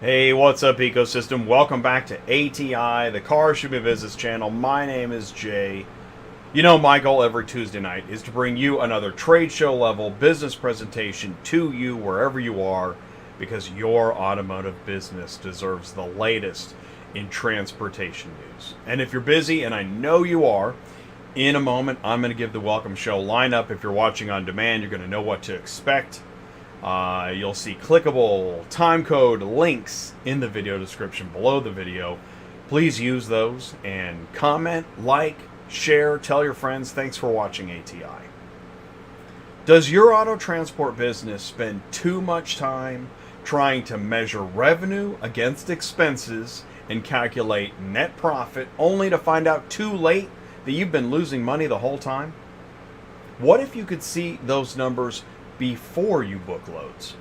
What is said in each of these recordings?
Hey, what's up, ecosystem? Welcome back to ATI, the Karshypr business channel. My name is Jay. You know, my goal every Tuesday night is to bring you another trade show level business presentation to you wherever you are, because your automotive business deserves the latest in transportation news. And if you're busy, and I know you are, in a moment I'm going to give the welcome show lineup. If you're watching on demand, you're going to know what to expect. You'll see clickable time code links in the video description below the video. Please use those and comment, like, share, tell your friends. Thanks for watching ATI. Does your auto transport business spend too much time trying to measure revenue against expenses and calculate net profit only to find out too late that you've been losing money the whole time? What if you could see those numbers before you book loads?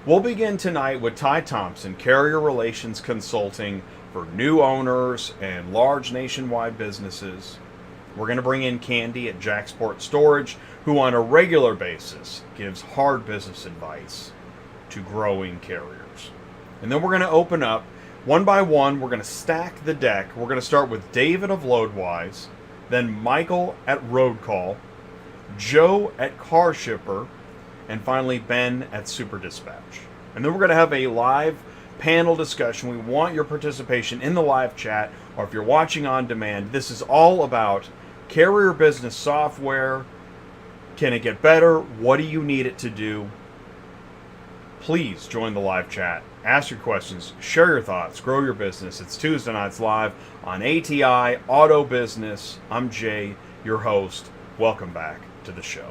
We'll begin tonight with Thompson, carrier relations consulting for new owners and large nationwide businesses. We're going to bring in Kandy at Jaxport Storage, who on a regular basis gives hard business advice to growing carriers. And then we're going to open up one by one. We're going to stack the deck. We're going to start with David of LoadWise, then Michael at Roadcall, Joe at Karshypr, and finally Ben at Super Dispatch. And then we're going to have a live panel discussion. We want your participation in the live chat, or if you're watching on demand. This is all about carrier business software. Can it get better? What do you need it to do? Please join the live chat. Ask your questions. Share your thoughts. Grow your business. It's Tuesday nights live on ATI Auto Business. I'm Jay, your host. Welcome back to the show.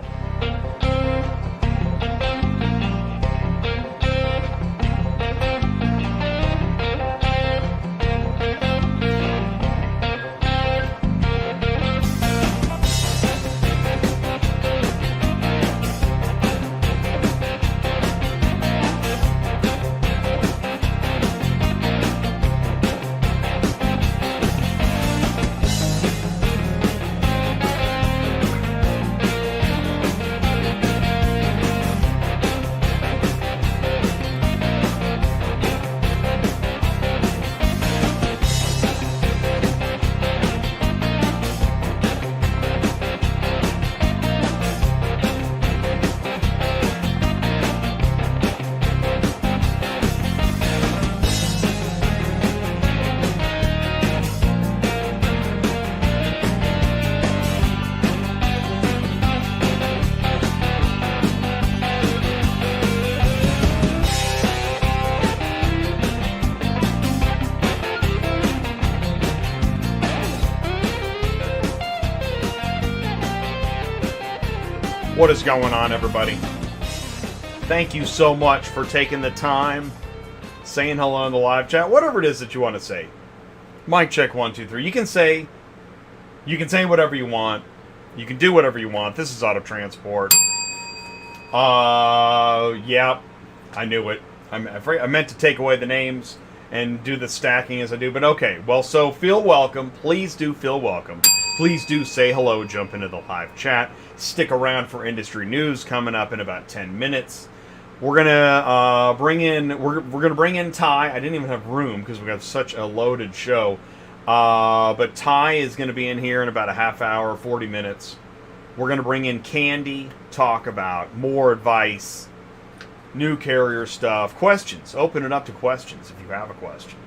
What is going on, everybody? Thank you so much for taking the time, saying hello in the live chat, whatever it is that you want to say. Mic check 1 2 3. You can say whatever you want. You can do whatever you want. This is auto transport. Yeah, I knew it. I meant to take away the names and do the stacking as I do, but okay. Well, so feel welcome. Please do feel welcome. Please do say hello, jump into the live chat. Stick around for industry news coming up in about 10 minutes. We're gonna bring in Ty. I didn't even have room because we got such a loaded show. But Ty is gonna be in here in about a half hour, 40 minutes. We're gonna bring in Kandy, talk about more advice, new carrier stuff, questions. Open it up to questions if you have a question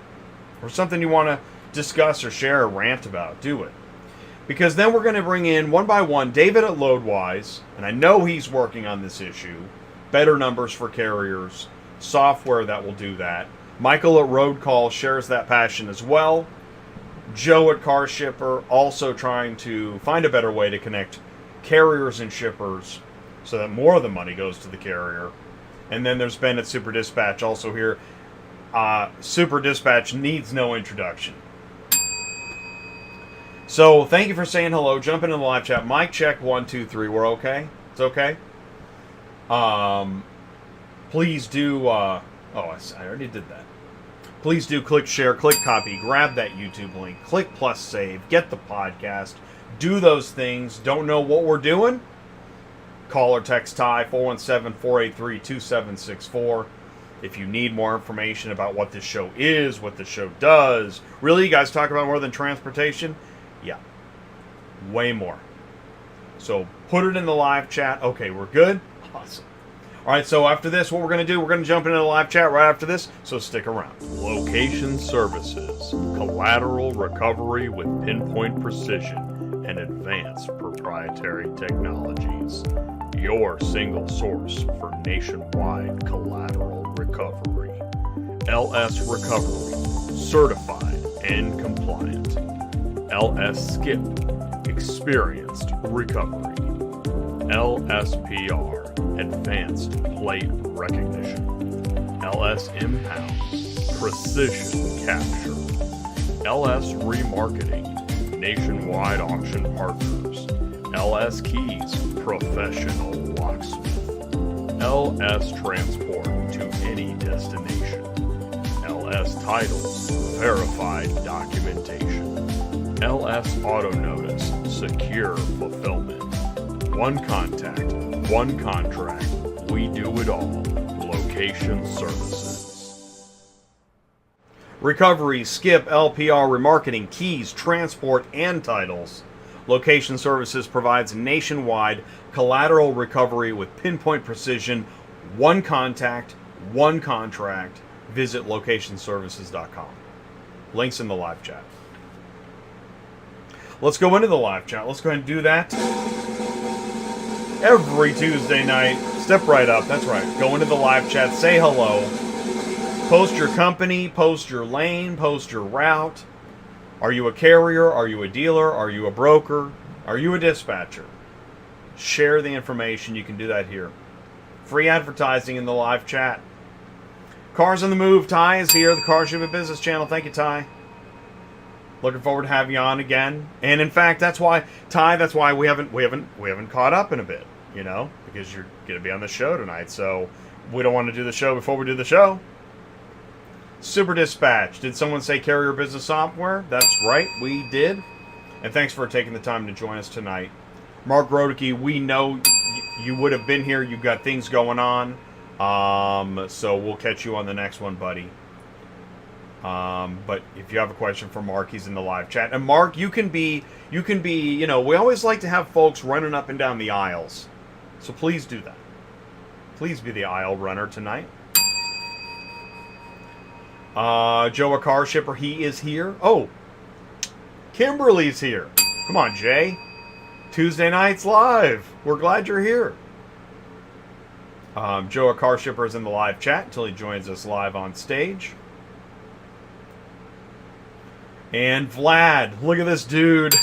or something you want to discuss or share or rant about. Do it. Because then we're going to bring in, one by one, David at LoadWise, and I know he's working on this issue. Better numbers for carriers, software that will do that. Michael at Roadcall shares that passion as well. Joe at Karshypr, also trying to find a better way to connect carriers and shippers so that more of the money goes to the carrier. And then there's Ben at Super Dispatch also here. Super Dispatch needs no introduction. So, thank you for saying hello. Jump into the live chat. Mic check 1 2 3. We're okay? It's okay? Please do... I already did that. Please do click share, click copy, grab that YouTube link, click plus save, get the podcast, do those things. Don't know what we're doing? Call or text Ty, 417-483-2764. If you need more information about what this show is, what the show does, really, you guys talk about more than transportation? Yeah, way more. So put it in the live chat. Okay, we're good? Awesome. All right, so after this, what we're going to do, we're going to jump into the live chat right after this, so stick around. Location Services, collateral recovery with pinpoint precision and advanced proprietary technologies. Your single source for nationwide collateral recovery. LS Recovery, certified and compliant. LS Skip, experienced recovery. LSPR, advanced plate recognition. LS Impound, precision capture. LS Remarketing, nationwide auction partners. LS Keys, professional locksmith. LS Transport to any destination. LS Titles, verified documentation. LS Auto Notice, secure fulfillment. One contact, one contract, we do it all. Location Services. Recovery, skip, LPR, remarketing, keys, transport, and titles. Location Services provides nationwide collateral recovery with pinpoint precision. One contact, one contract. Visit locationservices.com. Links in the live chat. Let's go into the live chat. Let's go ahead and do that. Every Tuesday night. Step right up. That's right. Go into the live chat. Say hello. Post your company. Post your lane. Post your route. Are you a carrier? Are you a dealer? Are you a broker? Are you a dispatcher? Share the information. You can do that here. Free advertising in the live chat. Cars on the Move. Ty is here. The Karshypr Business Channel. Thank you, Ty. Looking forward to having you on again. And in fact, that's why, Ty, that's why we haven't caught up in a bit, you know, because you're going to be on the show tonight. So we don't want to do the show before we do the show. Super Dispatch. Did someone say Carrier Business Software? That's right, we did. And thanks for taking the time to join us tonight. Mark Rodeke, we know you would have been here. You've got things going on. So we'll catch you on the next one, buddy. But if you have a question for Mark, he's in the live chat. And Mark, you can be, you know, we always like to have folks running up and down the aisles. So please do that. Please be the aisle runner tonight. Joe a Karshypr, he is here. Oh, Kimberly's here. Come on, Jay. Tuesday nights live. We're glad you're here. Joe a Karshypr is in the live chat until he joins us live on stage. And Vlad, look at this dude.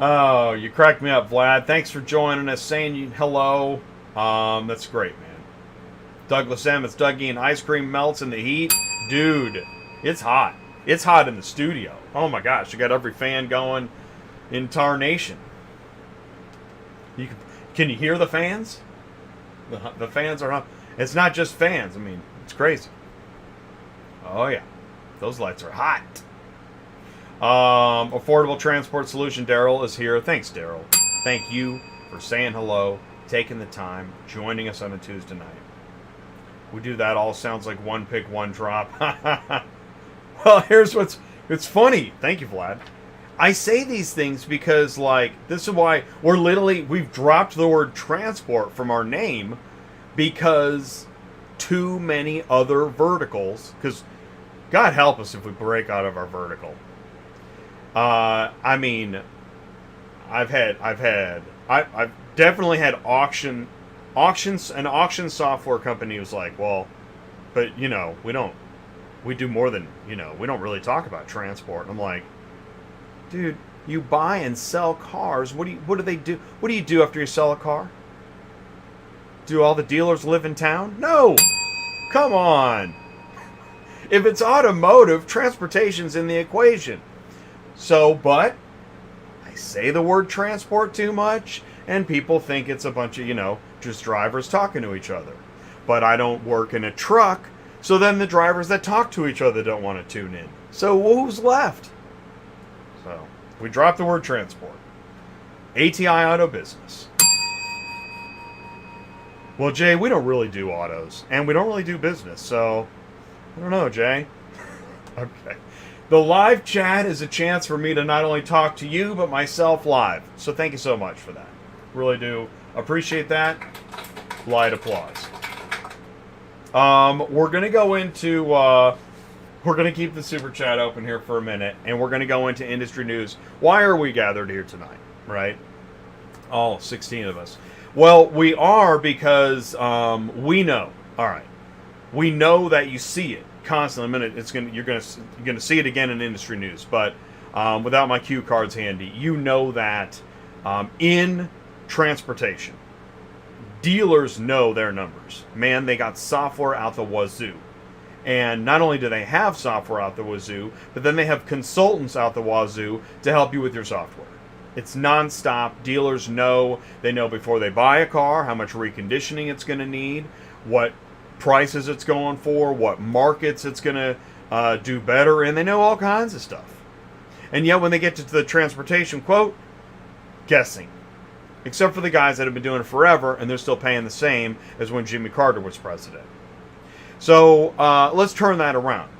Oh, you cracked me up, Vlad. Thanks for joining us, saying hello. That's great, man. Douglas M, it's Dougie, and ice cream melts in the heat. Dude, it's hot. It's hot in the studio. Oh my gosh, you got every fan going in tarnation. Can you hear the fans? The fans are hot. It's not just fans. I mean, it's crazy. Oh yeah. Those lights are hot. Affordable Transport Solution, Daryl is here. Thanks, Daryl. Thank you for saying hello, taking the time, joining us on a Tuesday night. We do that all sounds like one pick, one drop. Well, here's it's funny. Thank you, Vlad. I say these things because, like, this is why we've dropped the word transport from our name because too many other verticals, because God help us if we break out of our vertical. I mean, I've definitely had auctions. An auction software company was like, well, but you know, we do more than, you know, we don't really talk about transport. And I'm like, dude, you buy and sell cars. What do they do? What do you do after you sell a car? Do all the dealers live in town? No, come on. If it's automotive, transportation's in the equation. So, but I say the word transport too much, and people think it's a bunch of, you know, just drivers talking to each other. But I don't work in a truck, so then the drivers that talk to each other don't want to tune in. So who's left? So, we dropped the word transport. ATI Auto Business. Well, Jay, we don't really do autos, and we don't really do business, so I don't know, Jay. Okay. The live chat is a chance for me to not only talk to you, but myself live. So thank you so much for that. Really do appreciate that. Light applause. We're going to go into... we're going to keep the super chat open here for a minute, and we're going to go into industry news. Why are we gathered here tonight, right? All 16 of us. Well, we are because we know. All right. We know that you see it constantly. In a minute, you're gonna see it again in industry news. But without my cue cards handy, you know that in transportation, dealers know their numbers. Man, they got software out the wazoo. And not only do they have software out the wazoo, but then they have consultants out the wazoo to help you with your software. It's nonstop. Dealers know. They know before they buy a car how much reconditioning it's going to need, what prices it's going for, what markets it's going to do better in. They know all kinds of stuff. And yet when they get to the transportation quote, guessing. Except for the guys that have been doing it forever, and they're still paying the same as when Jimmy Carter was president. So let's turn that around.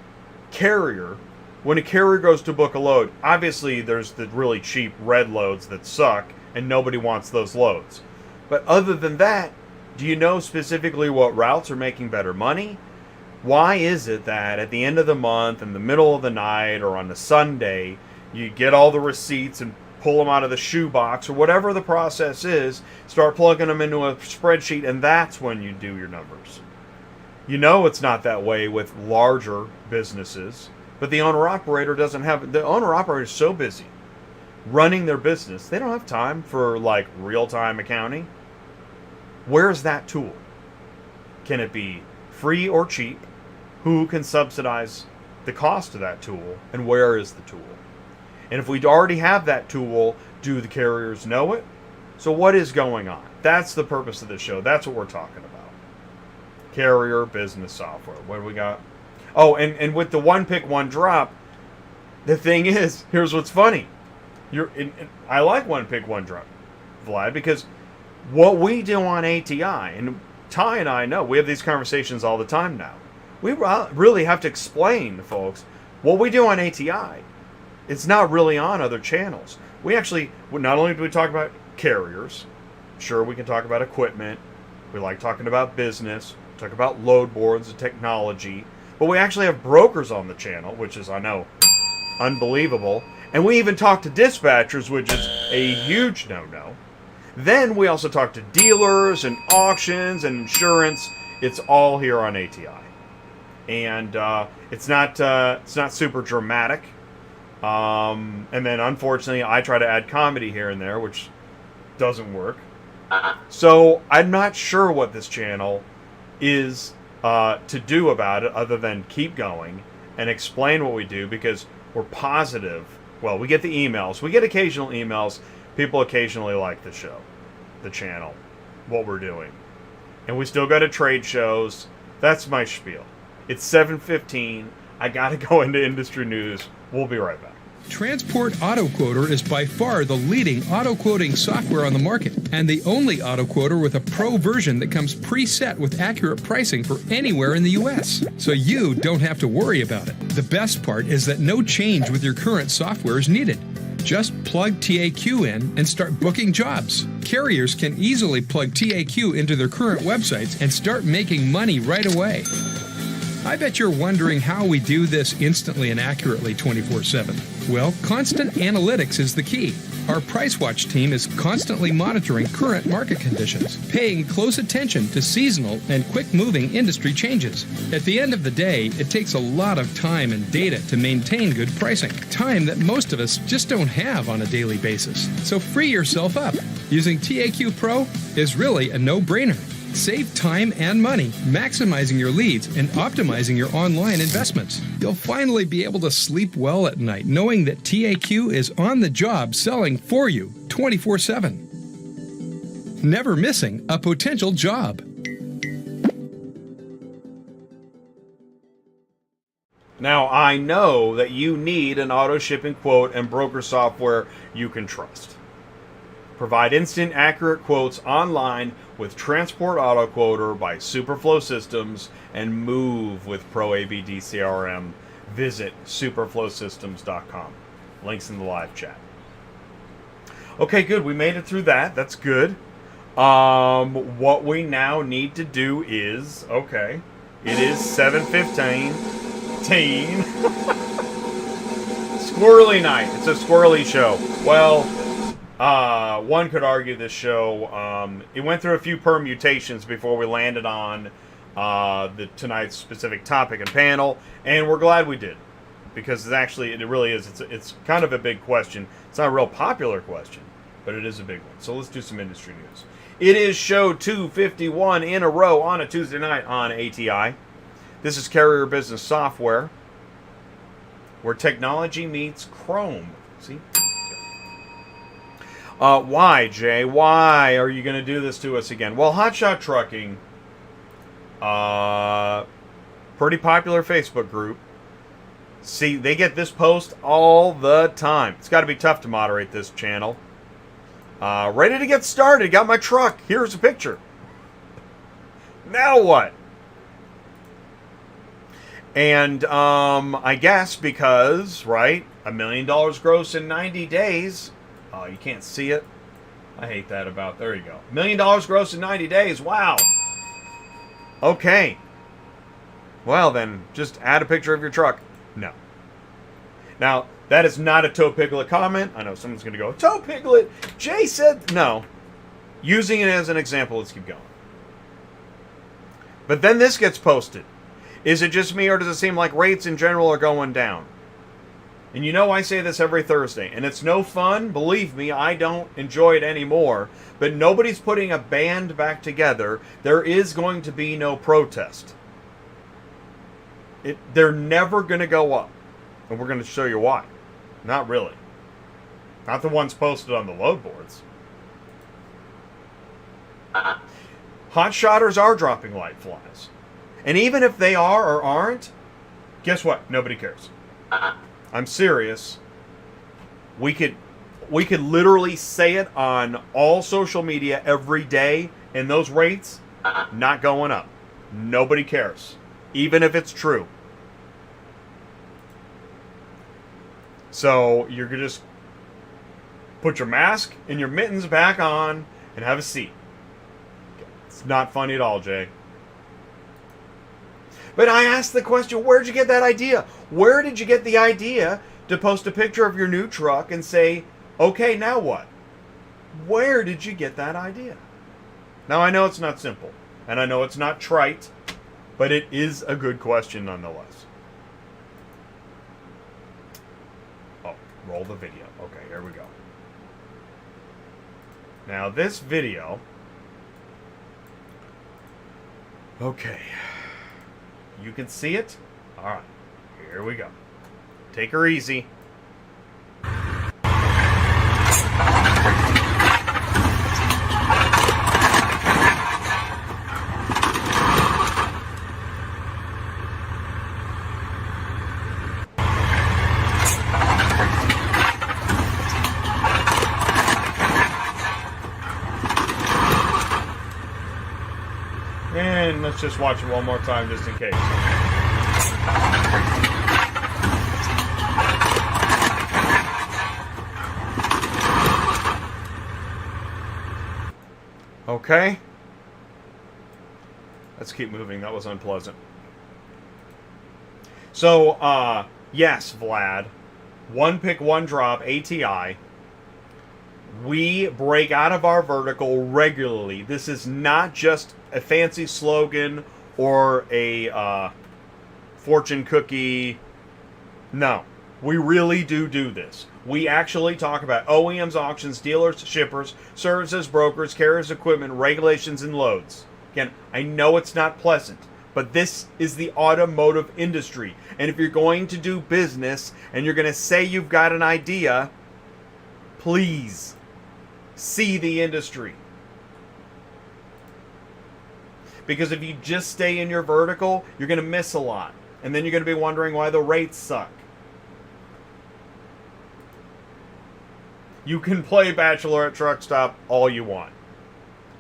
Carrier, when a carrier goes to book a load, obviously there's the really cheap red loads that suck, and nobody wants those loads. But other than that, do you know specifically what routes are making better money? Why is it that at the end of the month, in the middle of the night, or on a Sunday, you get all the receipts and pull them out of the shoebox, or whatever the process is, start plugging them into a spreadsheet, and that's when you do your numbers? You know it's not that way with larger businesses, but the owner-operator doesn't have... The owner-operator is so busy running their business, they don't have time for, like, real-time accounting. Where's that tool? Can it be free or cheap? Who can subsidize the cost of that tool? And where is the tool? And if we already have that tool, do the carriers know it? So what is going on? That's the purpose of this show. That's what we're talking about. Carrier business software. What do we got? Oh, and with the one pick, one drop, the thing is, here's what's funny. I like one pick, one drop, Vlad, because what we do on ATI, and Ty and I know, we have these conversations all the time now. We really have to explain to folks what we do on ATI. It's not really on other channels. We actually, not only do we talk about carriers, sure, we can talk about equipment. We like talking about business, talk about load boards and technology. But we actually have brokers on the channel, which is, I know, unbelievable. And we even talk to dispatchers, which is a huge no-no. Then we also talk to dealers and auctions and insurance. It's all here on ATI. And it's not super dramatic. And then, unfortunately, I try to add comedy here and there, which doesn't work. So I'm not sure what this channel is to do about it other than keep going and explain what we do, because we're positive. Well, we get the emails. We get occasional emails. People occasionally like the show, the channel, what we're doing. And we still go to trade shows. That's my spiel. It's 7:15. I got to go into industry news. We'll be right back. Transport Auto Quoter is by far the leading auto quoting software on the market, and the only auto quoter with a pro version that comes preset with accurate pricing for anywhere in the U.S. So you don't have to worry about it. The best part is that no change with your current software is needed. Just plug TAQ in and start booking jobs. Carriers can easily plug TAQ into their current websites and start making money right away. I bet you're wondering how we do this instantly and accurately 24/7. Well, constant analytics is the key. Our Price Watch team is constantly monitoring current market conditions, paying close attention to seasonal and quick-moving industry changes. At the end of the day, it takes a lot of time and data to maintain good pricing, time that most of us just don't have on a daily basis. So free yourself up. Using TAQ Pro is really a no-brainer. Save time and money, maximizing your leads and optimizing your online investments. You'll finally be able to sleep well at night knowing that TAQ is on the job selling for you 24/7. Never missing a potential job. Now, I know that you need an auto shipping quote and broker software you can trust. Provide instant, accurate quotes online with Transport Auto Quoter by Superflow Systems and move with Pro ABD CRM. Visit superflowsystems.com. Links in the live chat. Okay, good. We made it through that. That's good. What we now need to do is, okay, it is 7:15. Squirrely night. It's a squirrely show. Well, one could argue this show, it went through a few permutations before we landed on tonight's specific topic and panel, and we're glad we did, because it really is. It's kind of a big question. It's not a real popular question, but it is a big one. So let's do some industry news. It is show 251 in a row on a Tuesday night on ATI. This is Carrier Business Software, where technology meets Chrome. See? Why, Jay? Why are you going to do this to us again? Well, Hotshot Trucking, pretty popular Facebook group. See, they get this post all the time. It's got to be tough to moderate this channel. Ready to get started. Got my truck. Here's a picture. Now what? And I guess because, right, $1 million gross in 90 days. Oh, you can't see it. I hate that about. There you go. $1 million gross in 90 days. Wow. Okay. Well, then, just add a picture of your truck. No. Now, that is not a Toe Piglet comment. I know someone's going to go, Toe Piglet, Jay said... No. Using it as an example, let's keep going. But then this gets posted. Is it just me, or does it seem like rates in general are going down? And you know I say this every Thursday, and it's no fun. Believe me, I don't enjoy it anymore. But nobody's putting a band back together. There is going to be no protest. They're never going to go up. And we're going to show you why. Not really. Not the ones posted on the load boards. Hot shotters are dropping like flies. And even if they are or aren't, guess what? Nobody cares. I'm serious. We could literally say it on all social media every day, and those rates not going up. Nobody cares, even if it's true. So you're gonna just put your mask and your mittens back on and have a seat. It's not funny at all, Jay. But I asked the question, where'd you get that idea? Where did you get the idea to post a picture of your new truck and say, okay, now what? Where did you get that idea? Now, I know it's not simple, and I know it's not trite, but it is a good question nonetheless. Oh, roll the video. Okay, here we go. Now, this video... Okay. You can see it? Alright, here we go. Take her easy. And let's just watch it one more time just in case. Okay. Let's keep moving. That was unpleasant. So, yes, Vlad. One pick, one drop, ATI. We break out of our vertical regularly. This is not just a fancy slogan or a fortune cookie. No. We really do this. We actually talk about OEMs, auctions, dealers, shippers, services, brokers, carriers, equipment, regulations, and loads. Again, I know it's not pleasant, but this is the automotive industry. And if you're going to do business and you're going to say you've got an idea, please see the industry. Because if you just stay in your vertical, you're going to miss a lot. And then you're going to be wondering why the rates suck. You can play Bachelor at Truck Stop all you want.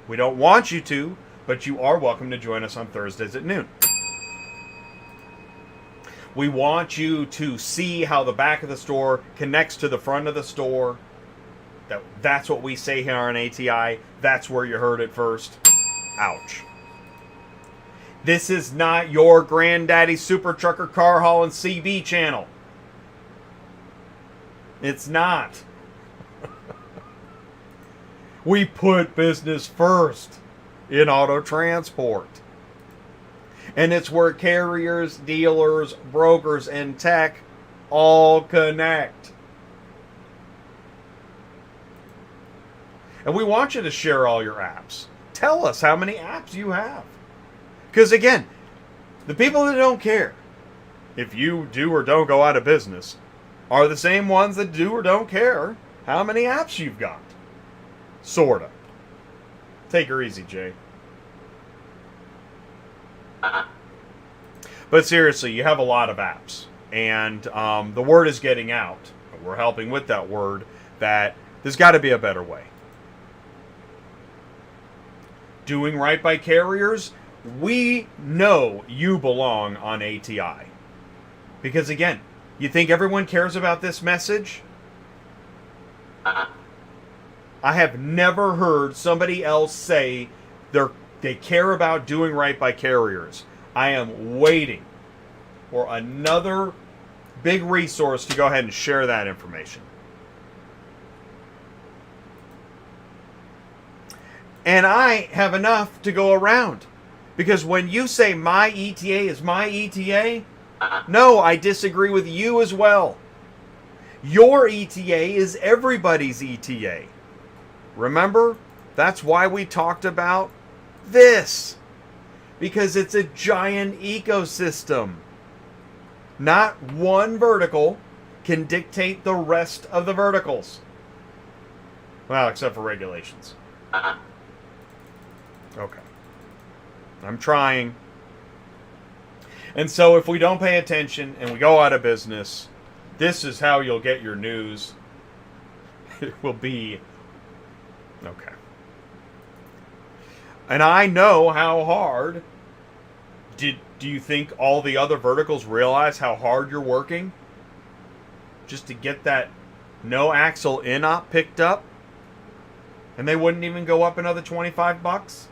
We don't want you to, but you are welcome to join us on Thursdays at noon. We want you to see how the back of the store connects to the front of the store. That's what we say here on ATI. That's where you heard it first. Ouch. This is not your granddaddy super trucker car hauling CB channel. It's not. We put business first in auto transport. And it's where carriers, dealers, brokers, and tech all connect. And we want you to share all your apps. Tell us how many apps you have. Because again, the people that don't care if you do or don't go out of business are the same ones that do or don't care how many apps you've got. Sorta. Take her easy, Jay. But seriously, you have a lot of apps. And the word is getting out. We're helping with that word that there's got to be a better way. Doing right by carriers, we know you belong on ATI. Because again, you think everyone cares about this message? I have never heard somebody else say they care about doing right by carriers. I am waiting for another big resource to go ahead and share that information. And I have enough to go around. Because when you say my ETA is my ETA, no, I disagree with you as well. Your ETA is everybody's ETA. Remember? That's why we talked about this. Because it's a giant ecosystem. Not one vertical can dictate the rest of the verticals. Well, except for regulations. Okay. I'm trying. And so if we don't pay attention and we go out of business, this is how you'll get your news. It will be... Okay. And I know how hard. Do you think all the other verticals realize how hard you're working? Just to get that no axle in-op picked up? And they wouldn't even go up another $25?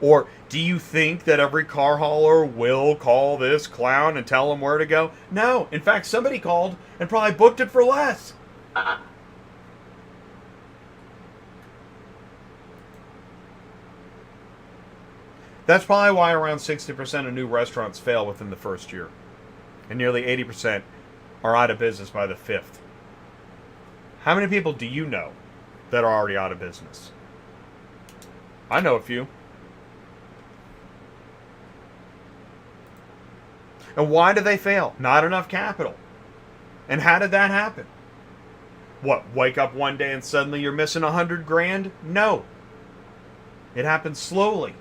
Or do you think that every car hauler will call this clown and tell him where to go? No. In fact, somebody called and probably booked it for less. That's probably why around 60% of new restaurants fail within the first year. And nearly 80% are out of business by the fifth. How many people do you know that are already out of business? I know a few. And why do they fail? Not enough capital. And how did that happen? What, wake up one day and suddenly you're missing $100,000? No. It happens slowly.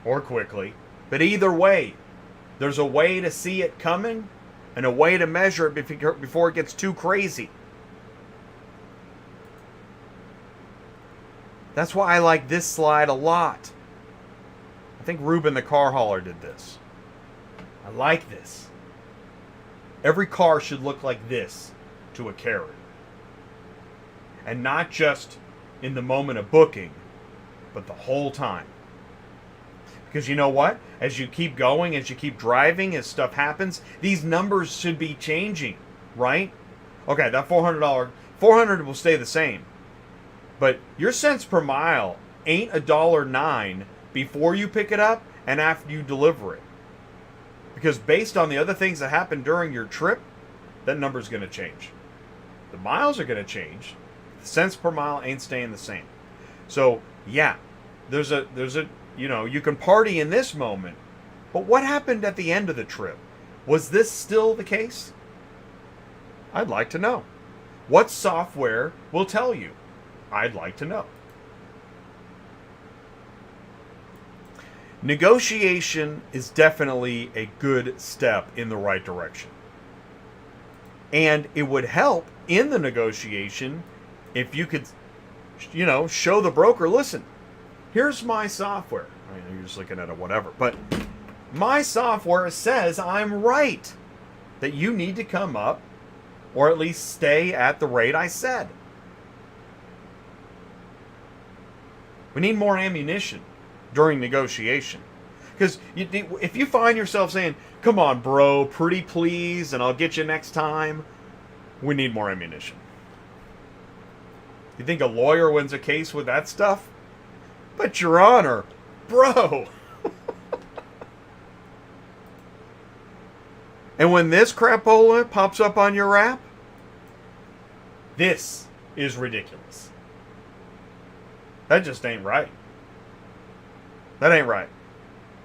Or quickly. But either way, there's a way to see it coming and a way to measure it before it gets too crazy. That's why I like this slide a lot. I think Ruben the car hauler did this. I like this. Every car should look like this to a carrier. And not just in the moment of booking, but the whole time. Because you know what? As you keep going, as you keep driving, as stuff happens, these numbers should be changing, right? Okay, that $400 will stay the same. But your cents per mile ain't $1.09 before you pick it up and after you deliver it. Because based on the other things that happen during your trip, that number's going to change. The miles are going to change. The cents per mile ain't staying the same. So, yeah, there's a you can party in this moment, but what happened at the end of the trip? Was this still the case? I'd like to know. What software will tell you? I'd like to know. Negotiation is definitely a good step in the right direction. And it would help in the negotiation if you could, show the broker, listen, here's my software. I mean, you're just looking at it, whatever. But my software says I'm right. That you need to come up, or at least stay at the rate I said. We need more ammunition during negotiation. Because if you find yourself saying, come on, bro, pretty please, and I'll get you next time, we need more ammunition. You think a lawyer wins a case with that stuff? But, Your Honor, bro. And when this crapola pops up on your app, this is ridiculous. That just ain't right. That ain't right.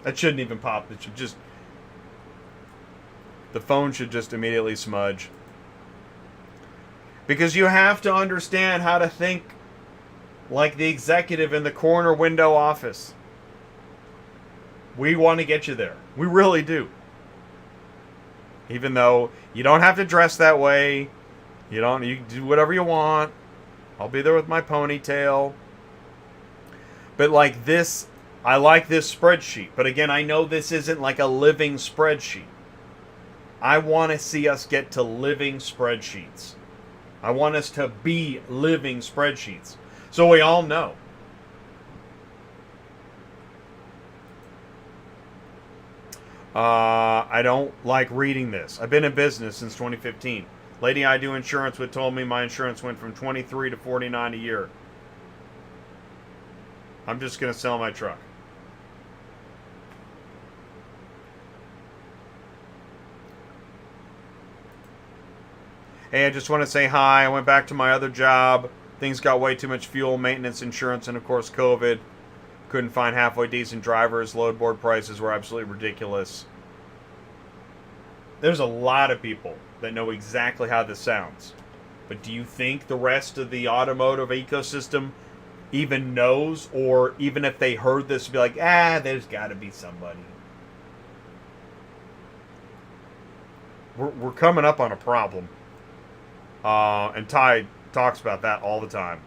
That shouldn't even pop. It should just... The phone should just immediately smudge. Because you have to understand how to think like the executive in the corner window office. We want to get you there. We really do. Even though you don't have to dress that way. You can do whatever you want. I'll be there with my ponytail. But like this, I like this spreadsheet. But again, I know this isn't like a living spreadsheet. I want to see us get to living spreadsheets. I want us to be living spreadsheets. So we all know. I don't like reading this. I've been in business since 2015. Lady I do insurance with told me my insurance went from 23 to 49 a year. I'm just going to sell my truck. Hey, I just want to say hi. I went back to my other job. Things got way too much fuel, maintenance, insurance, and of course COVID. Couldn't find halfway decent drivers. Load board prices were absolutely ridiculous. There's a lot of people that know exactly how this sounds. But do you think the rest of the automotive ecosystem even knows? Or even if they heard this, be like, there's got to be somebody. We're coming up on a problem. And Ty talks about that all the time.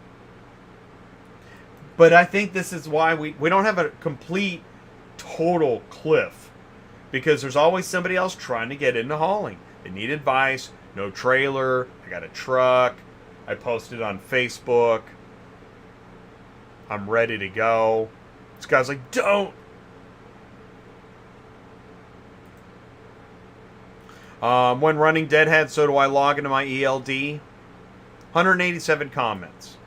But I think this is why we don't have a complete, total cliff. Because there's always somebody else trying to get into hauling. They need advice. No trailer. I got a truck. I posted on Facebook. I'm ready to go. This guy's like, don't. When running Deadhead, so do I log into my ELD. 187 comments.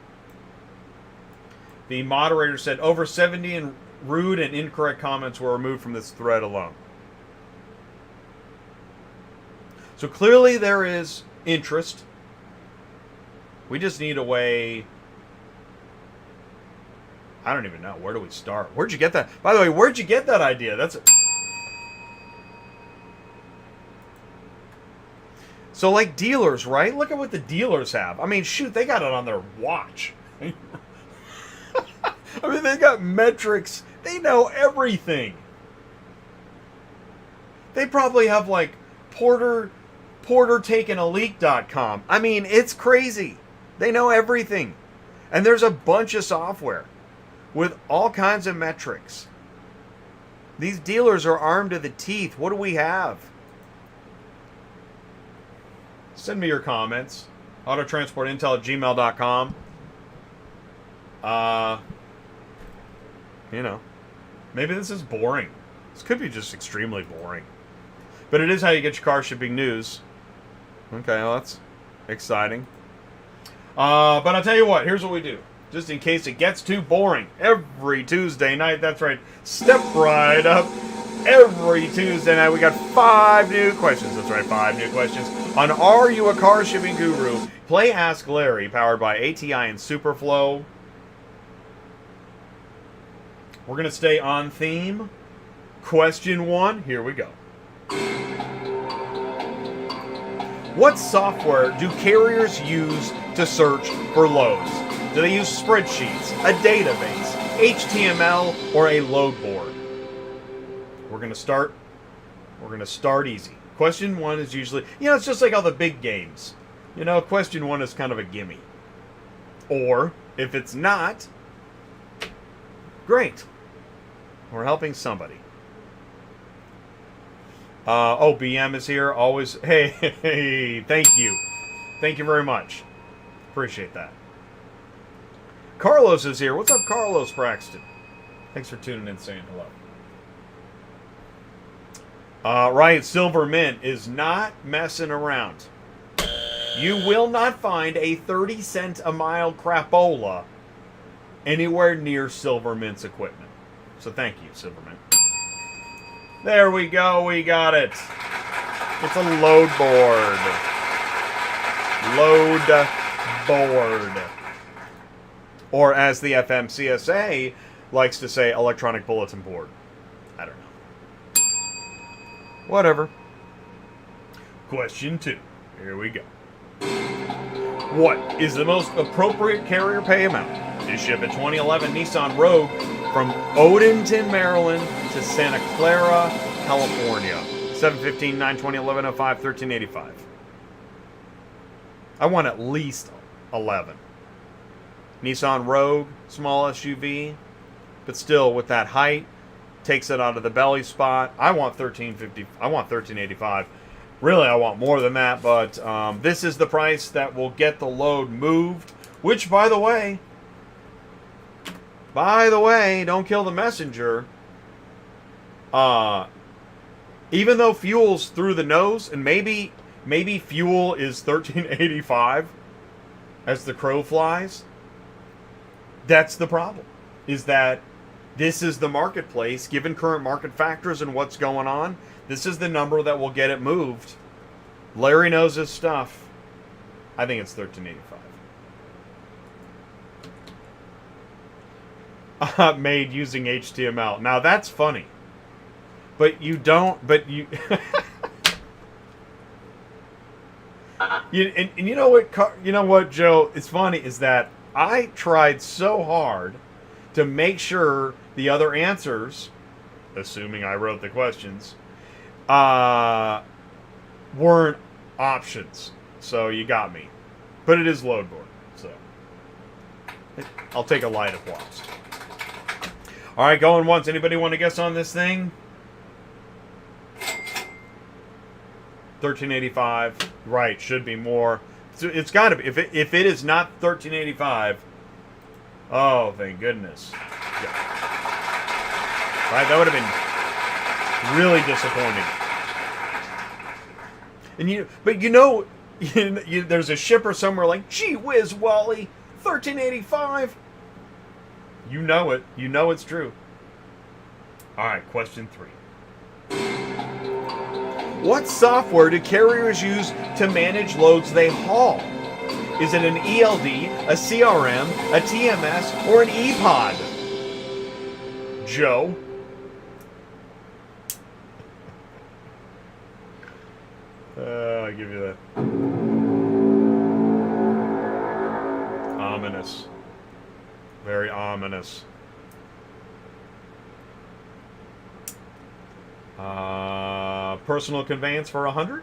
The moderator said over 70 rude and incorrect comments were removed from this thread alone. So clearly there is interest. We just need a way. I don't even know. Where do we start? Where'd you get that? By the way, where'd you get that idea? So like dealers, right? Look at what the dealers have. I mean, shoot, they got it on their watch. I mean, they got metrics. They know everything. They probably have like portertakenaleak.com. I mean, it's crazy. They know everything. And there's a bunch of software with all kinds of metrics. These dealers are armed to the teeth. What do we have? Send me your comments. Autotransportintel@gmail.com. Maybe this is boring. This could be just extremely boring. But it is how you get your car shipping news. Okay, well, that's exciting. But I'll tell you what, here's what we do. Just in case it gets too boring. Every Tuesday night, that's right, step right up. Every Tuesday night, we got 5 new questions. That's right, 5 new questions on Are You a Car Shipping Guru? Play Ask Larry, powered by ATI and Superflow. We're going to stay on theme. Question 1, here we go. What software do carriers use to search for loads? Do they use spreadsheets, a database, HTML, or a load board? We're going to start easy. Question 1 is usually, it's just like all the big games. Question 1 is kind of a gimme. Or, if it's not, great. We're helping somebody. BM is here. Always. Hey, thank you. Thank you very much. Appreciate that. Carlos is here. What's up, Carlos Braxton? Thanks for tuning in, saying hello. Right, Silver Mint is not messing around. You will not find a 30-cent a mile crapola anywhere near Silver Mint's equipment. So thank you, Silver Mint. There we go. We got it. It's a load board. Load board. Or as the FMCSA likes to say, electronic bulletin board. I don't know. Whatever. Question 2. Here we go. What is the most appropriate carrier pay amount to ship a 2011 Nissan Rogue from Odenton, Maryland to Santa Clara, California? 715, 920, 1105, 1385. I want at least 11. Nissan Rogue, small SUV, but still with that height, takes it out of the belly spot. I want 1350. I want 1385. Really, I want more than that, but this is the price that will get the load moved. Which, by the way, don't kill the messenger. Even though fuel's through the nose, and maybe fuel is 1385 as the crow flies. That's the problem. Is that this is the marketplace, given current market factors and what's going on. This is the number that will get it moved. Larry knows his stuff. I think it's 1385. Made using HTML. Now that's funny. But you don't, but you... and you know what, Joe? It's funny is that I tried so hard to make sure the other answers, assuming I wrote the questions, weren't options. So you got me. But it is load board, so I'll take a light applause. All right, going once. Anybody want to guess on this thing? 1385. Right, should be more. So it's got to be. If it is not 1385, oh, thank goodness. Yeah. Right, that would have been really disappointing. And there's a shipper somewhere like, gee whiz, Wally, 1385. You know it. You know it's true. All right, question 3. What software do carriers use to manage loads they haul? Is it an ELD, a CRM, a TMS, or an ePod? Joe? I'll give you that. Ominous. Very ominous. Personal conveyance for 100?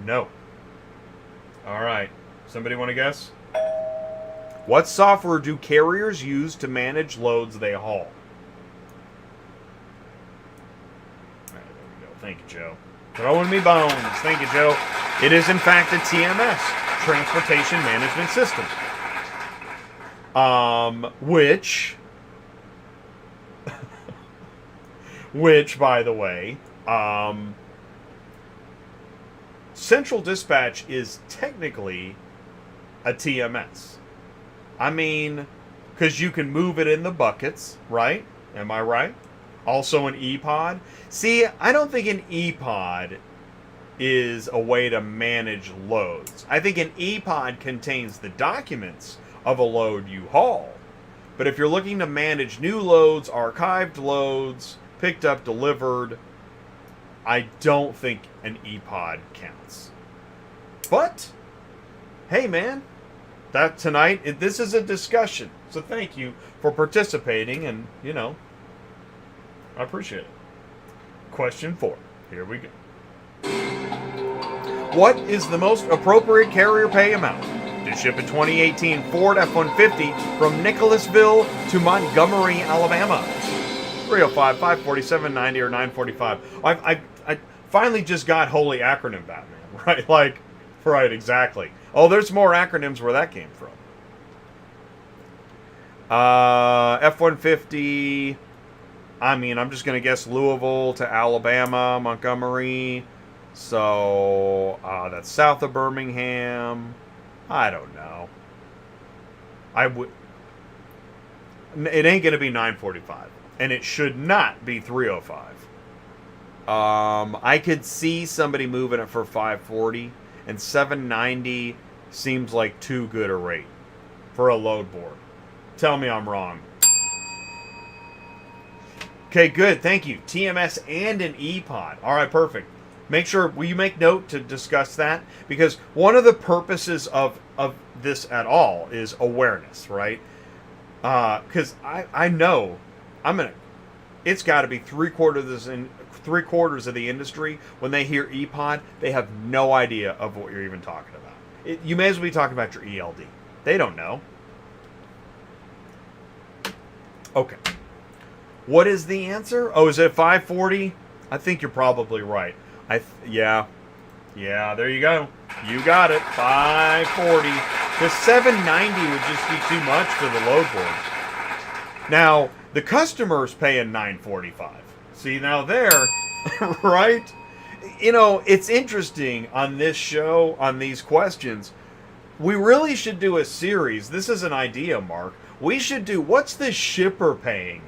No. All right. Somebody want to guess? What software do carriers use to manage loads they haul? All right, there we go. Thank you, Joe. Throwing me bones. Thank you, Joe. It is, in fact, a TMS, Transportation Management System. Which, by the way, Central Dispatch is technically a TMS. I mean, because you can move it in the buckets, right? Am I right? Also an ePod. See, I don't think an ePod is a way to manage loads. I think an ePod contains the documents of a load you haul. But if you're looking to manage new loads, archived loads, picked up, delivered, I don't think an ePod counts. But, hey man, that tonight, this is a discussion. So thank you for participating, and, I appreciate it. Question 4. Here we go. What is the most appropriate carrier pay amount to ship a 2018 Ford F-150 from Nicholasville to Montgomery, Alabama. 305-547-90 or 945. I finally just got Holy Acronym Batman, right? Like, right, exactly. Oh, there's more acronyms where that came from. F-150, I mean, I'm just going to guess Louisville to Alabama, Montgomery. So, that's south of Birmingham. I don't know. It ain't going to be 945. And it should not be 305. I could see somebody moving it for 540. And 790 seems like too good a rate for a load board. Tell me I'm wrong. Okay, good. Thank you. TMS and an E-Pod. All right, perfect. Make sure, will you make note to discuss that? Because one of the purposes of this at all is awareness, right? Because I know it's got to be three quarters of the industry, when they hear E-Pod, they have no idea of what you're even talking about. You may as well be talking about your ELD. They don't know. Okay. What is the answer? Oh, is it 540? I think you're probably right. Yeah, there you go. You got it. 540. The 790 would just be too much for the load board. Now, the customer's paying $945. See, now there, right? You know, it's interesting on this show, on these questions. We really should do a series. This is an idea, Mark. We should do, what's the shipper paying?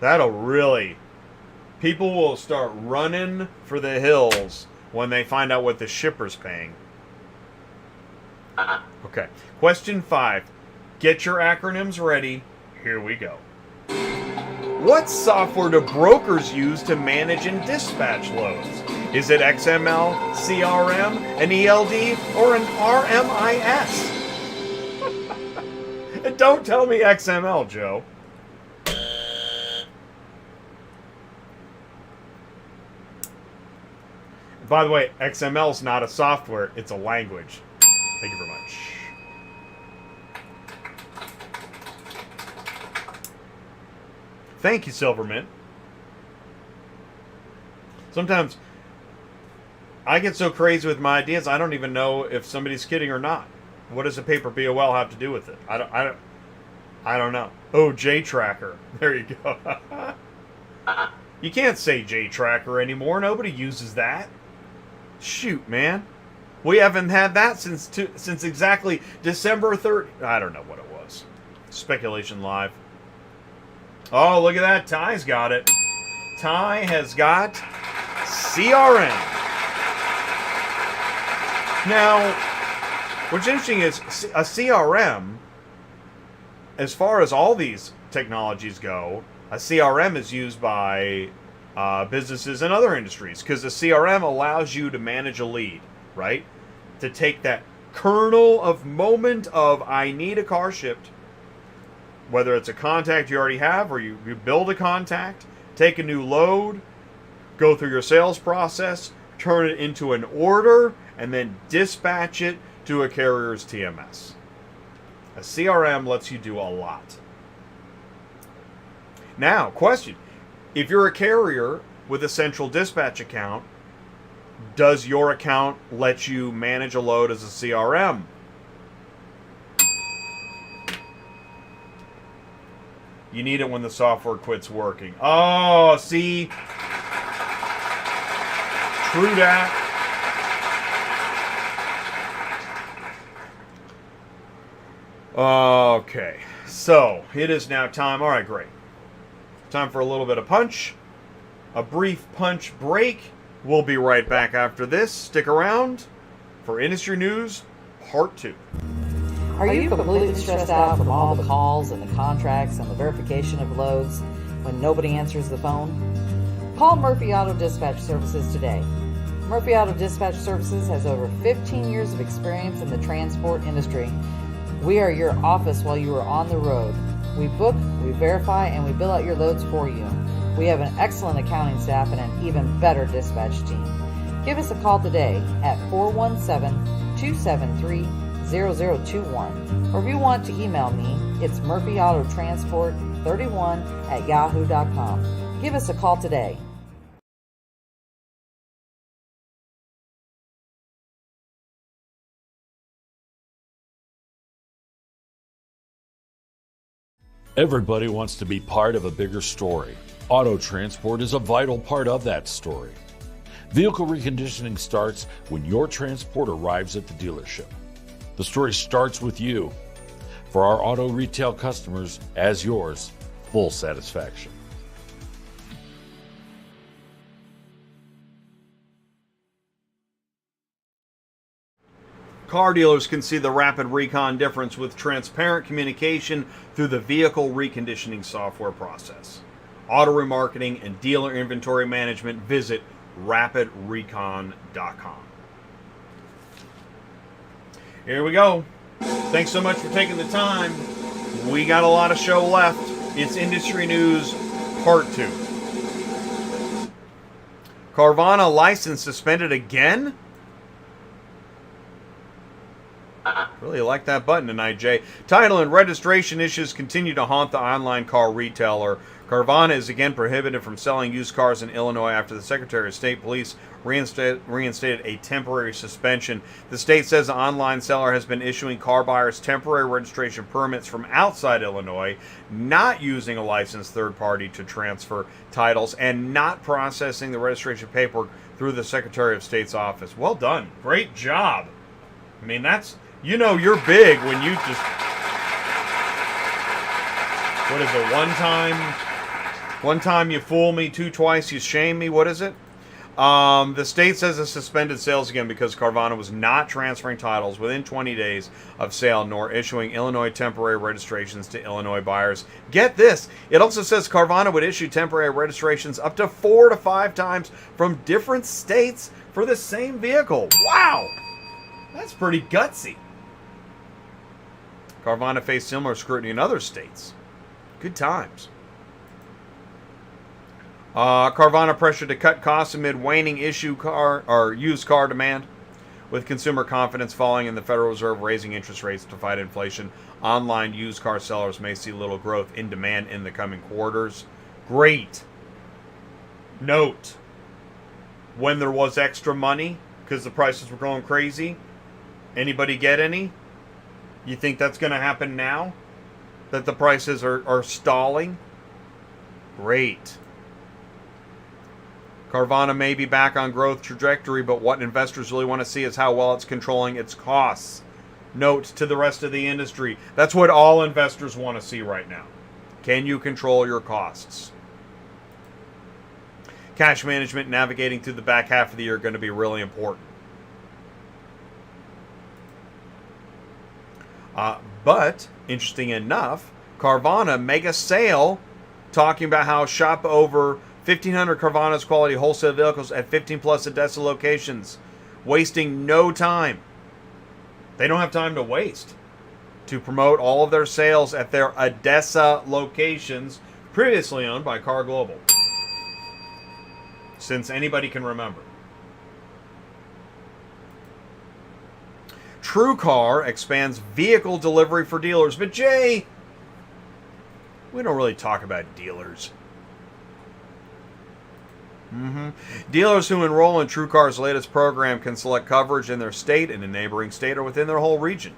That'll really, people will start running for the hills when they find out what the shipper's paying. Okay, question 5. Get your acronyms ready. Here we go. What software do brokers use to manage and dispatch loads? Is it XML, CRM, an ELD, or an RMIS? And don't tell me XML, Joe. By the way, XML is not a software, it's a language. Thank you very much. Thank you, Silvermint. Sometimes I get so crazy with my ideas, I don't even know if somebody's kidding or not. What does a paper BOL have to do with it? I don't know. Oh, JTracker. There you go. You can't say JTracker anymore. Nobody uses that. Shoot, man. We haven't had that since exactly December 3rd. I don't know what it was. Speculation Live. Oh, look at that. Ty's got it. Ty has got CRM. Now, what's interesting is a CRM, as far as all these technologies go, a CRM is used by businesses in other industries, because a CRM allows you to manage a lead, right? To take that kernel of moment of I need a car shipped, whether it's a contact you already have or you build a contact, take a new load, go through your sales process, turn it into an order, and then dispatch it to a carrier's TMS. A CRM lets you do a lot. Now, question. If you're a carrier with a central dispatch account, does your account let you manage a load as a CRM? You need it when the software quits working. Oh, see? True that. Okay, so it is now time. All right, great. Time for a little bit of punch. A brief punch break. We'll be right back after this. Stick around for Industry News Part 2. Are you completely stressed out from all the calls and the contracts and the verification of loads when nobody answers the phone? Call Murphy Auto Dispatch Services today. Murphy Auto Dispatch Services has over 15 years of experience in the transport industry. We are your office while you are on the road. We book, we verify, and we bill out your loads for you. We have an excellent accounting staff and an even better dispatch team. Give us a call today at 417-273-0021. Or if you want to email me, it's murphyautotransport31@yahoo.com. Give us a call today. Everybody wants to be part of a bigger story. Auto transport is a vital part of that story. Vehicle reconditioning starts when your transport arrives at the dealership. The story starts with you. For our auto retail customers, as yours, full satisfaction. Car dealers can see the rapid recon difference with transparent communication through the vehicle reconditioning software process. Auto remarketing and dealer inventory management. Visit rapidrecon.com. Here we go. Thanks so much for taking the time. We got a lot of show left. It's Industry News Part 2. Carvana license suspended again? Really like that button tonight, Jay. Title and registration issues continue to haunt the online car retailer. Carvana is again prohibited from selling used cars in Illinois after the Secretary of State Police reinstated a temporary suspension. The state says the online seller has been issuing car buyers temporary registration permits from outside Illinois, not using a licensed third party to transfer titles, and not processing the registration paperwork through the Secretary of State's office. Well done. Great job. I mean, that's... You know you're big when you just... What is it? One time you fool me, twice you shame me. What is it? The state says it suspended sales again because Carvana was not transferring titles within 20 days of sale nor issuing Illinois temporary registrations to Illinois buyers. Get this. It also says Carvana would issue temporary registrations up to 4 to 5 times from different states for the same vehicle. Wow! That's pretty gutsy. Carvana faced similar scrutiny in other states. Good times. Carvana pressured to cut costs amid waning used car demand. With consumer confidence falling and the Federal Reserve raising interest rates to fight inflation, online used car sellers may see little growth in demand in the coming quarters. Great. Note, when there was extra money because the prices were going crazy, anybody get any? You think that's going to happen now? That the prices are stalling? Great. Carvana may be back on growth trajectory, but what investors really want to see is how well it's controlling its costs. Note to the rest of the industry, that's what all investors want to see right now. Can you control your costs? Cash management, navigating through the back half of the year are going to be really important. But, interesting enough, Carvana mega sale talking about how shop over 1,500 Carvana's quality wholesale vehicles at 15 plus ADESA locations, wasting no time. They don't have time to waste to promote all of their sales at their ADESA locations previously owned by Car Global. Since anybody can remember. TrueCar expands vehicle delivery for dealers. But Jay, we don't really talk about dealers. Dealers who enroll in TrueCar's latest program can select coverage in their state, in a neighboring state, or within their whole region.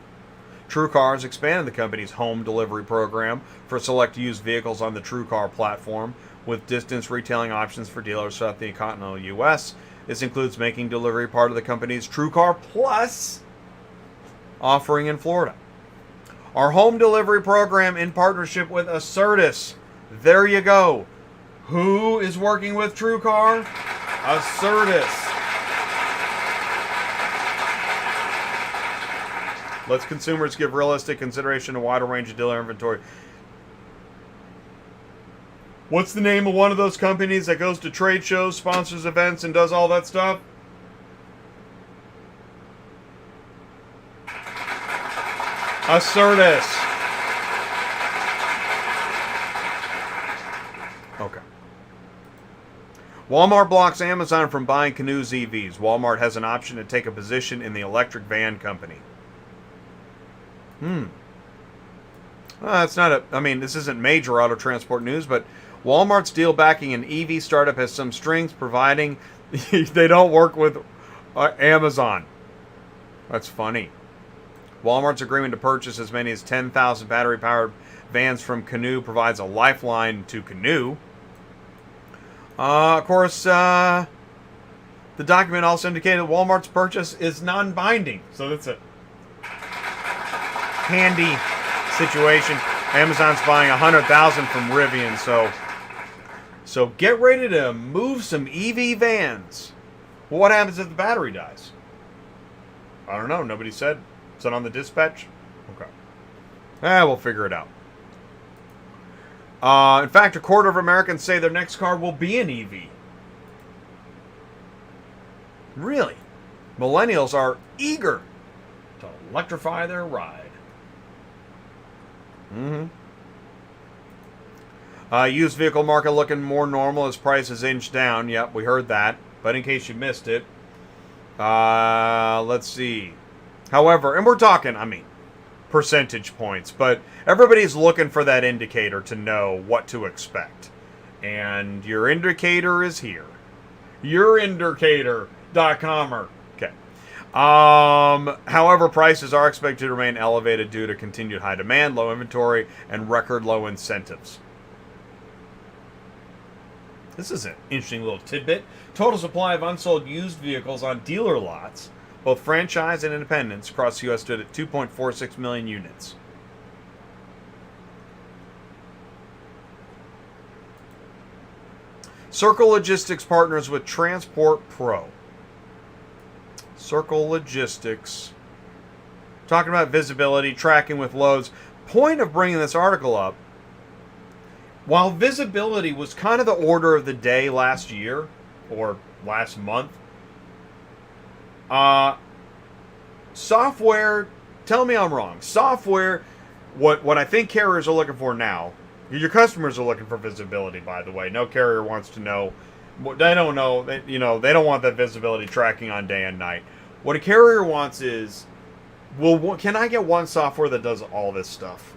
TrueCar has expanded the company's home delivery program for select used vehicles on the TrueCar platform, with distance retailing options for dealers throughout the continental U.S. This includes making delivery part of the company's TrueCar Plus offering in Florida. Our home delivery program in partnership with Assertis. There you go. Who is working with TrueCar? Assertis. Lets consumers give realistic consideration to a wider range of dealer inventory. What's the name of one of those companies that goes to trade shows, sponsors events, and does all that stuff? Assertis. Okay. Walmart blocks Amazon from buying Canoo's EVs. Walmart has an option to take a position in the electric van company. That's not a... I mean, this isn't major auto transport news, but Walmart's deal backing an EV startup has some strings, providing they don't work with Amazon. That's funny. Walmart's agreement to purchase as many as 10,000 battery-powered vans from Canoo provides a lifeline to Canoo. Of course, the document also indicated Walmart's purchase is non-binding. So that's a handy situation. Amazon's buying 100,000 from Rivian, so get ready to move some EV vans. Well, what happens if the battery dies? I don't know. Nobody said. Is it on the dispatch? Okay. We'll figure it out. In fact, a quarter of Americans say their next car will be an EV. Really? Millennials are eager to electrify their ride. Used vehicle market looking more normal as prices inch down. Yep, we heard that. But in case you missed it, let's see. However, and we're talking, I mean, percentage points, but everybody's looking for that indicator to know what to expect. And your indicator is here. Yourindicator.com. Okay. However, prices are expected to remain elevated due to continued high demand, low inventory, and record low incentives. This is an interesting little tidbit. Total supply of unsold used vehicles on dealer lots, both franchise and independents, across the U.S. stood at 2.46 million units. Circle Logistics partners with Transport Pro. Circle Logistics. Talking about visibility, tracking with loads. Point of bringing this article up, while visibility was kind of the order of the day last year, or last month, software, tell me I'm wrong. Software, what I think carriers are looking for now, your customers are looking for visibility, by the way. No carrier wants to know. They don't know. They don't want that visibility tracking on day and night. What a carrier wants is, well, can I get one software that does all this stuff?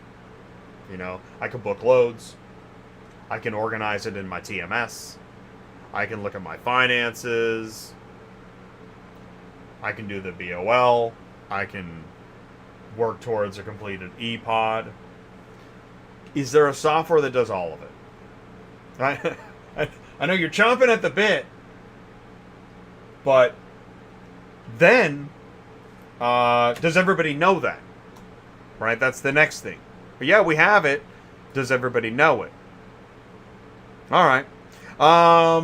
I can book loads. I can organize it in my TMS. I can look at my finances. I can do the BOL. I can work towards a completed ePod. Is there a software that does all of it? I know you're chomping at the bit, but then does everybody know that? Right? That's the next thing. But yeah, we have it. Does everybody know it? All right.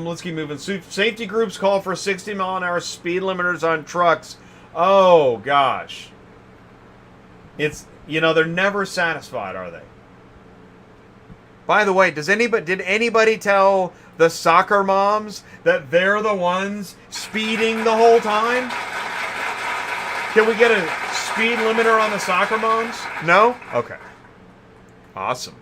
Let's keep moving. Safety groups call for 60-mile-an-hour speed limiters on trucks. Oh, gosh. It's, they're never satisfied, are they? By the way, did anybody tell the soccer moms that they're the ones speeding the whole time? Can we get a speed limiter on the soccer moms? No? Okay. Awesome.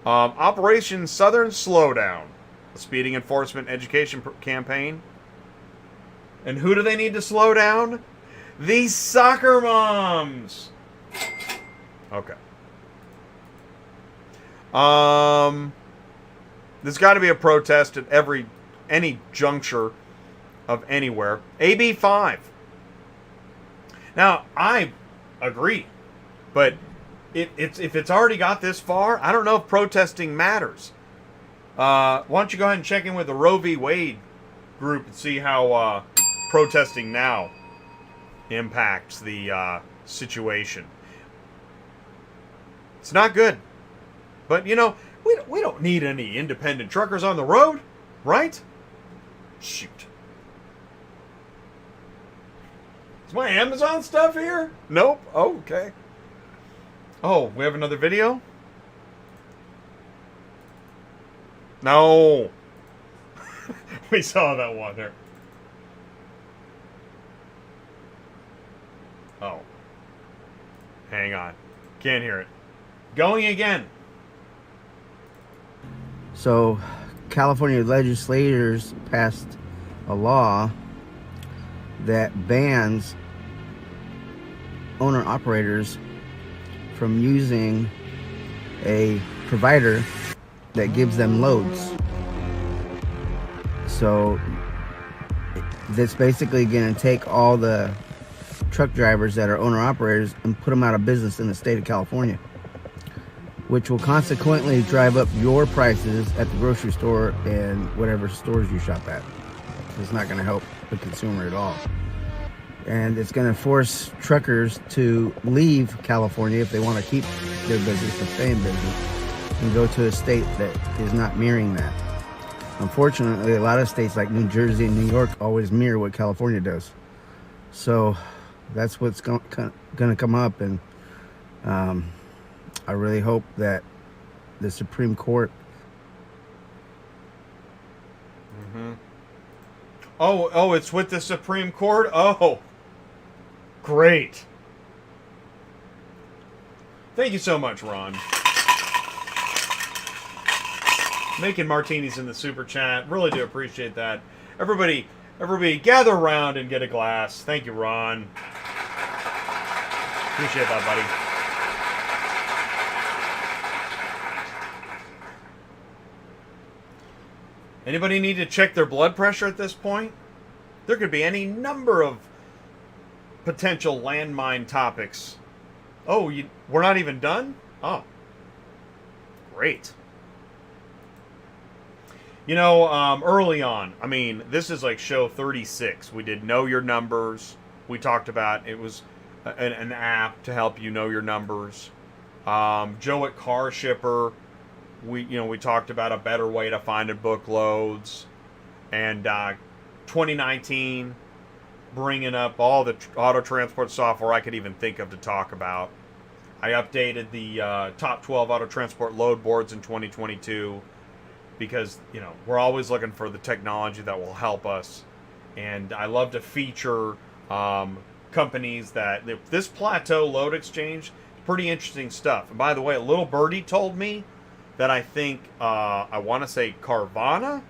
Operation Southern Slowdown, a speeding enforcement education campaign. And who do they need to slow down? These soccer moms. Okay. There's got to be a protest at any juncture of anywhere. AB 5. Now, I agree, but if it's already got this far, I don't know if protesting matters. Why don't you go ahead and check in with the Roe v. Wade group and see how protesting now impacts the situation. It's not good. But, we don't need any independent truckers on the road, right? Shoot. Is my Amazon stuff here? Nope. Oh, okay. Oh, we have another video? No. We saw that one there. Oh. Hang on. Can't hear it. Going again. So, California legislators passed a law that bans owner-operators from using a provider that gives them loads. So that's basically going to take all the truck drivers that are owner-operators and put them out of business in the state of California, which will consequently drive up your prices at the grocery store and whatever stores you shop at. It's not going to help the consumer at all. And it's going to force truckers to leave California if they want to keep their business and stay in business and go to a state that is not mirroring that. Unfortunately, a lot of states like New Jersey and New York always mirror what California does. So that's what's going to come up, and I really hope that the Supreme Court. Oh, it's with the Supreme Court? Oh, great. Thank you so much, Ron. Making martinis in the super chat. Really do appreciate that. Everybody gather around and get a glass. Thank you, Ron. Appreciate that, buddy. Anybody need to check their blood pressure at this point? There could be any number of potential landmine topics. Oh, we're not even done? Oh. Great. You know, early on, I mean, this is like show 36. We did Know Your Numbers. We talked about, it was an app to help you know your numbers. Joe at Karshypr, we talked about a better way to find and book loads. And 2019, bringing up all the auto transport software I could even think of to talk about. I updated the top 12 auto transport load boards in 2022 because, we're always looking for the technology that will help us. And I love to feature companies that, this Plateau Load Exchange, pretty interesting stuff. And by the way, a little birdie told me that I think, I want to say Carvana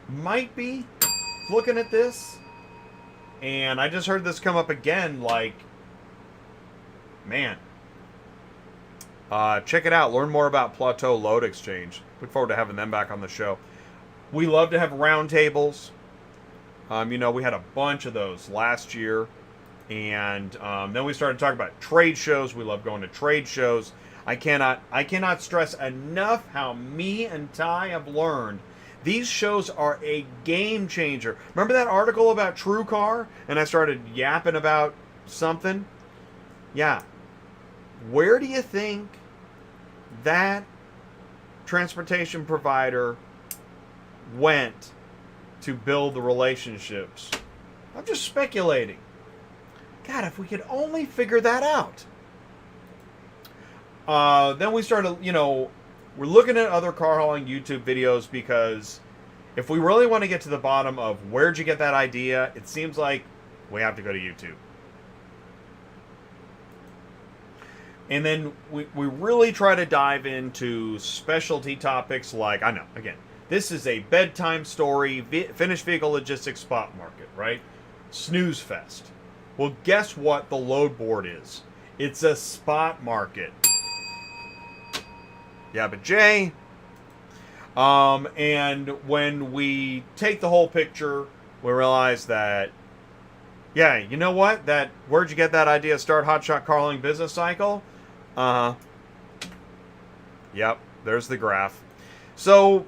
might be looking at this. And I just heard this come up again, like, man. Check it out. Learn more about Plateau Load Exchange. Look forward to having them back on the show. We love to have roundtables. We had a bunch of those last year. And then we started talking about trade shows. We love going to trade shows. I cannot stress enough how me and Ty have learned. These shows are a game changer. Remember that article about TrueCar? And I started yapping about something? Yeah. Where do you think that transportation provider went to build the relationships? I'm just speculating. God, if we could only figure that out. Then we started, we're looking at other car hauling YouTube videos because if we really want to get to the bottom of where'd you get that idea, it seems like we have to go to YouTube. And then we really try to dive into specialty topics like, I know, again, this is a bedtime story, finished vehicle logistics spot market, right? Snooze fest. Well, guess what the load board is? It's a spot market. Yeah, but Jay, and when we take the whole picture, we realize that, yeah, you know what? Where'd you get that idea? Start Hotshot Carling business cycle? Yep, there's the graph. So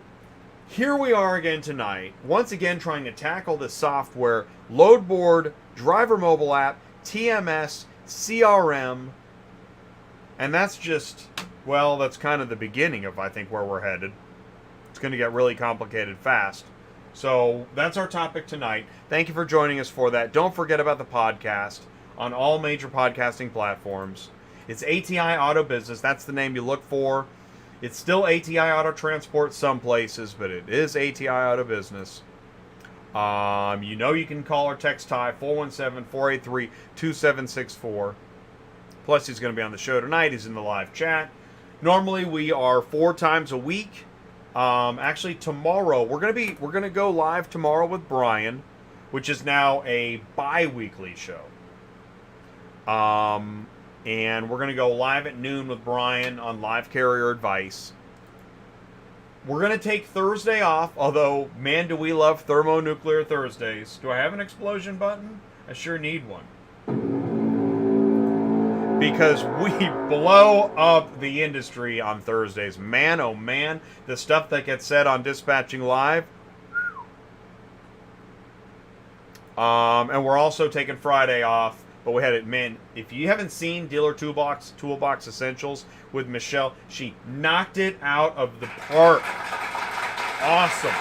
here we are again tonight, once again trying to tackle the software, load board, driver mobile app, TMS, CRM, and that's just, well, that's kind of the beginning of, I think, where we're headed. It's going to get really complicated fast. So that's our topic tonight. Thank you for joining us for that. Don't forget about the podcast on all major podcasting platforms. It's ATI Auto Business. That's the name you look for. It's still ATI Auto Transport some places, but it is ATI Auto Business. You can call or text Ty, 417-483-2764. Plus, he's going to be on the show tonight. He's in the live chat. Normally, we are 4 times a week Actually, tomorrow we're gonna go live tomorrow with Brian, which is now a bi-weekly show. And we're gonna go live at noon with Brian on Live Carrier Advice. We're gonna take Thursday off, although man, do we love thermonuclear Thursdays. Do I have an explosion button? I sure need one. Because we blow up the industry on Thursdays. Man, oh man, the stuff that gets said on Dispatching Live. And we're also taking Friday off. But we had it, man, if you haven't seen Dealer Toolbox Essentials with Michelle, she knocked it out of the park. Awesome.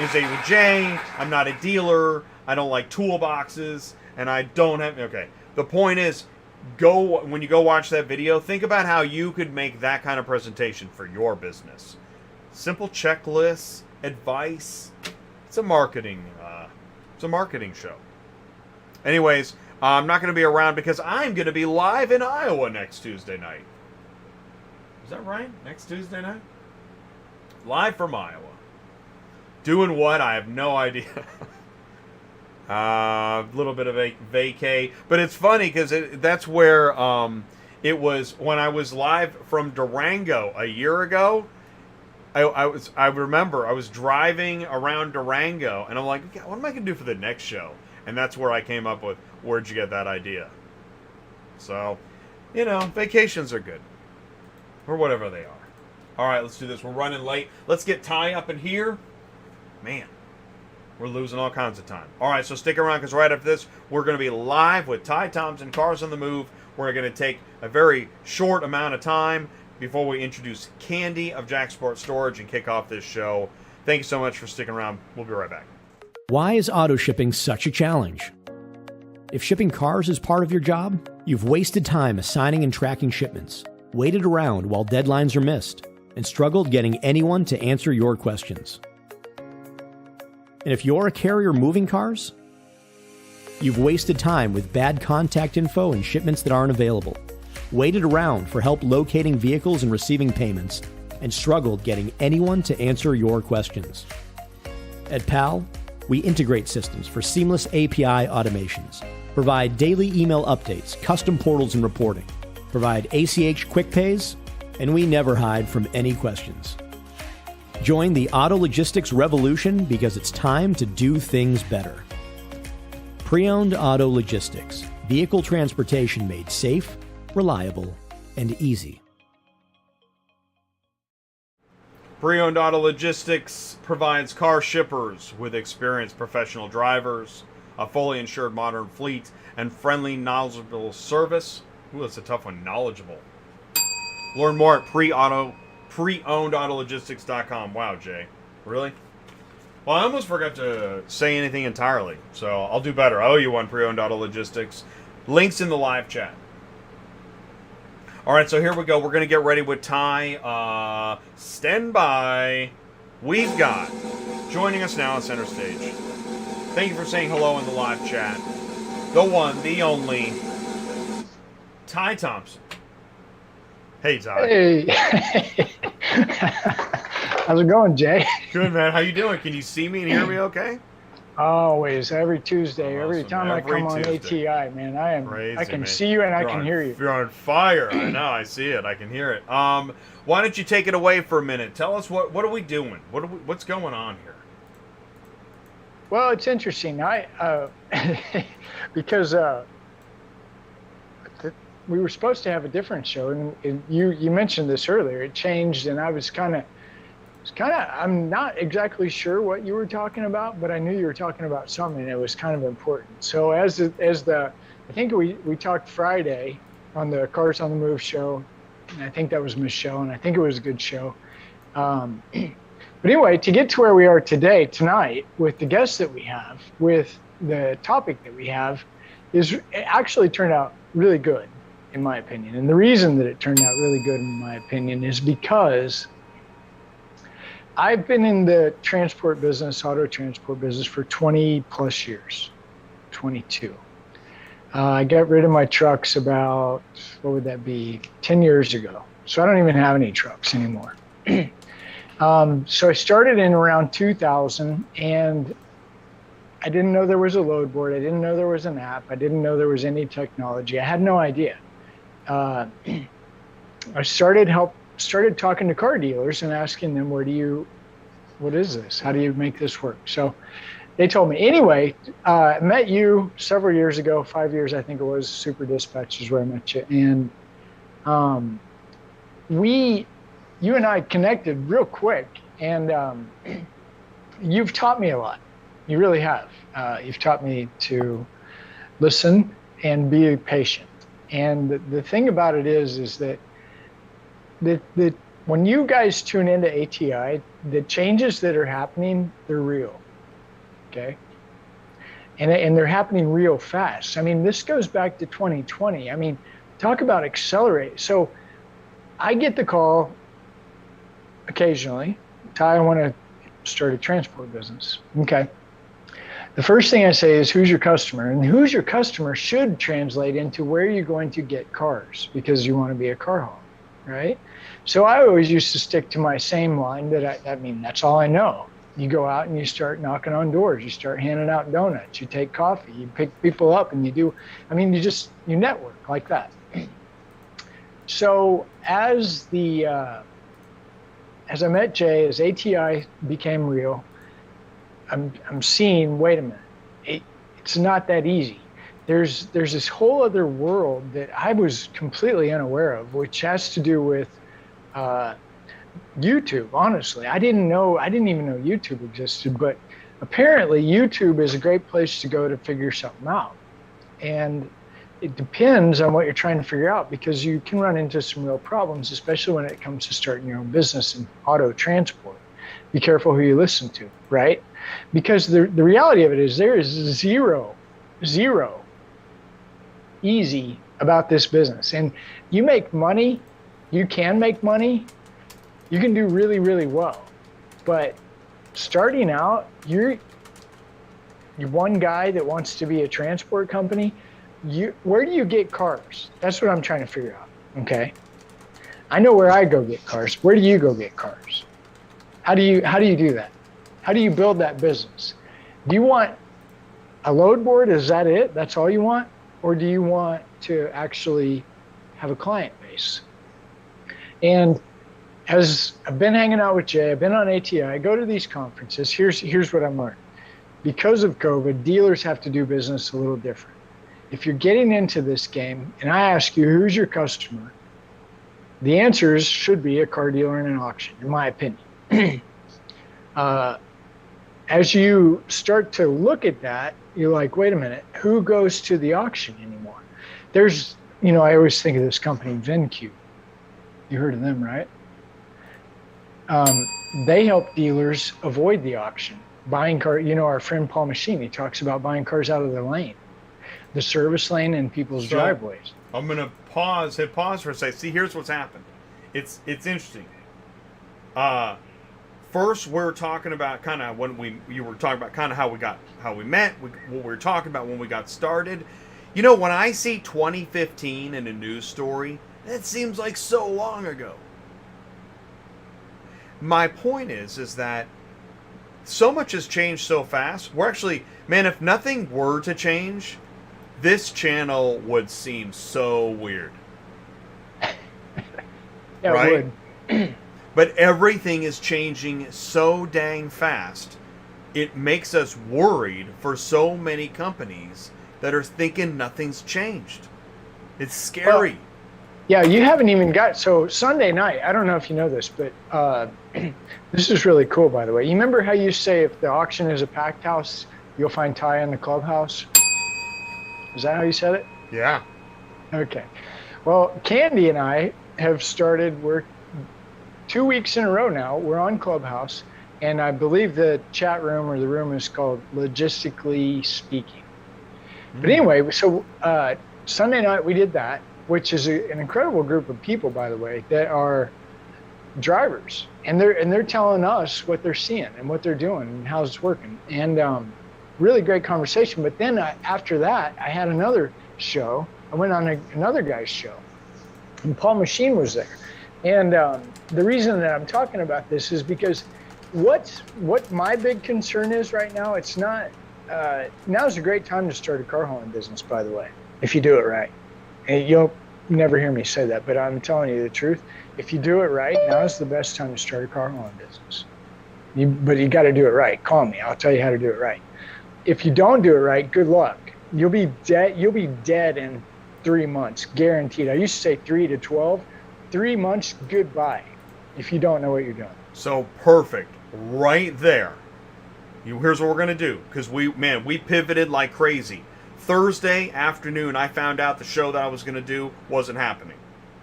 You say, well, Jay, I'm not a dealer. I don't like toolboxes. And I don't have... Okay. The point is, when you go watch that video, think about how you could make that kind of presentation for your business. Simple checklists, advice. It's a marketing show. Anyways, I'm not going to be around because I'm going to be live in Iowa next Tuesday night. Is that right? Next Tuesday night? Live from Iowa. Doing what? I have no idea. A little bit of a vacay. But it's funny because that's where it was when I was live from Durango a year ago. I remember I was driving around Durango and I'm like, okay, what am I going to do for the next show? And that's where I came up with, where'd you get that idea? So, vacations are good. Or whatever they are. All right, let's do this. We're running late. Let's get Ty up in here. Man. We're losing all kinds of time. All right, so stick around because right after this, we're going to be live with Ty Thompson, Cars on the Move. We're going to take a very short amount of time before we introduce Kandy of Jaxport Storage and kick off this show. Thank you so much for sticking around. We'll be right back. Why is auto shipping such a challenge? If shipping cars is part of your job, you've wasted time assigning and tracking shipments, waited around while deadlines are missed, and struggled getting anyone to answer your questions. And if you're a carrier moving cars, you've wasted time with bad contact info and shipments that aren't available, waited around for help locating vehicles and receiving payments, and struggled getting anyone to answer your questions. At PAL, we integrate systems for seamless API automations, provide daily email updates, custom portals and reporting, provide ACH quick pays, and we never hide from any questions. Join the auto logistics revolution because it's time to do things better. Preowned Auto Logistics, vehicle transportation made safe, reliable, and easy. Preowned Auto Logistics provides car shippers with experienced professional drivers, a fully insured modern fleet, and friendly, knowledgeable service. Ooh, that's a tough one. Knowledgeable. Learn more at preownedautologistics.com. Wow, Jay. Really? Well, I almost forgot to say anything entirely, so I'll do better. I owe you one, Preowned Auto Logistics. Links in the live chat. All right, so here we go. We're going to get ready with Ty. Stand by. We've got, joining us now on center stage. Thank you for saying hello in the live chat. The one, the only, Ty Thompson. Hey, Ty. Hey. How's it going, Jay? Good, man. How you doing? Can you see me and hear me okay? Always, every Tuesday, Awesome. every time I come on ATI, man, Crazy, I can man. see you and I You're can on- hear you. You're on fire. I know. I see it. I can hear it. Why don't you take it away for a minute? Tell us what are we doing? What's going on here? Well, it's interesting. Because we were supposed to have a different show, and you mentioned this earlier. It changed, and I was kind of. I'm not exactly sure what you were talking about, but I knew you were talking about something that was kind of important. So I think we talked Friday on the Cars on the Move show, and I think that was Michelle, and I think it was a good show. But anyway, to get to where we are tonight, with the guests that we have, with the topic that we have, it actually turned out really good, in my opinion. And the reason that it turned out really good, in my opinion, is because I've been in the transport business, auto transport business, for 20 plus years, 22. I got rid of my trucks about, what would that be, 10 years ago. So I don't even have any trucks anymore. So I started in around 2000, and I didn't know there was a load board. I didn't know there was an app. I didn't know there was any technology. I had no idea. I started talking to car dealers and asking them, what is this? How do you make this work? So they told me. Anyway, I met you several years ago, 5 years, I think it was. Super Dispatch is where I met you. And you and I connected real quick, and you've taught me a lot. You really have. You've taught me to listen and be patient. And the thing about it is that when you guys tune into ATI, the changes that are happening, they're real, okay? And they're happening real fast. I mean, this goes back to 2020. I mean, talk about accelerate. So I get the call occasionally, Ty, I want to start a transport business. Okay. The first thing I say is, who's your customer? And who's your customer should translate into where you're going to get cars, because you want to be a car hauler, right? So I always used to stick to my same line that's all I know. You go out and you start knocking on doors, you start handing out donuts, you take coffee, you pick people up, and you network like that. So as I met Jay, as ATI became real, I'm seeing, wait a minute, it's not that easy. There's this whole other world that I was completely unaware of, which has to do with YouTube. Honestly, I didn't even know YouTube existed, but apparently YouTube is a great place to go to figure something out. And it depends on what you're trying to figure out, because you can run into some real problems, especially when it comes to starting your own business in auto transport. Be careful who you listen to, right? Because the reality of it is there is zero easy about this business. And you make money, you can make money, you can do really, really well. But starting out, you're one guy that wants to be a transport company. Where do you get cars? That's what I'm trying to figure out, okay? I know where I go get cars. Where do you go get cars? How do you do that? How do you build that business? Do you want a load board? Is that it? That's all you want? Or do you want to actually have a client base? And as I've been hanging out with Jay, I've been on ATI, I go to these conferences. Here's what I'm learning. Because of COVID, dealers have to do business a little different. If you're getting into this game and I ask you, who's your customer? The answers should be a car dealer and an auction, in my opinion. As you start to look at that, you're like, wait a minute, who goes to the auction anymore? There's, I always think of this company, VinQ. You heard of them, right? They help dealers avoid the auction. Buying car, our friend Paul Machine, he talks about buying cars out of the lane, the service lane in people's driveways. I'm going to hit pause for a second. See, here's what's happened. It's interesting. First, we're talking about kind of you were talking about kind of how we met, what we were talking about when we got started. When I see 2015 in a news story, that seems like so long ago. My point is that so much has changed so fast. We're actually, man, if nothing were to change, this channel would seem so weird. Yeah, right? It would. But everything is changing so dang fast. It makes us worried for so many companies that are thinking nothing's changed. It's scary. Well, yeah, you haven't even so Sunday night, I don't know if you know this, but this is really cool, by the way. You remember how you say if the auction is a packed house, you'll find Ty in the clubhouse? Is that how you said it? Yeah. Okay. Well, Kandy and I have started, we're 2 weeks in a row now, we're on Clubhouse, and I believe the chat room or the room is called Logistically Speaking. But anyway, so Sunday night we did that, which is an incredible group of people, by the way, that are drivers, and they're telling us what they're seeing and what they're doing and how it's working, and really great conversation. But then after that, I had another show. I went on another guy's show, and Paul Machine was there. And the reason that I'm talking about this is because what my big concern is right now, it's not, now's a great time to start a car hauling business, by the way, if you do it right. And you'll never hear me say that, but I'm telling you the truth. If you do it right, now's the best time to start a car hauling business. But you got to do it right. Call me. I'll tell you how to do it right. If you don't do it right, good luck. You'll be dead. You'll be dead in 3 months, guaranteed. I used to say 3 to 12. 3 months, goodbye, if you don't know what you're doing. So perfect, right there. Here's what we're gonna do, because we pivoted like crazy. Thursday afternoon, I found out the show that I was gonna do wasn't happening.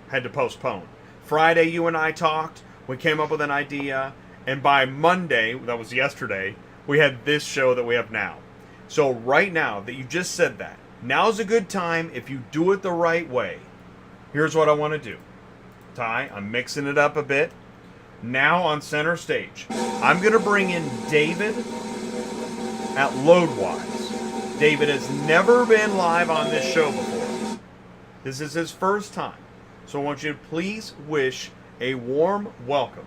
Had to postpone. Friday, you and I talked. We came up with an idea, and by Monday, that was yesterday, we had this show that we have now. So right now that you just said that, now's a good time if you do it the right way. Here's what I want to do. Ty, I'm mixing it up a bit. Now on center stage, I'm going to bring in David at LoadWise. David has never been live on this show before. This is his first time. So I want you to please wish a warm welcome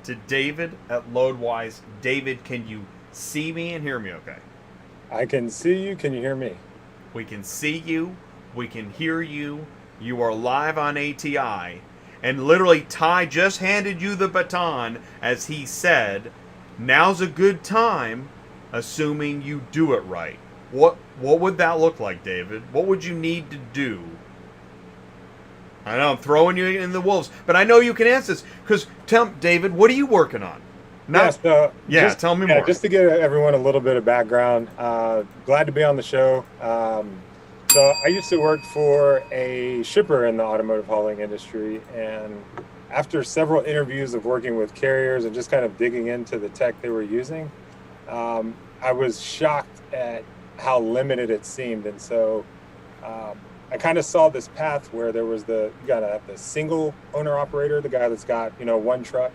to David at LoadWise. David, can you see me and hear me okay? I can see you. Can you hear me? We can see you. We can hear you. You are live on ATI. And literally, Ty just handed you the baton as he said, now's a good time, assuming you do it right. What would that look like, David? What would you need to do? I know I'm throwing you in the wolves, but I know you can answer this. Because, David, what are you working on? Tell me more. Just to give everyone a little bit of background, glad to be on the show. So I used to work for a shipper in the automotive hauling industry, and after several interviews of working with carriers and just kind of digging into the tech they were using, I was shocked at how limited it seemed. And so I kind of saw this path where there was you gotta have the single owner operator, the guy that's got, one truck,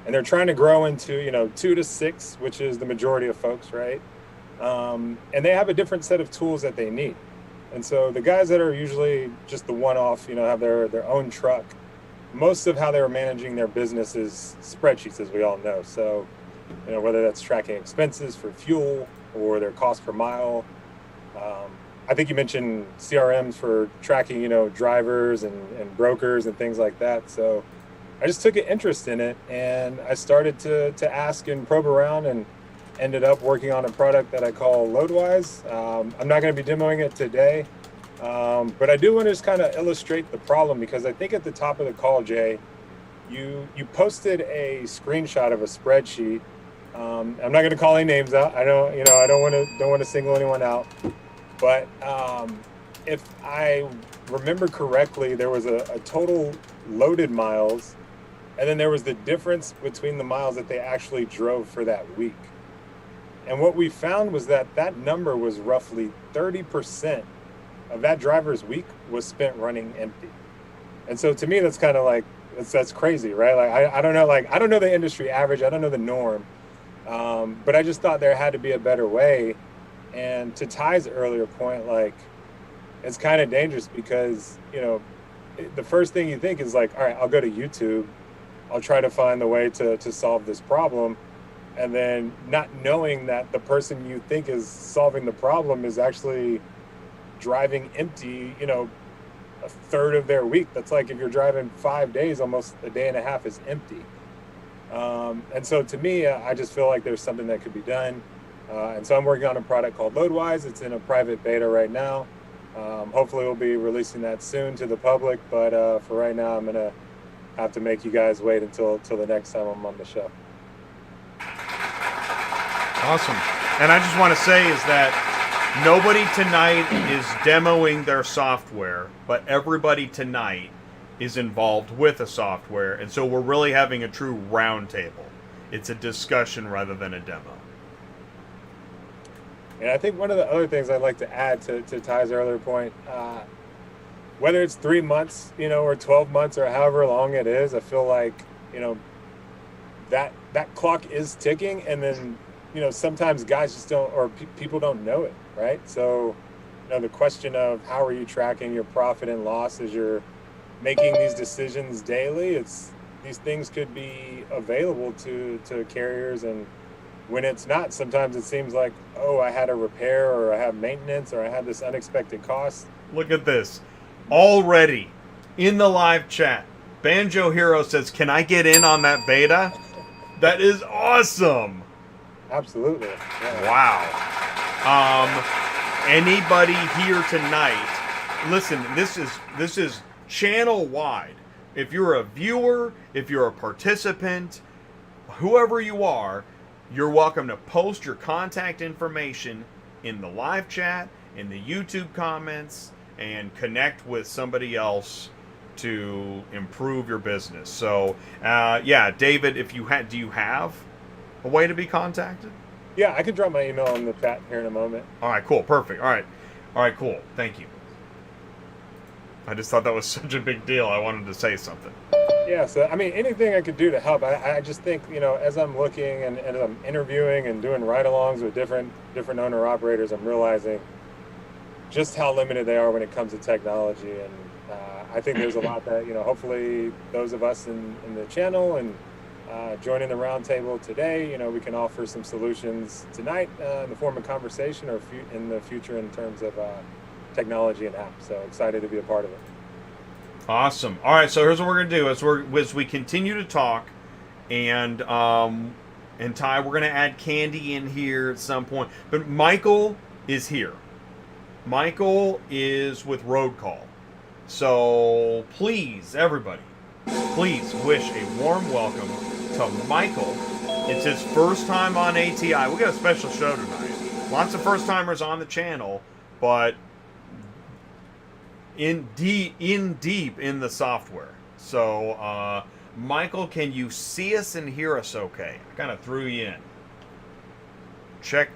and they're trying to grow into, 2 to 6, which is the majority of folks, right? And they have a different set of tools that they need. And so the guys that are usually just the one-off, have their own truck, most of how they were managing their business is spreadsheets, as we all know. So, whether that's tracking expenses for fuel or their cost per mile. I think you mentioned CRMs for tracking, drivers and brokers and things like that. So I just took an interest in it, and I started to ask and probe around, and ended up working on a product that I call LoadWise. I'm not going to be demoing it today, but I do want to just kind of illustrate the problem, because I think at the top of the call, Jay, you posted a screenshot of a spreadsheet. I'm not going to call any names out. I don't want to single anyone out, but if I remember correctly, there was a total loaded miles, and then there was the difference between the miles that they actually drove for that week. And what we found was that number was roughly 30% of that driver's week was spent running empty. And so to me, that's kind of like, that's crazy, right? Like, I don't know, I don't know the industry average. I don't know the norm. But I just thought there had to be a better way. And to Ty's earlier point, it's kind of dangerous, because, the first thing you think is all right, I'll go to YouTube. I'll try to find the way to solve this problem. And then not knowing that the person you think is solving the problem is actually driving empty, a third of their week. That's like if you're driving 5 days, almost a day and a half is empty. And so to me, I just feel like there's something that could be done. And so I'm working on a product called LoadWise. It's in a private beta right now. Hopefully we'll be releasing that soon to the public. But for right now, I'm going to have to make you guys wait until the next time I'm on the show. Awesome. And I just want to say is that nobody tonight is demoing their software, but everybody tonight is involved with a software. And so we're really having a true roundtable. It's a discussion rather than a demo. And I think one of the other things I'd like to add to Ty's earlier point, whether it's 3 months, or 12 months or however long it is, I feel like, that clock is ticking, and then, sometimes guys just don't, or people don't know it, right? So, the question of how are you tracking your profit and loss as you're making these decisions daily. These things could be available to carriers, and when it's not, sometimes it seems like, oh, I had a repair, or I have maintenance, or I had this unexpected cost. Look at this. Already in the live chat, Banjo Hero says, can I get in on that beta? That is awesome. Absolutely. Yeah. Wow. Anybody here tonight, listen, this is channel wide. If you're a viewer, if you're a participant, whoever you are, you're welcome to post your contact information in the live chat, in the YouTube comments, and connect with somebody else to improve your business. So, yeah, David, if you do you have a way to be contacted? Yeah, I can drop my email in the chat here in a moment. All right, cool, perfect. All right, cool. Thank you. I just thought that was such a big deal. I wanted to say something. Yeah, so I mean, anything I could do to help. I just think, as I'm looking and as I'm interviewing and doing ride-alongs with different owner-operators, I'm realizing just how limited they are when it comes to technology. And I think there's a lot that, hopefully those of us in the channel and joining the roundtable today, we can offer some solutions tonight in the form of conversation, or in the future in terms of technology and apps. So excited to be a part of it. Awesome. All right, so here's what we're gonna do: as we continue to talk, and Ty, we're gonna add Kandy in here at some point. But Michael is here. Michael is with Roadcall. So please, everybody, please wish a warm welcome to Michael. It's his first time on ATI. We got a special show tonight. Lots of first timers on the channel, but in deep in the software. So, Michael, can you see us and hear us okay? I kind of threw you in. Check.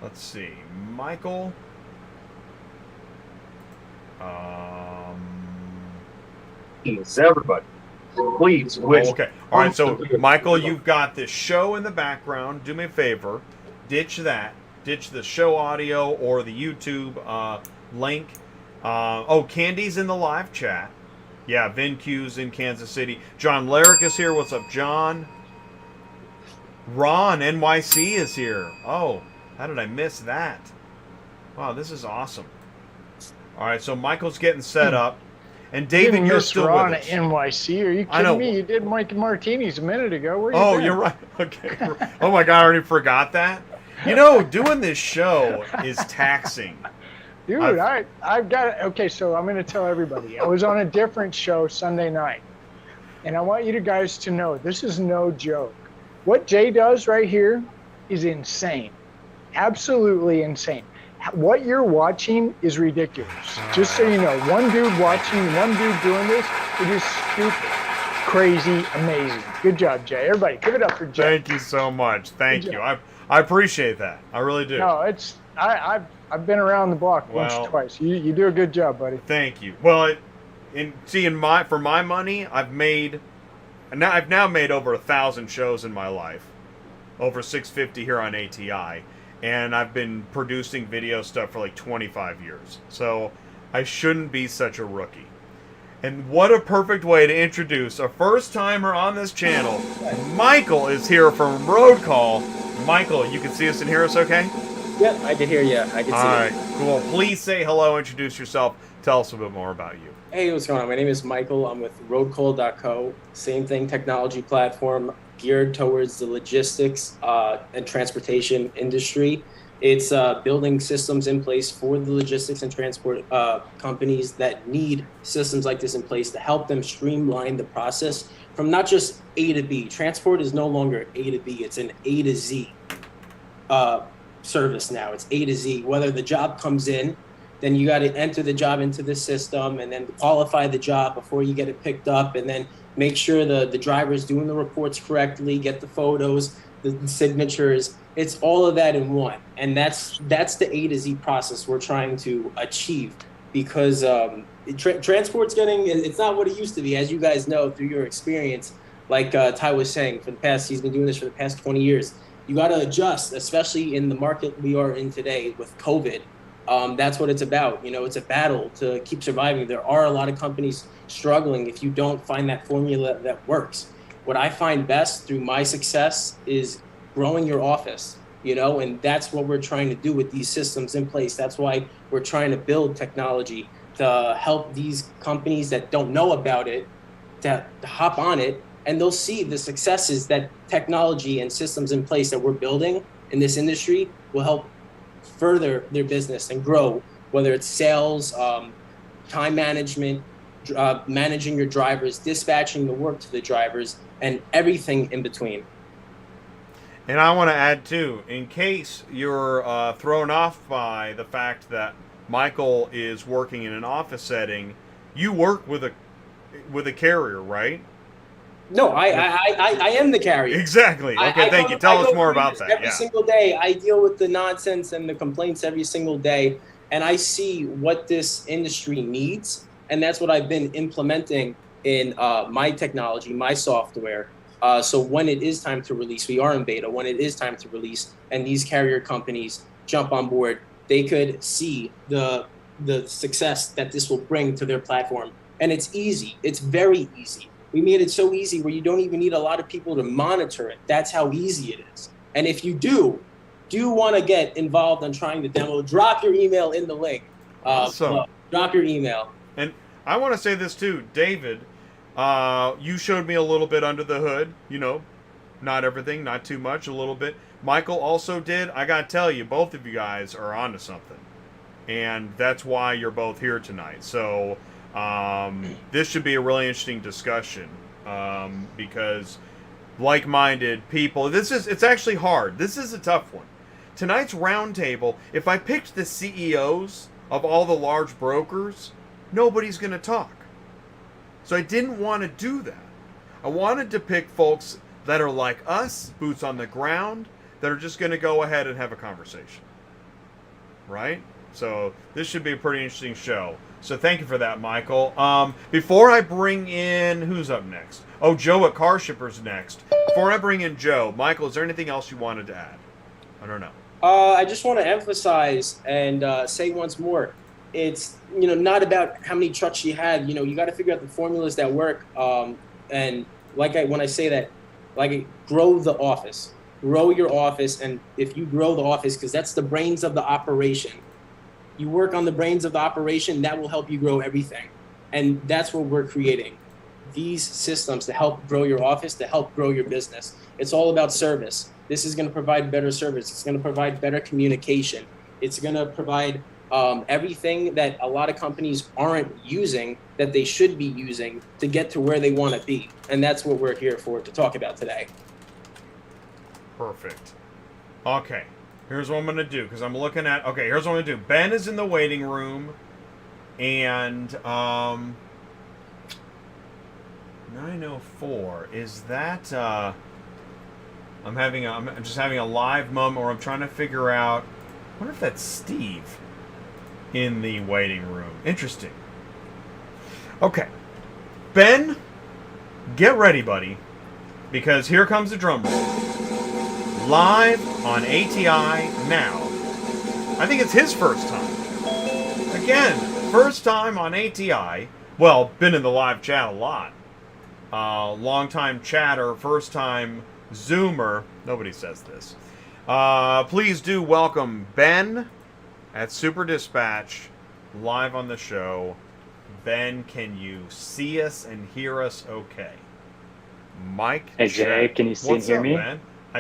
Let's see. Michael. Please, everybody. Please. Okay. All right, so, Michael, you've got this show in the background. Do me a favor. Ditch that. Ditch the show audio or the YouTube link. Kandy's in the live chat. Yeah, VinQ's in Kansas City. John Larrick is here. What's up, John? Ron NYC is here. Oh, how did I miss that? Wow, this is awesome. All right, so Michael's getting set up. And David, you're still Ron with us. at NYC. Are you kidding me? You did Mike Martinis a minute ago. Where you been? You're right. Okay. Oh my God, I already forgot that. Doing this show is taxing. Dude, I've got it. Okay, so I'm going to tell everybody. I was on a different show Sunday night, and I want you guys to know this is no joke. What Jay does right here is insane. Absolutely insane. What you're watching is ridiculous. Just so you know, one dude watching, one dude doing this, it is stupid, crazy, amazing. Good job, Jay. Everybody, give it up for Jay. Thank you so much. Thank you. I appreciate that. I really do. No, I've been around the block once or twice. You do a good job, buddy. Thank you. Well, for my money, I've now made over 1,000 shows in my life, over 650 here on ATI, and I've been producing video stuff for like 25 years. So I shouldn't be such a rookie. And what a perfect way to introduce a first timer on this channel. Michael is here from Roadcall. Michael, you can see us and hear us okay? Yep, I can hear you. I can see you. All right, cool. Please say hello, introduce yourself. Tell us a bit more about you. Hey, what's going on? My name is Michael. I'm with Roadcall.co. Same thing, technology platform geared towards the logistics and transportation industry. It's building systems in place for the logistics and transport companies that need systems like this in place to help them streamline the process from not just A to B. Transport is no longer A to B. It's an A to Z service now. It's A to Z. Whether the job comes in, then you got to enter the job into the system and then qualify the job before you get it picked up, and then make sure the driver's doing the reports correctly, get the photos, the signatures. It's all of that in one. And that's the A to Z process we're trying to achieve, because transport's it's not what it used to be, as you guys know through your experience. Like Ty was saying, he's been doing this for the past 20 years. You got to adjust, especially in the market we are in today with COVID. That's what it's about. It's a battle to keep surviving. There are a lot of companies struggling if you don't find that formula that works. What I find best through my success is growing your office, and that's what we're trying to do with these systems in place. That's why we're trying to build technology to help these companies that don't know about it to hop on it, and they'll see the successes that technology and systems in place that we're building in this industry will help further their business and grow, whether it's sales, time management, managing your drivers, dispatching the work to the drivers, and everything in between. And I want to add too, in case you're thrown off by the fact that Michael is working in an office setting, you work with a carrier, right? No, I am the carrier. Exactly. Okay, thank you. Tell us more about that. Every single day, I deal with the nonsense and the complaints every single day, and I see what this industry needs, and that's what I've been implementing in my technology, my software. So when it is time to release, we are in beta. When it is time to release, and these carrier companies jump on board, they could see the success that this will bring to their platform. And it's easy. It's very easy. We made it so easy where you don't even need a lot of people to monitor it. That's how easy it is. And if you do want to get involved on trying to demo, drop your email in the link. Awesome. Drop your email. And I want to say this too, David. You showed me a little bit under the hood. Not everything, not too much, a little bit. Michael also did. I got to tell you, both of you guys are onto something. And that's why you're both here tonight. So this should be a really interesting discussion because like-minded people, it's actually hard. This is a tough one. Tonight's roundtable, if I picked the CEOs of all the large brokers, nobody's going to talk. So I didn't want to do that. I wanted to pick folks that are like us, boots on the ground, that are just going to go ahead and have a conversation. Right? So this should be a pretty interesting show. So thank you for that, Michael. Before I bring in, who's up next? Oh, Joe at Karshypr's next. Before I bring in Joe, Michael, is there anything else you wanted to add? I don't know. I just want to emphasize and say once more, it's not about how many trucks you have. You got to figure out the formulas that work. And when I say that, grow the office, grow your office, and if you grow the office, because that's the brains of the operation. You work on the brains of the operation, that will help you grow everything. And that's what we're creating. These systems to help grow your office, to help grow your business. It's all about service. This is going to provide better service. It's going to provide better communication. It's going to provide everything that a lot of companies aren't using that they should be using to get to where they want to be. And that's what we're here for, to talk about today. Perfect. Okay. Here's what I'm going to do, because I'm looking at... Okay, here's what I'm going to do. Ben is in the waiting room, and 9:04. Is that... I'm just having a live moment where I'm trying to figure out... I wonder if that's Steve in the waiting room. Interesting. Okay. Ben, get ready, buddy, because here comes the drum roll. Live on ATI now. I think it's his first time. Again, first time on ATI. Well, been in the live chat a lot. Long-time chatter, first-time Zoomer. Nobody says this. Please do welcome Ben at Super Dispatch, live on the show. Ben, can you see us and hear us okay? Mike? Hey, Jay, can you see and hear me? Ben?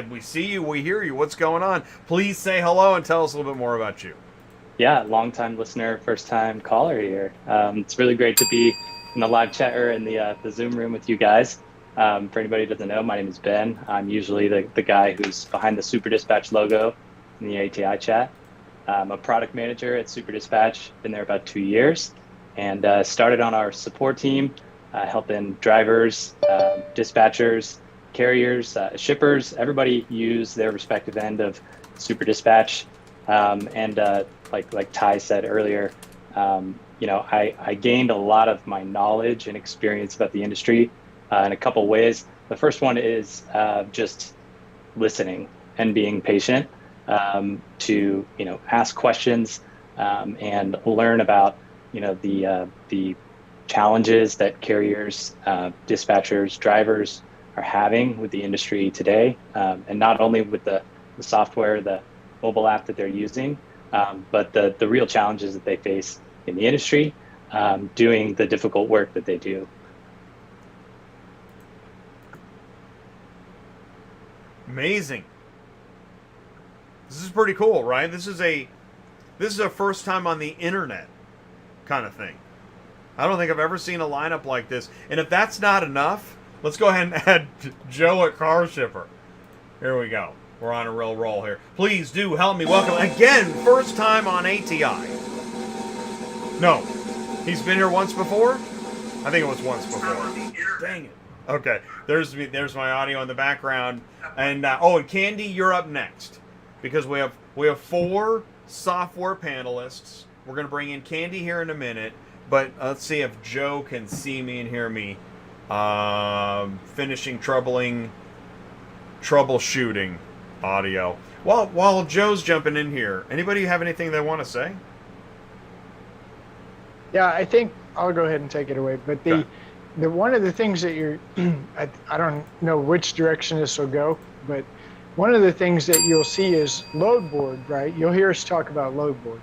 We see you, we hear you. What's going on? Please say hello and tell us a little bit more about you. Yeah, long-time listener, first-time caller here. It's really great to be in the live chat or in the Zoom room with you guys. For anybody who doesn't know, my name is Ben. I'm usually the guy who's behind the Super Dispatch logo in the ATI chat. I'm a product manager at Super Dispatch, been there about 2 years, and started on our support team, helping drivers, dispatchers, carriers, shippers, everybody use their respective end of Super Dispatch. Like Ty said earlier, I gained a lot of my knowledge and experience about the industry in a couple ways. The first one is just listening and being patient to ask questions, and learn about, the challenges that carriers, dispatchers, drivers are having with the industry today, and not only with the software, the mobile app that they're using, but the real challenges that they face in the industry, doing the difficult work that they do. Amazing. This is pretty cool, right? This is a first time on the internet kind of thing. I don't think I've ever seen a lineup like this. And if that's not enough, let's go ahead and add Joe at Karshypr. Here we go. We're on a real roll here. Please do help me welcome again, first time on ATI. No, he's been here once before. I think it was once before. Dang it. Okay, there's my audio in the background, and and Kandy, you're up next because we have 4 software panelists. We're gonna bring in Kandy here in a minute, but let's see if Joe can see me and hear me. Finishing troubleshooting audio. While Joe's jumping in here, anybody have anything they want to say? Yeah, I think I'll go ahead and take it away. But the one of the things that you're, I don't know which direction this will go, but one of the things that you'll see is load board, right? You'll hear us talk about load board.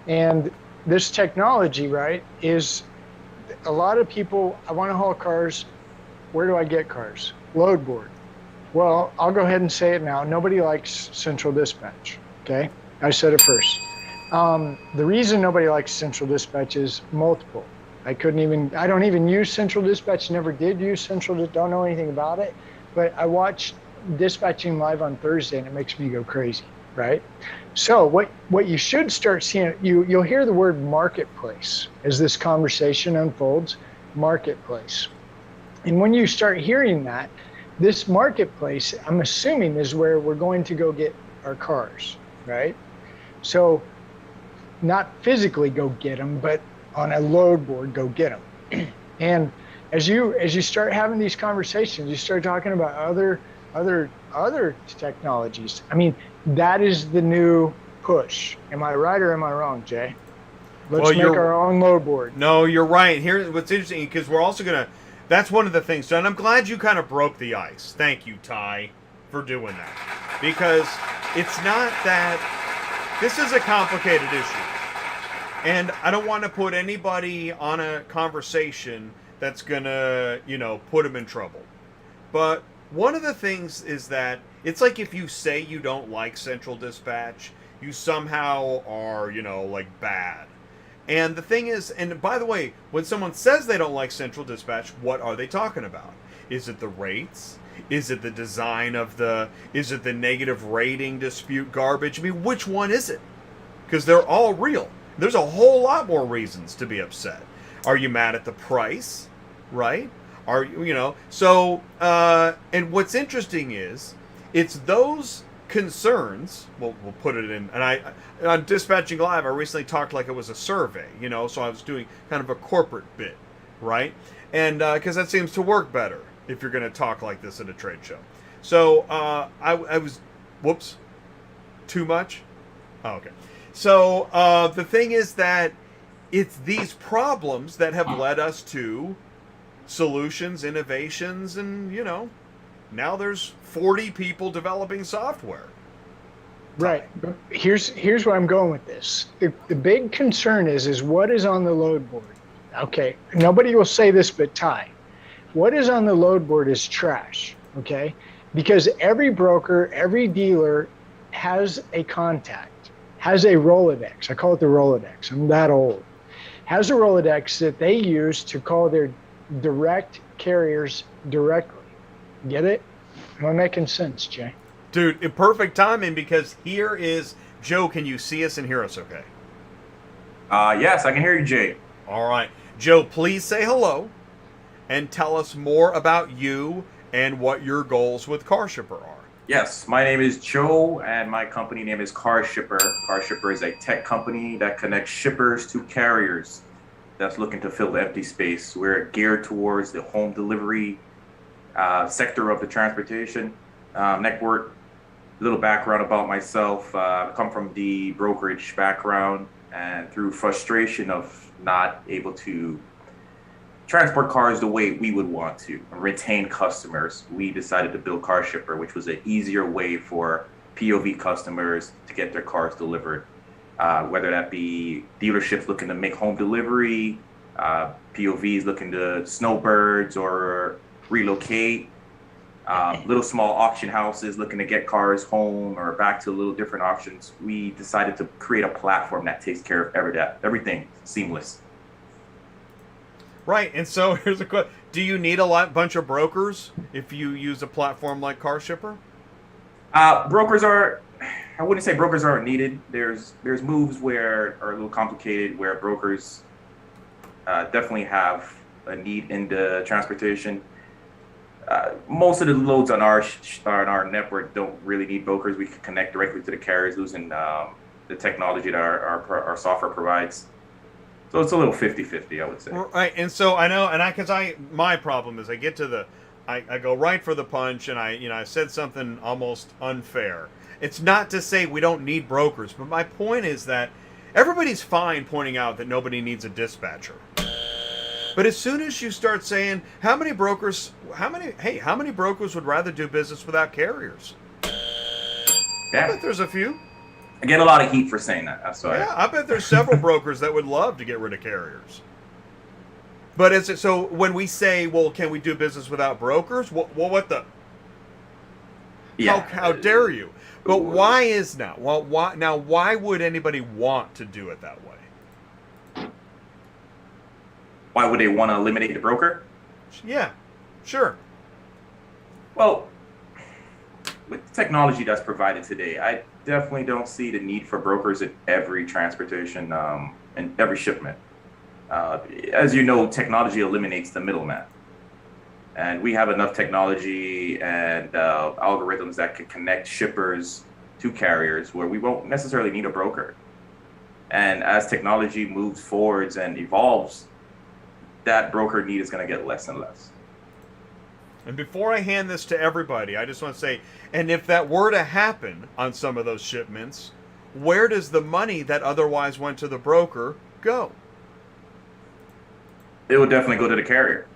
And this technology, right, is a lot of people, I want to haul cars. Where do I get cars? Load board. Well, I'll go ahead and say it now. Nobody likes central dispatch, okay? I said it first. The reason nobody likes central dispatch is multiple. I don't even use central dispatch, never did use central, don't know anything about it, but I watched dispatching live on Thursday and it makes me go crazy, right? So what you should start seeing, you'll hear the word marketplace as this conversation unfolds, marketplace. And when you start hearing that, this marketplace, I'm assuming, is where we're going to go get our cars, right? So not physically go get them, but on a load board, go get them. And as you start having these conversations, you start talking about other technologies. I mean, that is the new push. Am I right or am I wrong, Jay? Let's make our own load board. No, you're right. Here's what's interesting, because we're also gonna. That's one of the things, and I'm glad you kind of broke the ice. Thank you, Ty, for doing that, because it's not that. This is a complicated issue. And I don't want to put anybody on a conversation that's going to, put them in trouble. But one of the things is that it's like if you say you don't like central dispatch, you somehow are, bad. And the thing is, and by the way, when someone says they don't like central dispatch, what are they talking about? Is it the rates? Is it the design is it the negative rating dispute garbage? I mean, which one is it? Because they're all real. There's a whole lot more reasons to be upset. Are you mad at the price? Right? Are you, so, and what's interesting is, it's those concerns, we'll put it in, and on Dispatching Live, I recently talked like it was a survey, so I was doing kind of a corporate bit, right? And, because that seems to work better if you're going to talk like this at a trade show. So, I was, whoops, too much? Oh, okay. So, the thing is that it's these problems that have led us to solutions, innovations, and, now there's 40 people developing software. Right. But here's where I'm going with this. The big concern is what is on the load board. Okay. Nobody will say this but Ty. What is on the load board is trash. Okay. Because every broker, every dealer has a contact, has a Rolodex. I call it the Rolodex. I'm that old. Has a Rolodex that they use to call their direct carriers directly. Get it? Am I making sense, Jay? Dude, perfect timing, because here is Joe. Can you see us and hear us okay? Yes, I can hear you, Jay. All right. Joe, please say hello and tell us more about you and what your goals with Karshypr are. Yes, my name is Joe, and my company name is Karshypr. Karshypr is a tech company that connects shippers to carriers that's looking to fill the empty space. We're geared towards the home delivery sector of the transportation network. A little background about myself. I come from the brokerage background, And through frustration of not able to transport cars the way we would want to and retain customers, we decided to build Karshypr, which was an easier way for POV customers to get their cars delivered. Whether that be dealerships looking to make home delivery, POVs looking to snowbirds or relocate, little small auction houses looking to get cars home or back to little different auctions. We decided to create a platform that takes care of everything seamless. Right, and so here's a question. Do you need bunch of brokers if you use a platform like Karshypr? Brokers are, I wouldn't say brokers aren't needed. There's moves where are a little complicated where brokers definitely have a need in the transportation. Most of the loads on our network don't really need brokers. We can connect directly to the carriers using the technology that our software provides. So it's a little 50-50, I would say. Right, and so I know, and my problem is I get to I go right for the punch, and I said something almost unfair. It's not to say we don't need brokers, but my point is that everybody's fine pointing out that nobody needs a dispatcher. But as soon as you start saying, how many brokers would rather do business without carriers? Yeah. I bet there's a few. I get a lot of heat for saying that. That's why. Yeah, I bet there's several brokers that would love to get rid of carriers. But so when we say, well, can we do business without brokers? Well, what the? Yeah. How dare you? But why is now? Well, why would anybody want to do it that way? Why would they want to eliminate the broker? Yeah, sure. Well, with the technology that's provided today, I definitely don't see the need for brokers in every transportation and every shipment. As you know, technology eliminates the middleman. And we have enough technology and algorithms that can connect shippers to carriers where we won't necessarily need a broker. And as technology moves forwards and evolves, that broker need is going to get less and less. And before I hand this to everybody, I just want to say, and if that were to happen on some of those shipments, where does the money that otherwise went to the broker go? It would definitely go to the carrier.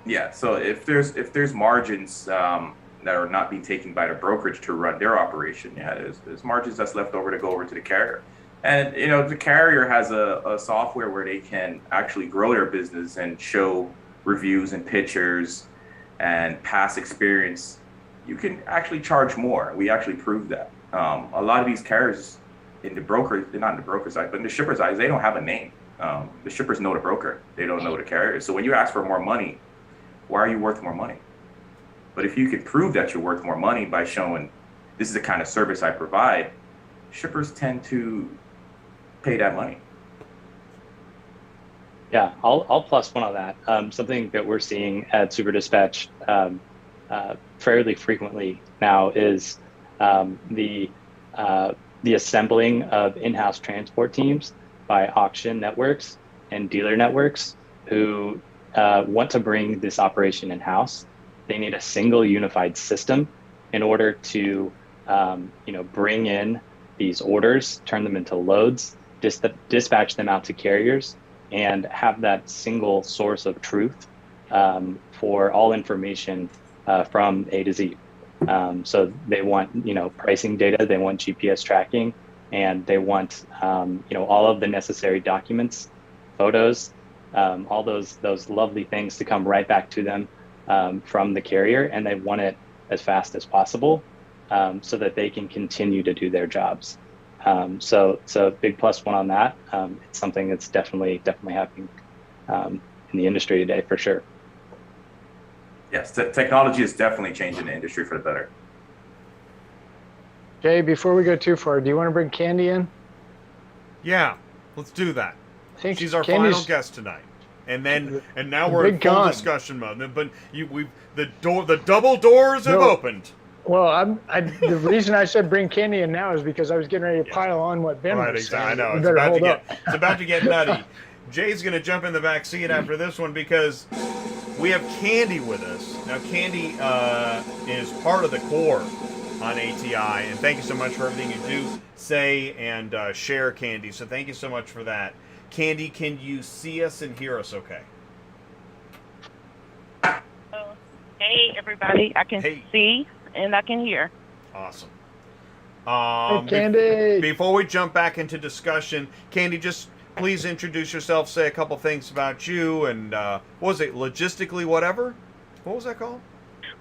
Yeah, so if there's margins that are not being taken by the brokerage to run their operation, yeah, there's margins that's left over to go over to the carrier. And the carrier has a software where they can actually grow their business and show reviews and pictures and past experience. You can actually charge more. We actually proved that. A lot of these carriers in the broker, they're not in the broker side, but in the shipper side, they don't have a name. The shippers know the broker. They don't know the carrier. So when you ask for more money, why are you worth more money? But if you can prove that you're worth more money by showing this is the kind of service I provide, shippers tend to pay that money. Yeah, I'll plus one on that. Something that we're seeing at Super Dispatch fairly frequently now is the assembling of in-house transport teams by auction networks and dealer networks who want to bring this operation in-house. They need a single unified system in order to bring in these orders, turn them into loads, dispatch them out to carriers, and have that single source of truth for all information from A to Z. So they want pricing data, they want GPS tracking, and they want all of the necessary documents, photos, all those lovely things to come right back to them from the carrier, and they want it as fast as possible so that they can continue to do their jobs. So big plus one on that. It's something that's definitely happening in the industry today for sure. Yes, technology is definitely changing the industry for the better. Jay, before we go too far, do you want to bring Kandy in? Yeah, let's do that. I think She's our Kandy's final guest tonight. And now we're in full discussion mode. But the double doors have opened. Well, the reason I said bring Kandy in now is because I was getting ready to pile on what Ben was saying. I know. It's about to get nutty. Jay's going to jump in the back seat after this one because we have Kandy with us. Now, Kandy is part of the core on ATI. And thank you so much for everything you do, say, and share, Kandy. So thank you so much for that. Kandy, can you see us and hear us okay? Hey, everybody. I can see and I can hear. Awesome. Kandy. Before we jump back into discussion, Kandy, just please introduce yourself, say a couple things about you, and what was it, Logistically Whatever? What was that called?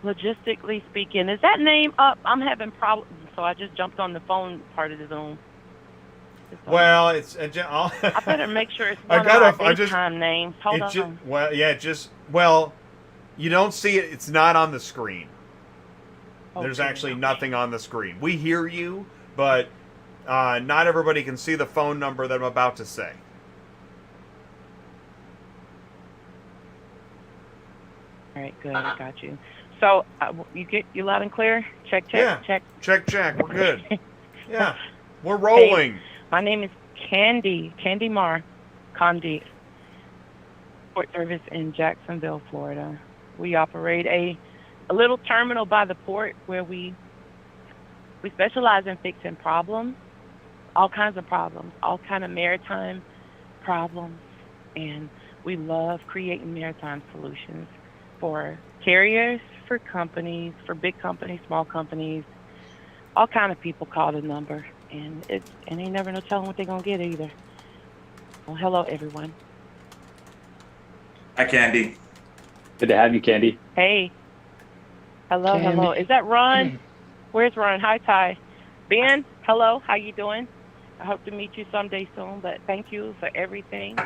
Logistically Speaking. Is that name up? I'm having problems, so I just jumped on the phone part of the Zoom. Well, it's... I better make sure it's one of my FaceTime names. Hold on. Well, you don't see it. It's not on the screen. There's Okay. actually nothing on the screen. We hear you, but not everybody can see the phone number that I'm about to say. All right, good. I got you. So you loud and clear? Check. Yeah. Check. We're good. Yeah. We're rolling. Hey, my name is Kandy Mar, Kandy Port Service in Jacksonville, Florida. We operate a little terminal by the port where we specialize in fixing problems, all kinds of problems, all kind of maritime problems, and we love creating maritime solutions for carriers, for companies, for big companies, small companies, all kind of people call the number, and ain't never no telling what they're gonna get either. Well, hello everyone. Hi, Kandy. Good to have you, Kandy. Hey. Hello. Is that Ron? Where's Ron? Hi, Ty. Ben, hello. How you doing? I hope to meet you someday soon, but thank you for everything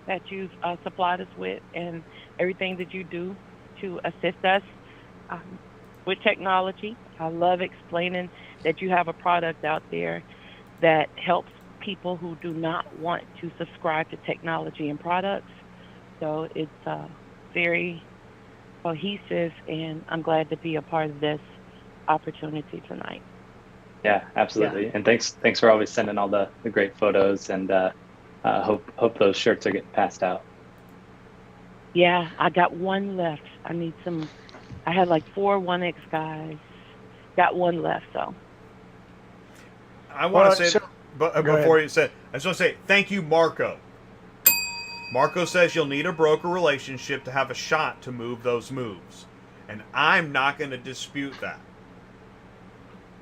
that you've supplied us with and everything that you do to assist us with technology. I love explaining that you have a product out there that helps people who do not want to subscribe to technology and products. So it's very cohesive, and I'm glad to be a part of this opportunity tonight. Yeah, absolutely. And thanks for always sending all the great photos, and hope those shirts are getting passed out. Yeah, I got one left. I need some. I had like 4 1X guys. Got one left, so. I want to say, but before you said, I just want to say thank you, Marco. Marco says you'll need a broker relationship to have a shot to move those moves. And I'm not going to dispute that.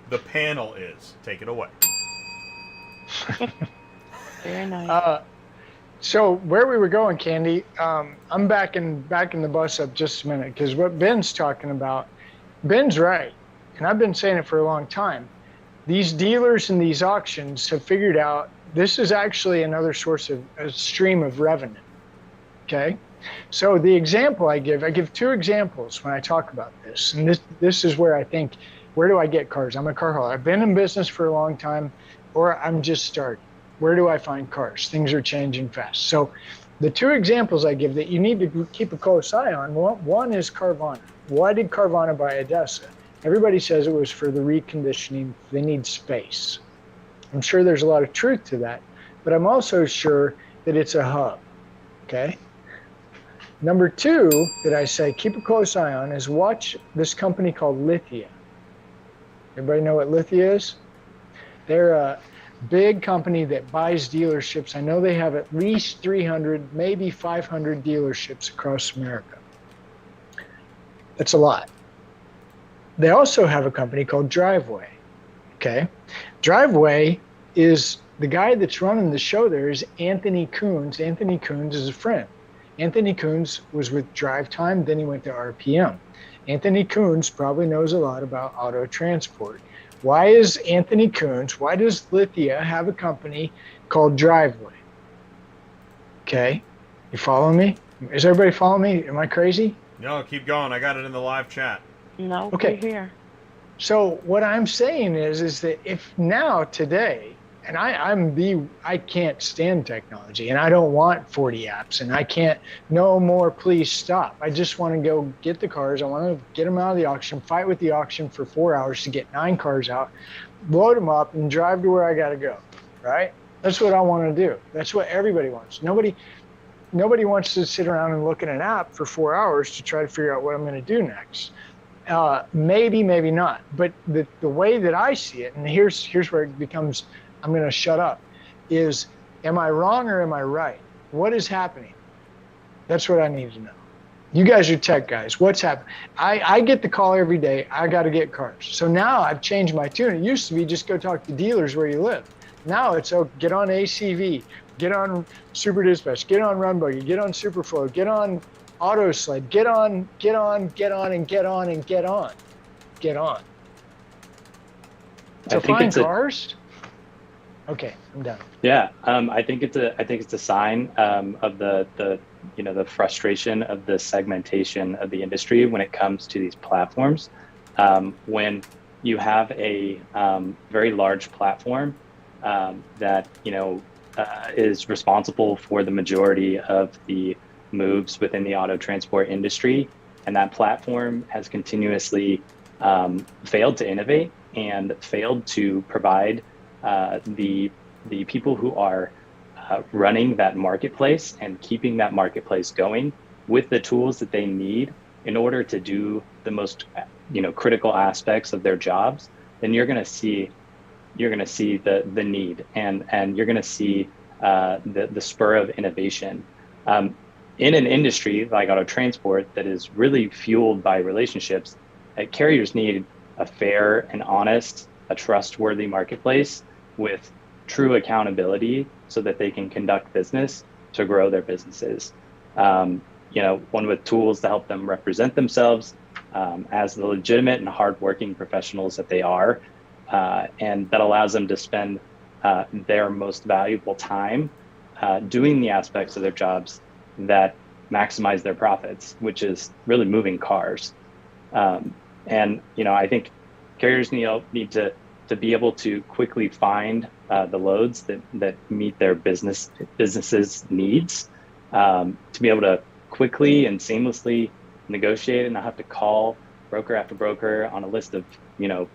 The panel is. Take it away. Very nice. So where we were going, Kandy, I'm backing the bus up just a minute, because what Ben's talking about, Ben's right. And I've been saying it for a long time. These dealers and these auctions have figured out this is actually another source of a stream of revenue. Okay, so the example I give 2 examples when I talk about this, and this is where I think, where do I get cars? I'm a car hauler. I've been in business for a long time, or I'm just starting. Where do I find cars? Things are changing fast. So the 2 examples I give that you need to keep a close eye on, one is Carvana. Why did Carvana buy Odessa? Everybody says it was for the reconditioning. They need space. I'm sure there's a lot of truth to that, but I'm also sure that it's a hub, okay? Number 2 that I say keep a close eye on is watch this company called Lithia. Everybody know what Lithia is? They're a big company that buys dealerships. I know they have at least 300, maybe 500 dealerships across America. That's a lot. They also have a company called Driveway. Okay, Driveway is the guy that's running the show there is Anthony Coons. Anthony Coons is a friend. Anthony Coons was with Drive Time, then he went to RPM. Anthony Coons probably knows a lot about auto transport. Why is Anthony Coons, why does Lithia have a company called Driveway? Okay, you following me? Is everybody following me? Am I crazy? No, keep going. I got it in the live chat. No, okay. We're here. So what I'm saying is that if now today, and I can't stand technology, and I don't want 40 apps, and I can't, no more, please stop. I just want to go get the cars. I want to get them out of the auction, fight with the auction for 4 hours to get 9 cars out, load them up, and drive to where I got to go, right? That's what I want to do. That's what everybody wants. Nobody wants to sit around and look at an app for 4 hours to try to figure out what I'm going to do next. Maybe, maybe not. But the way that I see it, and here's where it becomes, I'm going to shut up, is am I wrong or am I right? What is happening? That's what I need to know. You guys are tech guys. What's happening? I get the call every day. I got to get cars. So now I've changed my tune. It used to be just go talk to dealers where you live. Now it's get on ACV, get on Super Dispatch, get on Run Buggy, get on Superflow, get on Auto Sled, get on, and get on. To find cars? Okay, I'm done. Yeah, I think it's a sign of the frustration of the segmentation of the industry when it comes to these platforms. When you have a very large platform that is responsible for the majority of the moves within the auto transport industry, and that platform has continuously failed to innovate and failed to provide the people who are running that marketplace and keeping that marketplace going with the tools that they need in order to do the most critical aspects of their jobs, then you're going to see the need and you're going to see the spur of innovation in an industry like auto transport that is really fueled by relationships. Carriers need a fair and honest, a trustworthy marketplace with true accountability so that they can conduct business to grow their businesses. One with tools to help them represent themselves as the legitimate and hardworking professionals that they are, and that allows them to spend their most valuable time doing the aspects of their jobs that maximize their profits, which is really moving cars. I think carriers need to be able to quickly find the loads that meet their business's needs, to be able to quickly and seamlessly negotiate and not have to call broker after broker on a list of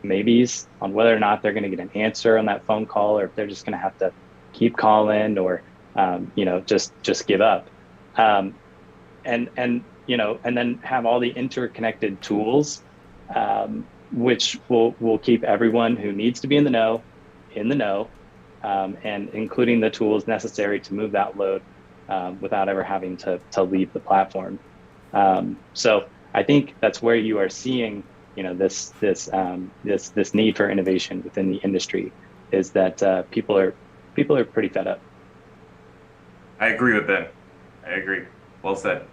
maybes on whether or not they're going to get an answer on that phone call, or if they're just going to have to keep calling or just give up, and then have all the interconnected tools which will keep everyone who needs to be in the know, and including the tools necessary to move that load without ever having to leave the platform. So I think that's where you are seeing, this need for innovation within the industry, is that people are pretty fed up. I agree with Ben. I agree. Well said.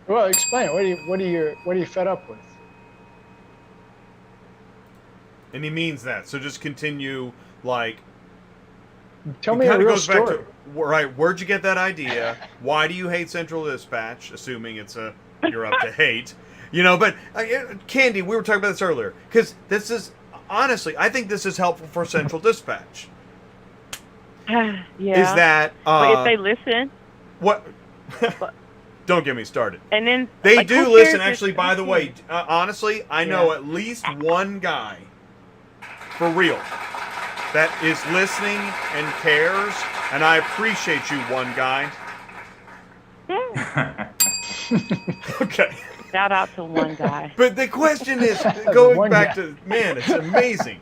Well, explain it. What are you fed up with? And he means that. So just continue, like. Tell me a real goes story. Back to, right, where'd you get that idea? Why do you hate Central Dispatch? Assuming you're up to hate, But Kandy, we were talking about this earlier, because this is honestly, I think this is helpful for Central Dispatch. Yeah. Is that? But if they listen. What? Don't get me started. And then they do listen. Actually, by the way, honestly, I know at least one guy, for real, that is listening and cares, and I appreciate you, one guy. Okay. Shout out to one guy. But the question is, going back to, man, it's amazing.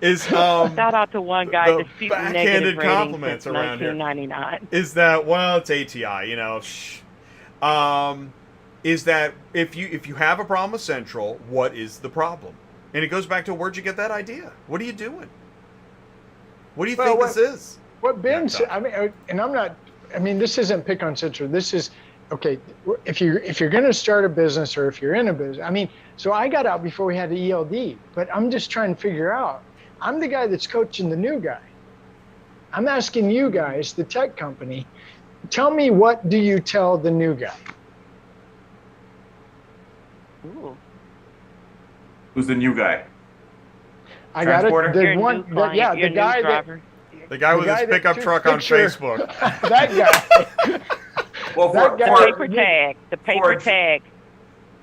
Shout out to one guy that's shooting backhanded negative compliments since around 1999. Is that, well, it's ATI, is that if you have a problem with Central, what is the problem? And it goes back to, where'd you get that idea? What are you doing? What do you think this is? What Ben said, this isn't pick on Central. This is, okay, if you're going to start a business, or if you're in a business, so I got out before we had the ELD, but I'm just trying to figure out, I'm the guy that's coaching the new guy. I'm asking you guys, the tech company, tell me, what do you tell the new guy? Ooh. Who's the new guy? I got it. The one, the guy driver. The guy with his pickup truck on Facebook. That guy. Well, the paper tag. The paper tag.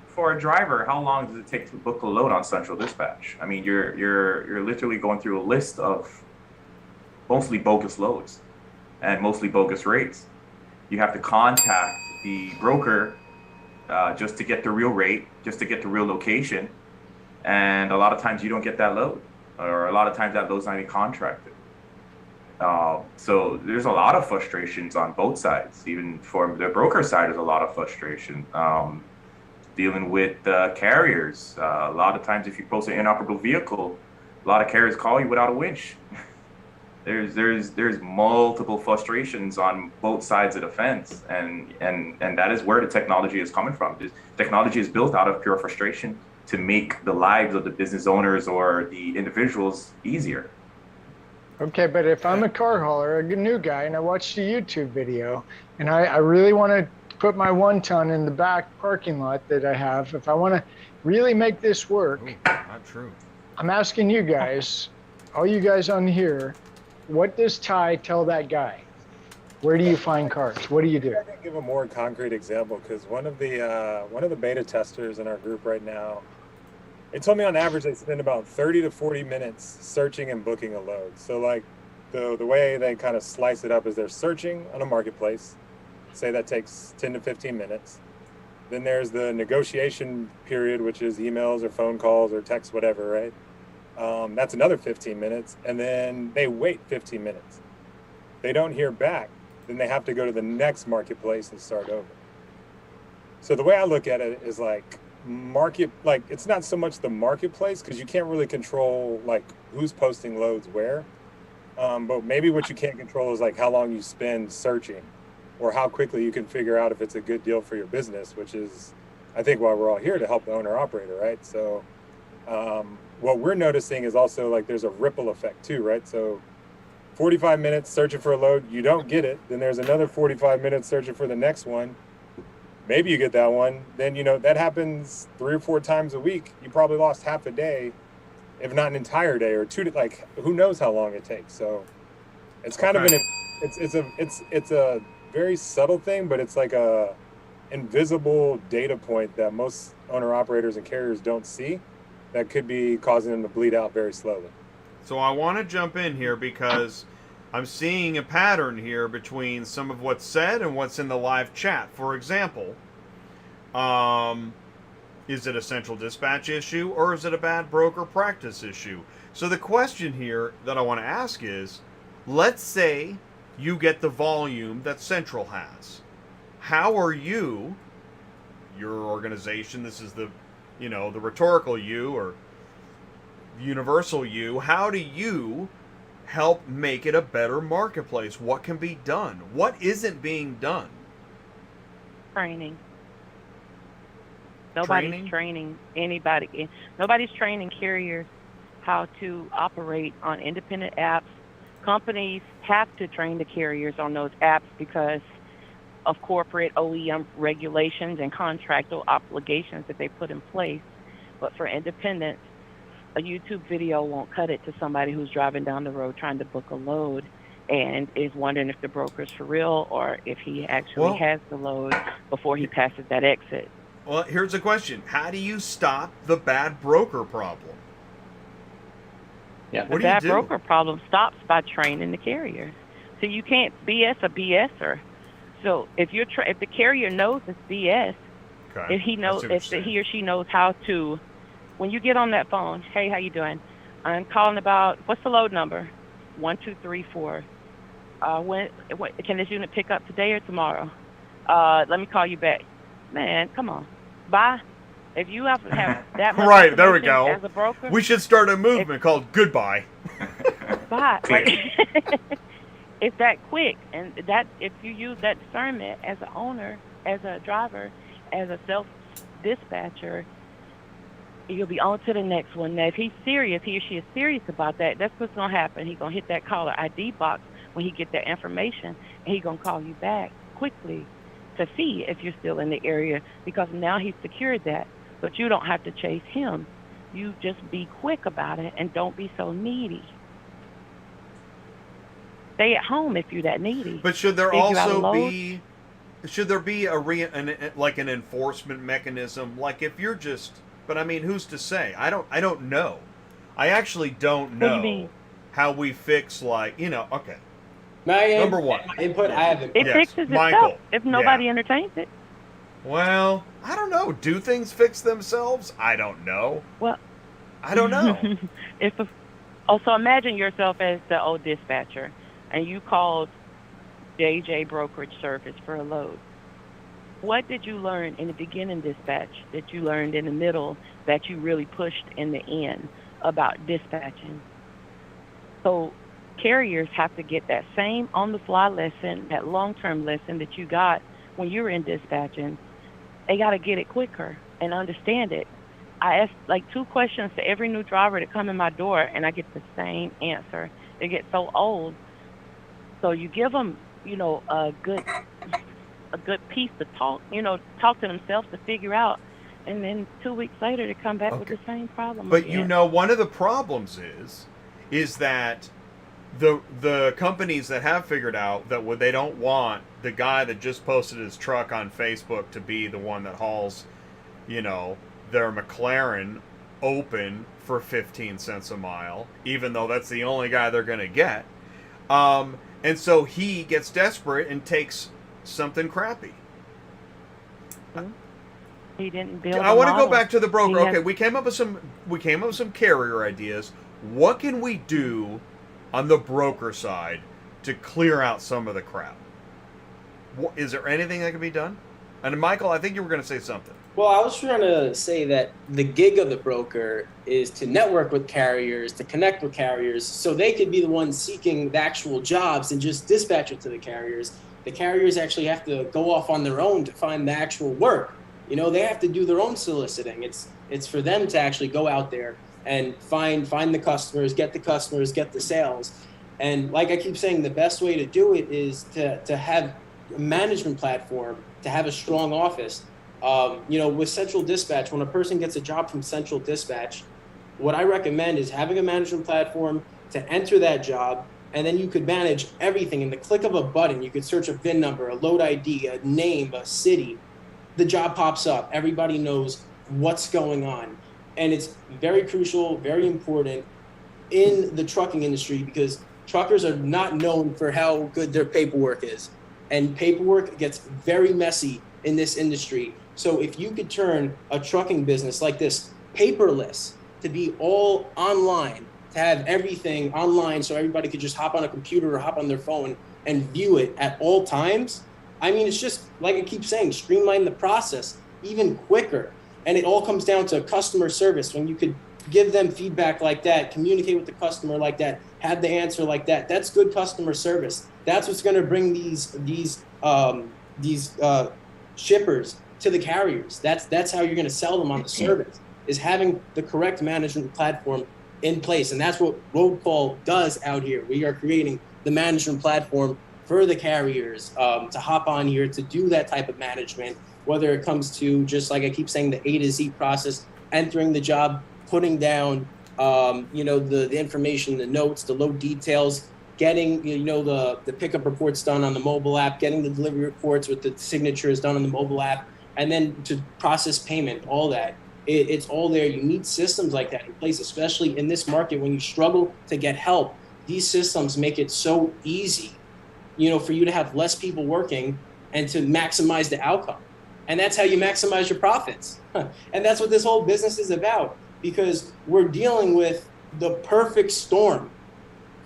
For a driver, how long does it take to book a load on Central Dispatch? You're literally going through a list of mostly bogus loads and mostly bogus rates. You have to contact the broker just to get the real rate, just to get the real location. And a lot of times you don't get that load, or a lot of times that load's not even contracted. So there's a lot of frustrations on both sides. Even for the broker side, there's a lot of frustration. Dealing with carriers. A lot of times if you post an inoperable vehicle, a lot of carriers call you without a winch. There's multiple frustrations on both sides of the fence, and that is where the technology is coming from. This technology is built out of pure frustration to make the lives of the business owners or the individuals easier. Okay, but if I'm a car hauler, a new guy, and I watched a YouTube video, and I really want to put my 1 ton in the back parking lot that I have, if I want to really make this work, not true. I'm asking you guys, all you guys on here, what does Ty tell that guy? Where do you find cars? What do you do? I can give a more concrete example, because one of the beta testers in our group right now, they told me on average they spend about 30 to 40 minutes searching and booking a load. So like the way they kind of slice it up is they're searching on a marketplace. Say that takes 10 to 15 minutes. Then there's the negotiation period, which is emails or phone calls or text, whatever, right? That's another 15 minutes. And then they wait 15 minutes. They don't hear back. Then they have to go to the next marketplace and start over. So the way I look at it is like it's not so much the marketplace, because you can't really control like who's posting loads where. But maybe what you can't control is like how long you spend searching, or how quickly you can figure out if it's a good deal for your business, which is, I think, why we're all here, to help the owner operator, right? So what we're noticing is also like there's a ripple effect too, right? So 45 minutes searching for a load, you don't get it. Then there's another 45 minutes searching for the next one. Maybe you get that one. Then, that happens 3 or 4 times a week. You probably lost half a day, if not an entire day, or 2, like who knows how long it takes. So it's kind of it's a very subtle thing, but it's like a invisible data point that most owner operators and carriers don't see, that could be causing them to bleed out very slowly. So I want to jump in here because I'm seeing a pattern here between some of what's said and what's in the live chat. For example, is it a central dispatch issue, or is it a bad broker practice issue? So the question here that I want to ask is, let's say you get the volume that Central has. How are you, your organization, this is the rhetorical you or universal you, how do you help make it a better marketplace? What can be done? What isn't being done? Training. Nobody's training anybody. Nobody's training carriers how to operate on independent apps. Companies have to train the carriers on those apps because of corporate OEM regulations and contractual obligations that they put in place. But for independents, a YouTube video won't cut it to somebody who's driving down the road trying to book a load and is wondering if the broker's for real or if he actually has the load before he passes that exit. Well, here's a question. How do you stop the bad broker problem? Yeah, the bad broker problem stops by training the carrier. So you can't BS a BSer. So if the carrier knows it's BS, if he or she knows how to, when you get on that phone, hey, how you doing? I'm calling about, what's the load number? 1234. When can this unit pick up today or tomorrow? Let me call you back. Man, come on. Bye. If you have that much right, there we go. As a broker, we should start a movement called Goodbye. Bye. It's that quick, and that if you use that discernment as an owner, as a driver, as a self-dispatcher, you'll be on to the next one. Now, if he's serious, he or she is serious about that, that's what's going to happen. He's going to hit that caller ID box when he gets that information, and he's going to call you back quickly to see if you're still in the area, because now he's secured that. But you don't have to chase him. You just be quick about it and don't be so needy. Stay at home if you're that needy. But should there also be an enforcement mechanism? Like if you're just, but I mean, who's to say? I don't know. I actually don't know how we fix okay. My number one input. I have it fixes itself if nobody entertains it. Well, I don't know. Do things fix themselves? I don't know. Well, I don't know. So imagine yourself as the old dispatcher, and you called JJ Brokerage Service for a load. What did you learn in the beginning dispatch that you learned in the middle that you really pushed in the end about dispatching? So carriers have to get that same on-the-fly lesson, that long-term lesson that you got when you were in dispatching. They got to get it quicker and understand it. I ask like 2 questions to every new driver that come in my door, and I get the same answer. They get so old. So you give them, a good piece to talk to themselves to figure out, and then 2 weeks later they come back with the same problem. But again. one of the problems is that the companies that have figured out that they don't want the guy that just posted his truck on Facebook to be the one that hauls, their McLaren open for 15 cents a mile, even though that's the only guy they're going to get. And so he gets desperate and takes something crappy. He didn't build. I want to go back to the broker. Okay, we came up with some carrier ideas. What can we do on the broker side to clear out some of the crap? Is there anything that can be done? And Michael, I think you were going to say something. Well, I was trying to say that the gig of the broker is to network with carriers, to connect with carriers, so they could be the ones seeking the actual jobs and just dispatch it to the carriers. The carriers actually have to go off on their own to find the actual work. They have to do their own soliciting. It's for them to actually go out there and find the customers, get the sales. And like I keep saying, the best way to do it is to have a management platform, to have a strong office. With Central Dispatch, when a person gets a job from Central Dispatch, what I recommend is having a management platform to enter that job, and then you could manage everything in the click of a button. You could search a VIN number, a load ID, a name, a city. The job pops up. Everybody knows what's going on. And it's very crucial, very important in the trucking industry, because truckers are not known for how good their paperwork is. And paperwork gets very messy in this industry. So if you could turn a trucking business like this paperless to be all online, to have everything online so everybody could just hop on a computer or hop on their phone and view it at all times, it's just, like I keep saying, streamline the process even quicker. And it all comes down to customer service. When you could give them feedback like that, communicate with the customer like that, have the answer like that, that's good customer service. That's what's going to bring these shippers to the carriers. That's how you're going to sell them on the service, is having the correct management platform in place. And that's what Roadcall does out here. We are creating the management platform for the carriers to hop on here to do that type of management, whether it comes to, just like I keep saying, the A to Z process, entering the job, putting down the information, the notes, the load details, getting the pickup reports done on the mobile app, getting the delivery reports with the signatures done on the mobile app, and then to process payment, all that. It's all there. You need systems like that in place, especially in this market when you struggle to get help. These systems make it so easy, for you to have less people working and to maximize the outcome. And that's how you maximize your profits. And that's what this whole business is about, because we're dealing with the perfect storm.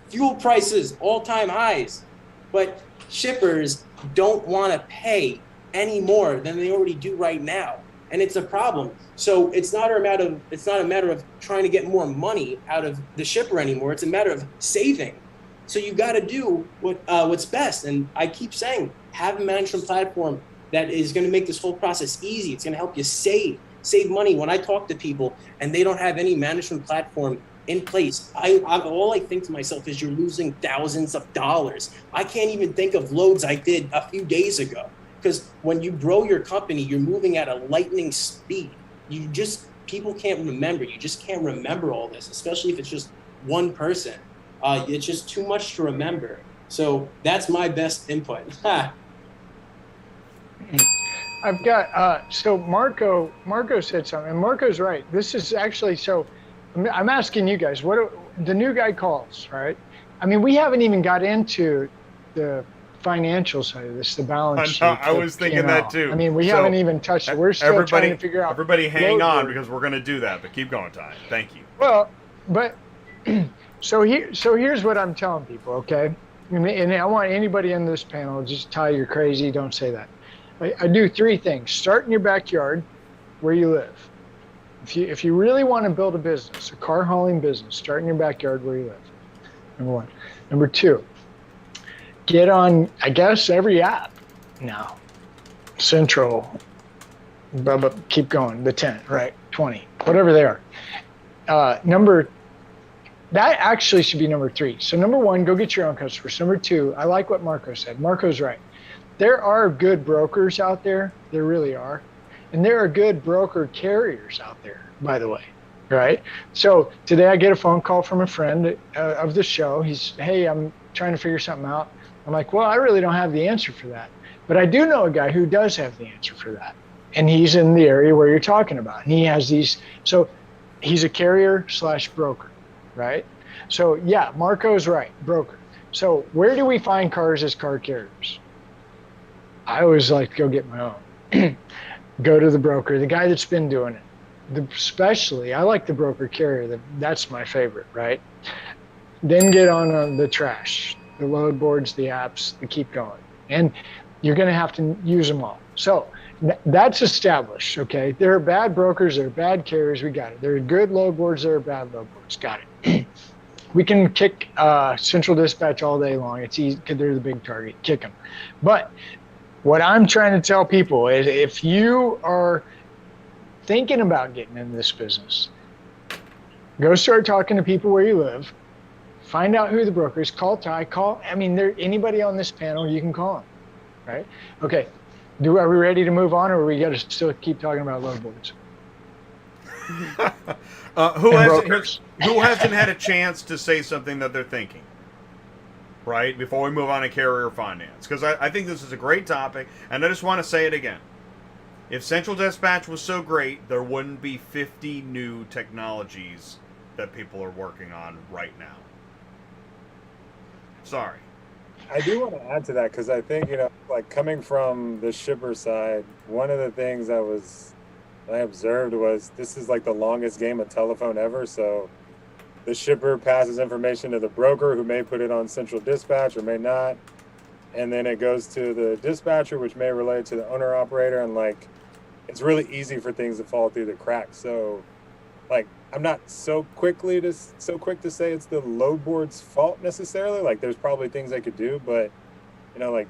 Fuel prices, all-time highs, but shippers don't want to pay any more than they already do right now, and it's a problem. So it's not a matter of trying to get more money out of the shipper anymore. It's a matter of saving. So you got to do what's best. And I keep saying, have a management platform that is going to make this whole process easy. It's going to help you save money. When I talk to people and they don't have any management platform in place, all I think to myself is, you're losing thousands of dollars. I can't even think of loads I did a few days ago, because when you grow your company, you're moving at a lightning speed. People can't remember. You just can't remember all this, especially if it's just one person. It's just too much to remember. So that's my best input. I've got, so Marco said something, and Marco's right. This is actually, so I'm asking you guys, the new guy calls, right? I mean, we haven't even got into the financial side of this, the balance sheet. I was thinking that too. I mean, we So, haven't even touched it. We're still trying to figure out. Everybody hang on, board. because we're going to do that, but keep going, Ty. Thank you. Well, but so here's what I'm telling people, okay? And I want anybody in this panel, just Ty, you're crazy, don't say that. I do 3 things. Start in your backyard where you live. If you really want to build a business, a car hauling business, start in your backyard where you live. Number 1. Number 2, get on, I guess, every app now. Central, keep going, the 10, right, 20, whatever they are. That actually should be number 3. So number 1, go get your own customers. Number 2, I like what Marco said. Marco's right. There are good brokers out there. There really are. And there are good broker carriers out there, by the way, right? So today I get a phone call from a friend of the show. He's, hey, I'm trying to figure something out. I'm like, well, I really don't have the answer for that. But I do know a guy who does have the answer for that. And he's in the area where you're talking about. And he has these, so he's a carrier/broker, right? So yeah, Marco's right, broker. So where do we find cars as car carriers? I always like to go get my own. Go to the broker, the guy that's been doing it. Especially, I like the broker carrier. That's my favorite, right? Then get on the trash, the load boards, the apps, and keep going. And you're going to have to use them all. So that's established, okay? There are bad brokers, there are bad carriers, we got it. There are good load boards, there are bad load boards, got it. We can kick Central Dispatch all day long. It's easy because they're the big target, kick them. But what I'm trying to tell people is if you are thinking about getting into this business, go start talking to people where you live, find out who the broker is, call Ty, anybody on this panel, you can call them, right? Okay, are we ready to move on, or we got to still keep talking about load boards? Who hasn't had a chance to say something that they're thinking? Right, before we move on to carrier finance, because I think this is a great topic, and I just want to say it again. If Central Dispatch was so great, there wouldn't be 50 new technologies that people are working on right now. Sorry. I do want to add to that, because I think, like coming from the shipper side, one of the things I observed was this is like the longest game of telephone ever, so the shipper passes information to the broker, who may put it on Central Dispatch or may not. And then it goes to the dispatcher, which may relate to the owner operator. And it's really easy for things to fall through the cracks. So I'm not so quick to say it's the load board's fault necessarily. There's probably things I could do, but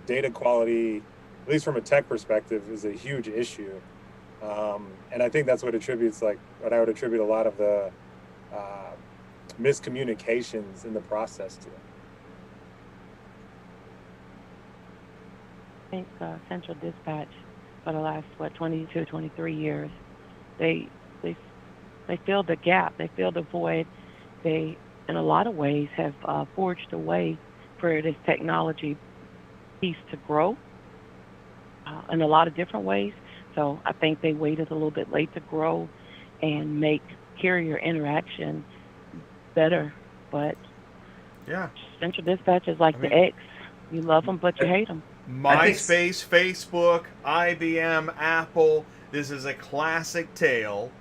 data quality, at least from a tech perspective, is a huge issue. And I think that's what what I would attribute a lot of the miscommunications in the process to. I think Central Dispatch for the last 22, 23 years, they filled the gap, they filled the void. They, in a lot of ways, have forged a way for this technology piece to grow in a lot of different ways. So I think they waited a little bit late to grow and make carrier interaction better, but yeah, Central Dispatch is like the X. You love them, but you hate them. MySpace, Facebook, IBM, Apple. This is a classic tale,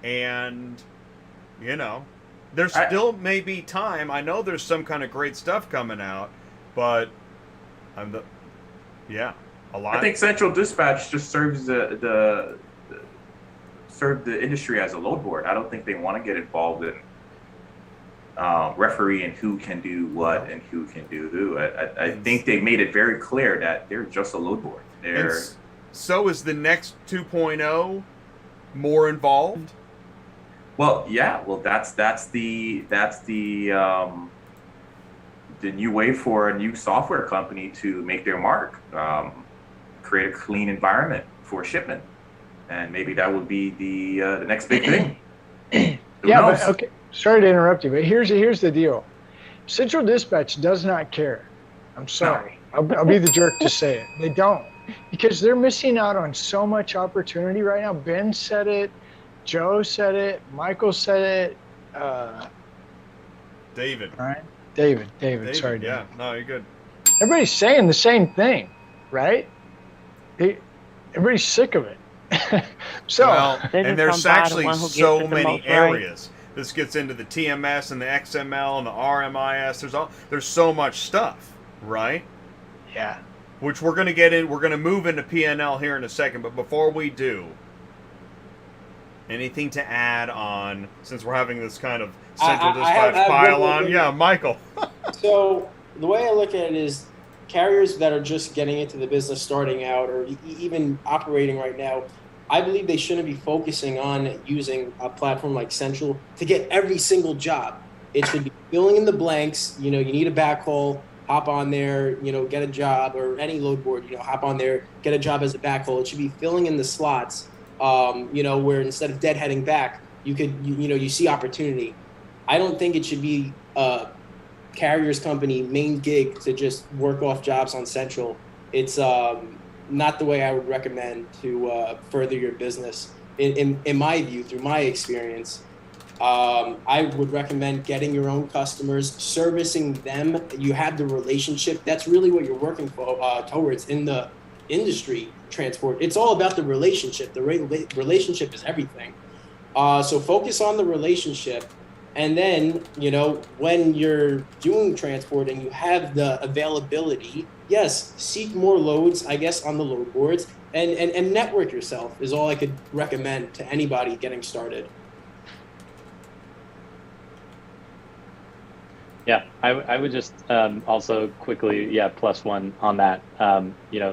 and there's still may be time. I know there's some kind of great stuff coming out, but a lot. I think Central Dispatch just serves the industry as a load board. I don't think they want to get involved in refereeing who can do what and who can do who. I think they made it very clear that they're just a load board. So is the next 2.0 more involved? Well, yeah. Well, that's the new way for a new software company to make their mark, create a clean environment for shipment, and maybe that would be the next big thing. Who knows? But okay. Sorry to interrupt you, but here's the deal. Central Dispatch does not care. I'm sorry. No. I'll be the jerk to say it. They don't, because they're missing out on so much opportunity right now. Ben said it, Joe said it, Michael said it, David. Right? David. Sorry, David. Yeah, no, you're good. everybody's saying the same thing, right? Everybody's sick of it. So, well, and there's actually so many most, areas. Right? This gets into the TMS and the XML and the RMIS. There's so much stuff, right? Yeah. Which we're going to get in. We're going to move into PNL here in a second. But before we do, anything to add on, since we're having this kind of central dispatch pile on? Yeah, Michael. So the way I look at it is carriers that are just getting into the business, starting out, or even operating right now, I believe they shouldn't be focusing on using a platform like Central to get every single job. It should be filling in the blanks. You need a backhaul, hop on there, get a job, or any load board, hop on there, get a job as a backhaul. It should be filling in the slots, where instead of deadheading back, you see opportunity. I don't think it should be a carrier's company main gig to just work off jobs on Central. It's not the way I would recommend to further your business. In my view, through my experience, I would recommend getting your own customers, servicing them. You have the relationship. That's really what you're working for, towards in the industry transport. It's all about the relationship. The relationship is everything. So focus on the relationship. And then, when you're doing transport and you have the availability, yes, seek more loads, I guess, on the load boards, and network yourself is all I could recommend to anybody getting started. Yeah, I would just also quickly, +1 on that.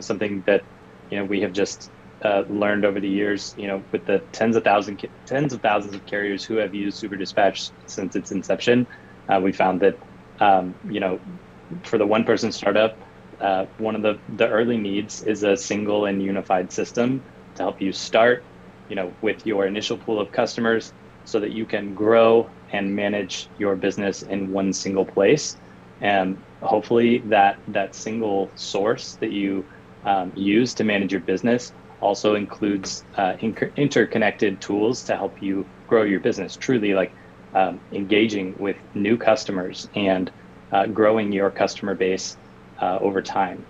Something that, we have just learned over the years, with the tens of thousands of carriers who have used Super Dispatch since its inception. We found that, for the one-person startup, one of the early needs is a single and unified system to help you start, with your initial pool of customers so that you can grow and manage your business in one single place. And hopefully that single source that you use to manage your business also includes interconnected tools to help you grow your business, truly like engaging with new customers and growing your customer base over time.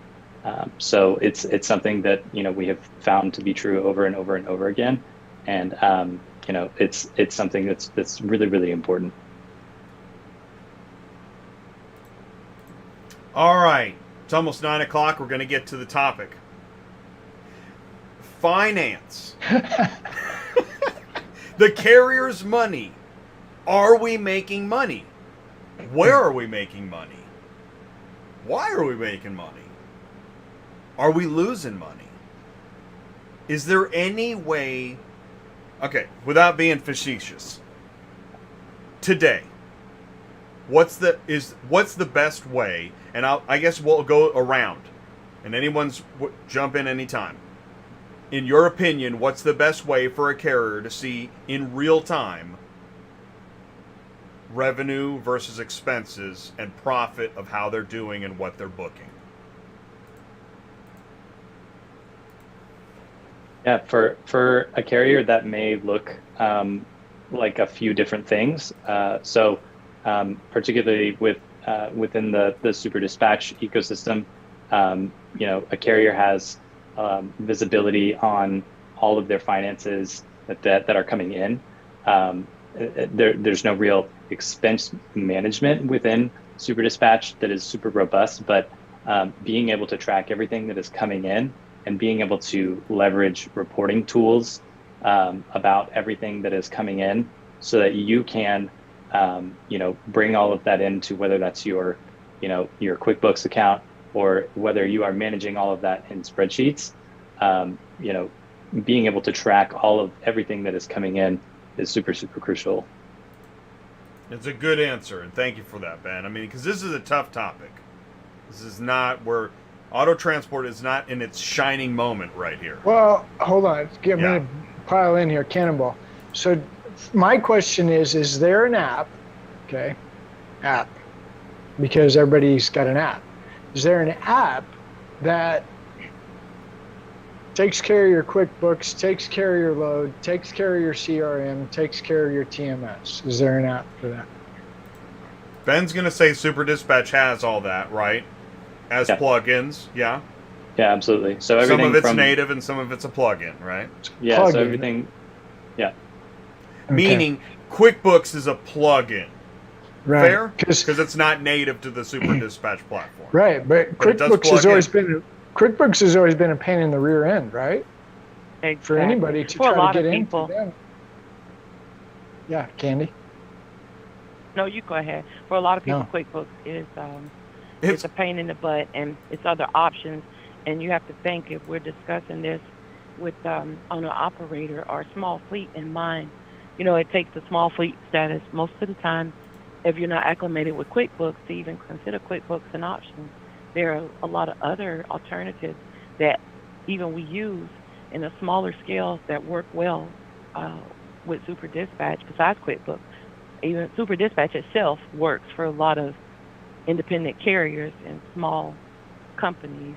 So it's something that we have found to be true over and over and over again, and it's something that's really, really important. All right, it's almost 9 o'clock. We're going to get to the topic. Finance. The carrier's money. Are we making money? Where are we making money? Why are we making money? Are we losing money? Is there any way... Okay, without being facetious, today, what's the best way? And I guess we'll go around, and anyone's jump in anytime. In your opinion, what's the best way for a carrier to see in real time revenue versus expenses and profit of how they're doing and what they're booking? Yeah, for a carrier that may look like a few different things. So particularly within the Super Dispatch ecosystem, a carrier has visibility on all of their finances that are coming in. There's no real expense management within Super Dispatch that is super robust, but being able to track everything that is coming in and being able to leverage reporting tools about everything that is coming in so that you can bring all of that into, whether that's your QuickBooks account or whether you are managing all of that in spreadsheets. Being able to track all of everything that is coming in is super, super crucial. It's a good answer, and thank you for that, Ben. I mean, because this is a tough topic. This is not where auto transport is not in its shining moment right here. Well, hold on. I'm going to pile in here, Cannonball. So my question is there an app, app, because everybody's got an app. Is there an app that takes care of your QuickBooks, takes care of your load, takes care of your CRM, takes care of your TMS? Is there an app for that? Ben's going to say Super Dispatch has all that, right? as plugins. Yeah. Yeah, absolutely. So everything some of it's from native and some of it's a plugin, right? Yeah. Plugin. So everything. Yeah. Okay. Meaning QuickBooks is a plugin. Right. Fair? Because it's not native to the Super Dispatch platform. Right, but But it does QuickBooks has plug always in. been a pain in the rear end, right? Exactly. For anybody to For a try lot to of get people. into them. Yeah, Candy. No, you go ahead. For a lot of people, No. QuickBooks is it's a pain in the butt, and it's other options. And you have to think, if we're discussing this with owner operator or small fleet in mind, you know, it takes the small fleet status most of the time. If you're not acclimated with QuickBooks to even consider QuickBooks an option, there are a lot of other alternatives that even we use in a smaller scale that work well with Super Dispatch besides QuickBooks. Even Super Dispatch itself works for a lot of independent carriers and small companies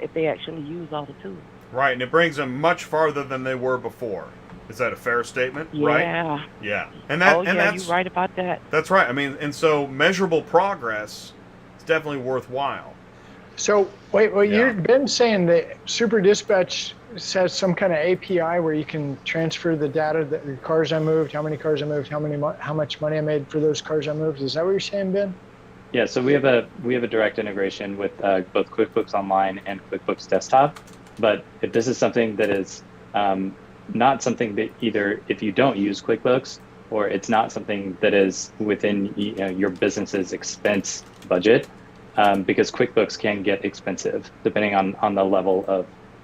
if they actually use all the tools. Right, and it brings them much farther than they were before. Is that a fair statement? Yeah. Right? Yeah. And that, and yeah, that's you're right about that. That's right. I mean, and so measurable progress is definitely worthwhile. So wait, Yeah. you've been saying that Super Dispatch has some kind of API where you can transfer the data, the cars I moved, how many cars I moved, how much money I made for those cars I moved. Is that what you're saying, Ben? Yeah, so we have a direct integration with both QuickBooks Online and QuickBooks Desktop. But if this is something that is not something that either if you don't use QuickBooks or it's not something that is within your business's expense budget, because QuickBooks can get expensive depending on the level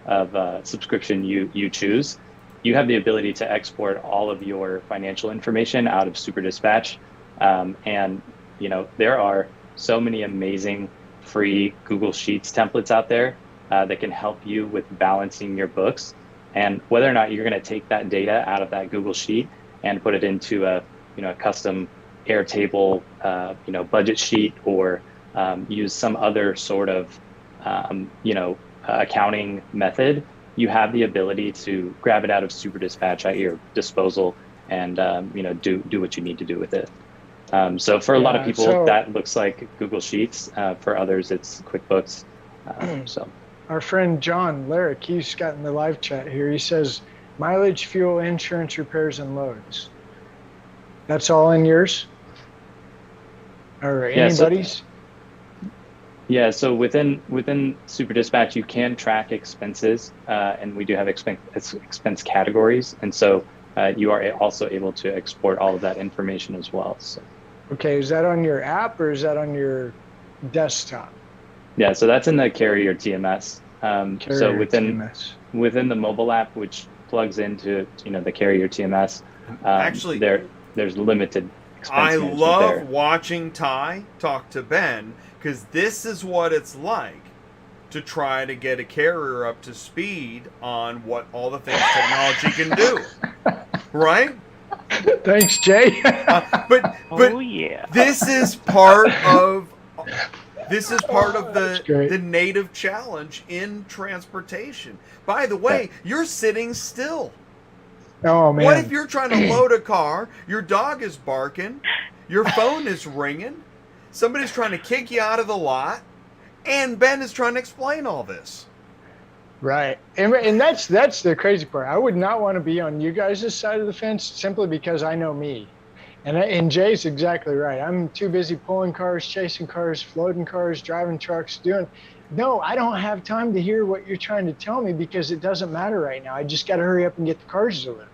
of subscription you choose. You have the ability to export all of your financial information out of Super Dispatch, and there are so many amazing free Google Sheets templates out there that can help you with balancing your books. And whether or not you're going to take that data out of that Google Sheet and put it into a custom Airtable budget sheet, or use some other sort of accounting method, you have the ability to grab it out of Super Dispatch at your disposal and do what you need to do with it. So for a lot of people, that looks like Google Sheets. For others, it's QuickBooks. So. Our friend John Larrick, he's got in the live chat here. He says, mileage, fuel, insurance, repairs, and loads. That's all in yours? Or anybody's? So within Super Dispatch, you can track expenses, and we do have expense categories. And so you are also able to export all of that information as well. So. Okay, is that on your app or is that on your desktop? Yeah, so that's in the carrier TMS. So within the mobile app, which plugs into the carrier TMS, actually, there's limited expense management there. I love watching Ty talk to Ben, because this is what it's like to try to get a carrier up to speed on what all the things technology can do, right? Thanks, Jay. But yeah, this is part of the native challenge in transportation. By the way, you're sitting still. Oh man! What if you're trying to load a car? Your dog is barking, your phone is ringing, somebody's trying to kick you out of the lot, and Ben is trying to explain all this. Right, and that's the crazy part. I would not want to be on you guys' side of the fence simply because I know me. And Jay's exactly right. I'm too busy pulling cars, chasing cars, loading cars, driving trucks, No, I don't have time to hear what you're trying to tell me because it doesn't matter right now. I just got to hurry up and get the cars delivered.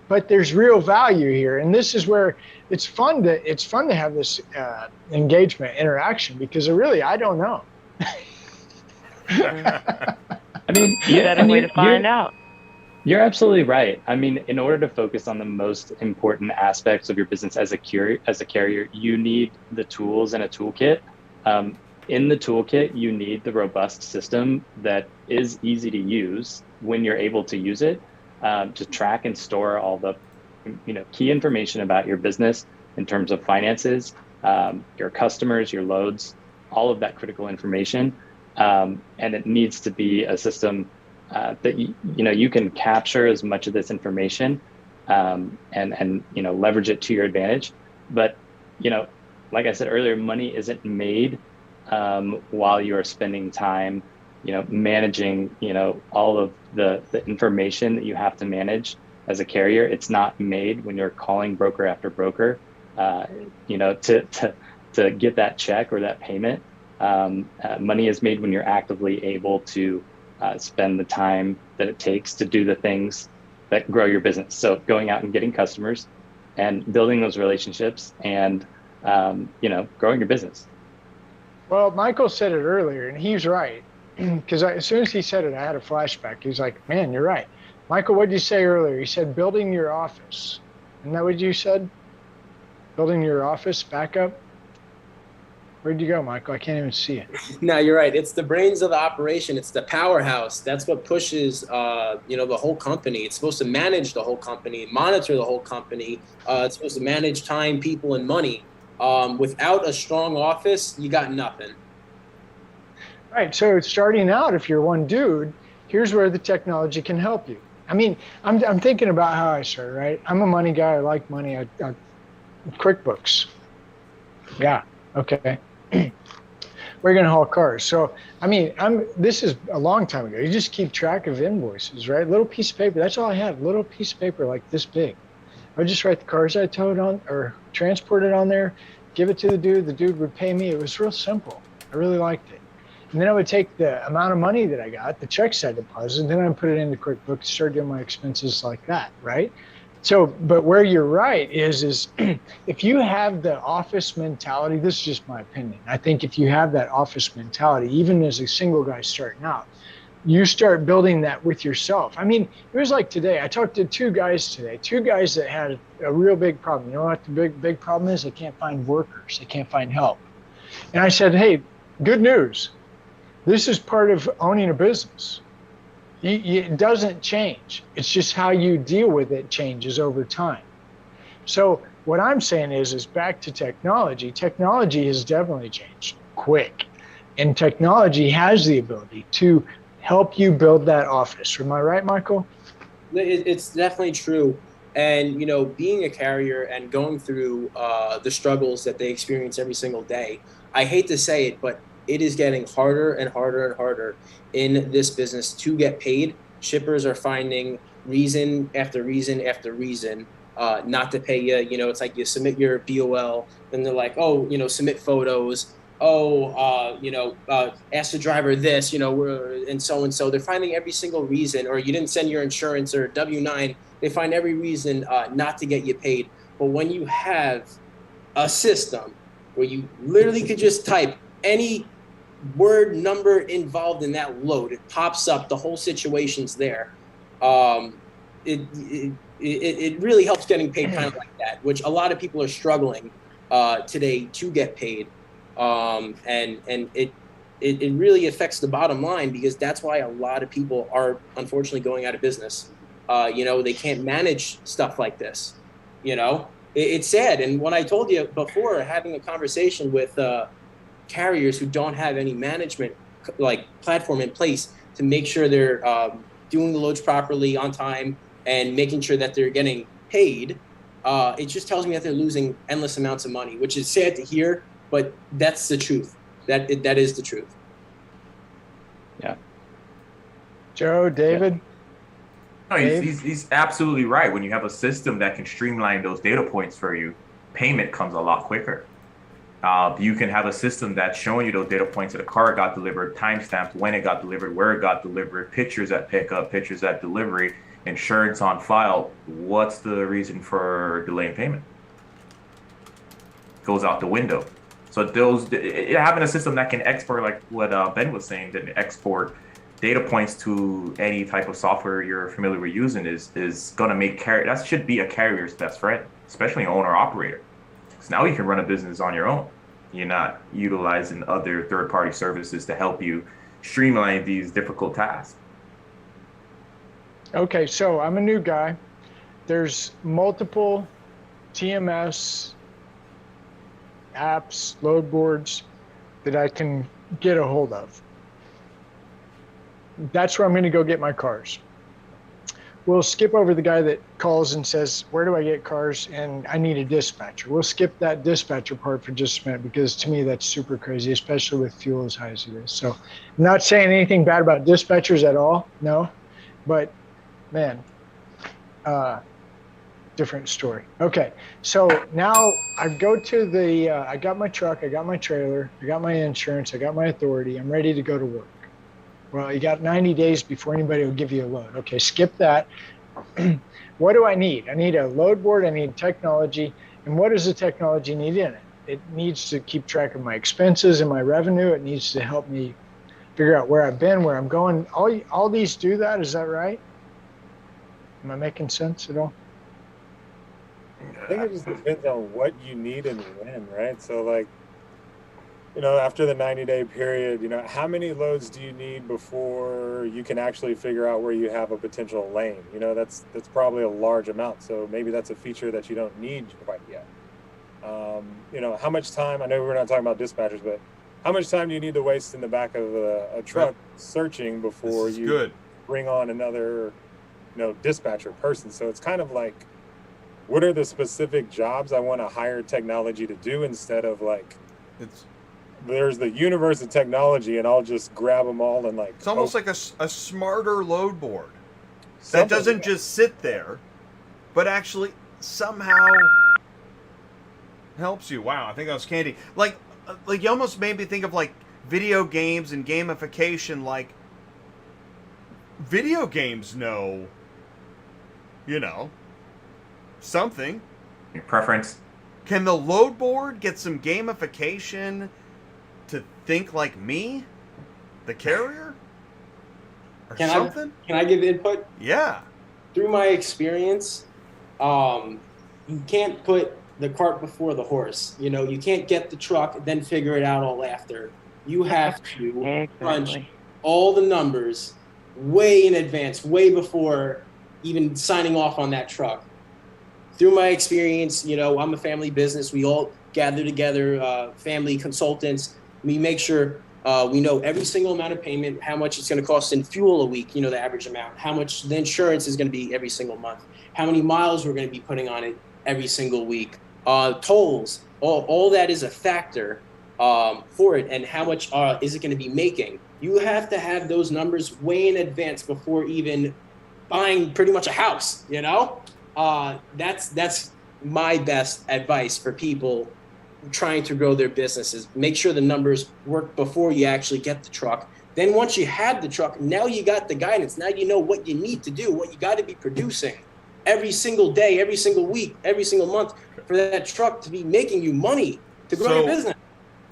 But there's real value here, and this is where it's fun to have this engagement, interaction, because I don't know. I mean, way to find out. You're absolutely right. I mean, in order to focus on the most important aspects of your business as a carrier, you need the tools and a toolkit. In the toolkit, you need the robust system that is easy to use when you're able to use it, to track and store all the key information about your business in terms of finances, your customers, your loads, all of that critical information. And it needs to be a system that you can capture as much of this information and leverage it to your advantage. But like I said earlier, money isn't made while you are spending time, managing, all of the information that you have to manage as a carrier. It's not made when you're calling broker after broker, to get that check or that payment. Money is made when you're actively able to spend the time that it takes to do the things that grow your business. So going out and getting customers and building those relationships and, growing your business. Well, Michael said it earlier, and he's right. Because as soon as he said it, I had a flashback. He's like, man, you're right. Michael, what did you say earlier? He said building your office. Isn't that what you said? Building your office backup? Where'd you go, Michael? I can't even see it. No, you're right. It's the brains of the operation. It's the powerhouse. That's what pushes, the whole company. It's supposed to manage the whole company, monitor the whole company. It's supposed to manage time, people, and money. Without a strong office, you got nothing. Right. So starting out, if you're one dude, here's where the technology can help you. I mean, I'm thinking about how I started, right? I'm a money guy. I like money. I QuickBooks. Yeah. Okay. We're going to haul cars. So, I mean, this is a long time ago. You just keep track of invoices, right? Little piece of paper. That's all I had. Little piece of paper like this big. I would just write the cars I towed on or transported on there, give it to the dude. The dude would pay me. It was real simple. I really liked it. And then I would take the amount of money that I got, the checks I deposited, and then I would put it into QuickBooks, start doing my expenses like that, right? So, but where you're right is if you have the office mentality, this is just my opinion. I think if you have that office mentality, even as a single guy starting out, you start building that with yourself. I mean, it was like today, I talked to two guys that had a real big problem. You know what the big problem is? They can't find workers. They can't find help. And I said, hey, good news. This is part of owning a business. It doesn't change. It's just how you deal with it changes over time. So what I'm saying is back to technology. Technology has definitely changed quick. And technology has the ability to help you build that office. Am I right, Michael? It's definitely true. And, being a carrier and going through the struggles that they experience every single day, I hate to say it, but it is getting harder and harder and harder in this business to get paid. Shippers are finding reason after reason after reason not to pay you. It's like you submit your BOL, then they're like, submit photos. Ask the driver this, and so. They're finding every single reason, or you didn't send your insurance or W-9. They find every reason not to get you paid. But when you have a system where you literally could just type any word number involved in that load, it pops up, the whole situation's there. It really helps getting paid kind of like that, which a lot of people are struggling today to get paid. And it really affects the bottom line, because that's why a lot of people are unfortunately going out of business. They can't manage stuff like this. It's sad. And when I told you before, having a conversation with carriers who don't have any management platform in place to make sure they're doing the loads properly on time and making sure that they're getting paid, it just tells me that they're losing endless amounts of money, which is sad to hear, but that's the truth. That is the truth. Yeah. Joe, David? No, he's absolutely right. When you have a system that can streamline those data points for you, payment comes a lot quicker. You can have a system that's showing you those data points that a car got delivered, timestamped when it got delivered, where it got delivered, pictures at pickup, pictures at delivery, insurance on file. What's the reason for delaying payment? Goes out the window. So having a system that can export, like what Ben was saying, that export data points to any type of software you're familiar with using is going to make that should be a carrier's best friend, especially an owner operator. So now you can run a business on your own. You're not utilizing other third-party services to help you streamline these difficult tasks. Okay, so I'm a new guy. There's multiple TMS apps, load boards that I can get a hold of. That's where I'm going to go get my cars. we'll skip over the guy that calls and says, where do I get cars? And I need a dispatcher. We'll skip that dispatcher part for just a minute, because to me, that's super crazy, especially with fuel as high as it is. So I'm not saying anything bad about dispatchers at all. No, but man, different story. Okay. So now I go to the, I got my truck, I got my trailer, I got my insurance, I got my authority. I'm ready to go to work. Well, you got 90 days before anybody will give you a load. Okay, skip that. What do I need? I need a load board, I need technology. And what does the technology need in it? It needs to keep track of my expenses and my revenue. It needs to help me figure out where I've been, where I'm going. All these do that, is that right? Am I making sense at all? I think it just depends on what you need and when, right? So like, you know, after the 90-day period, you know, how many loads do you need before you can actually figure out where you have a potential lane? You know, that's probably a large amount. So maybe that's a feature that you don't need quite yet. You know, how much time, I know we're not talking about dispatchers, but how much time do you need to waste in the back of a truck searching before you bring on another, you know, dispatcher person? So it's kind of like, what are the specific jobs I want to hire technology to do, instead of like, there's the universe of technology and I'll just grab them all and like... It's almost like a smarter load board that doesn't just sit there, but actually somehow helps you. Wow, I think that was Kandy. Like you almost made me think of like video games and gamification. Like, video games know, you know, something. Your preference. Can the load board get some gamification to think like me, the carrier, or something? Can I give input? Yeah. Through my experience, you can't put the cart before the horse. You know, you can't get the truck, then figure it out all after. You have to crunch all the numbers way in advance, way before even signing off on that truck. Through my experience, you know, I'm a family business. We all gather together, family consultants. We make sure we know every single amount of payment, how much it's going to cost in fuel a week, you know, the average amount, how much the insurance is going to be every single month, how many miles we're going to be putting on it every single week, tolls, all that is a factor for it, and how much is it going to be making. You have to have those numbers way in advance before even buying pretty much a house, you know? That's my best advice for people trying to grow their businesses. Make sure the numbers work before you actually get the truck. Then once you have the truck, now you got the guidance. Now you know what you need to do, what you got to be producing every single day, every single week, every single month for that truck to be making you money to grow your business.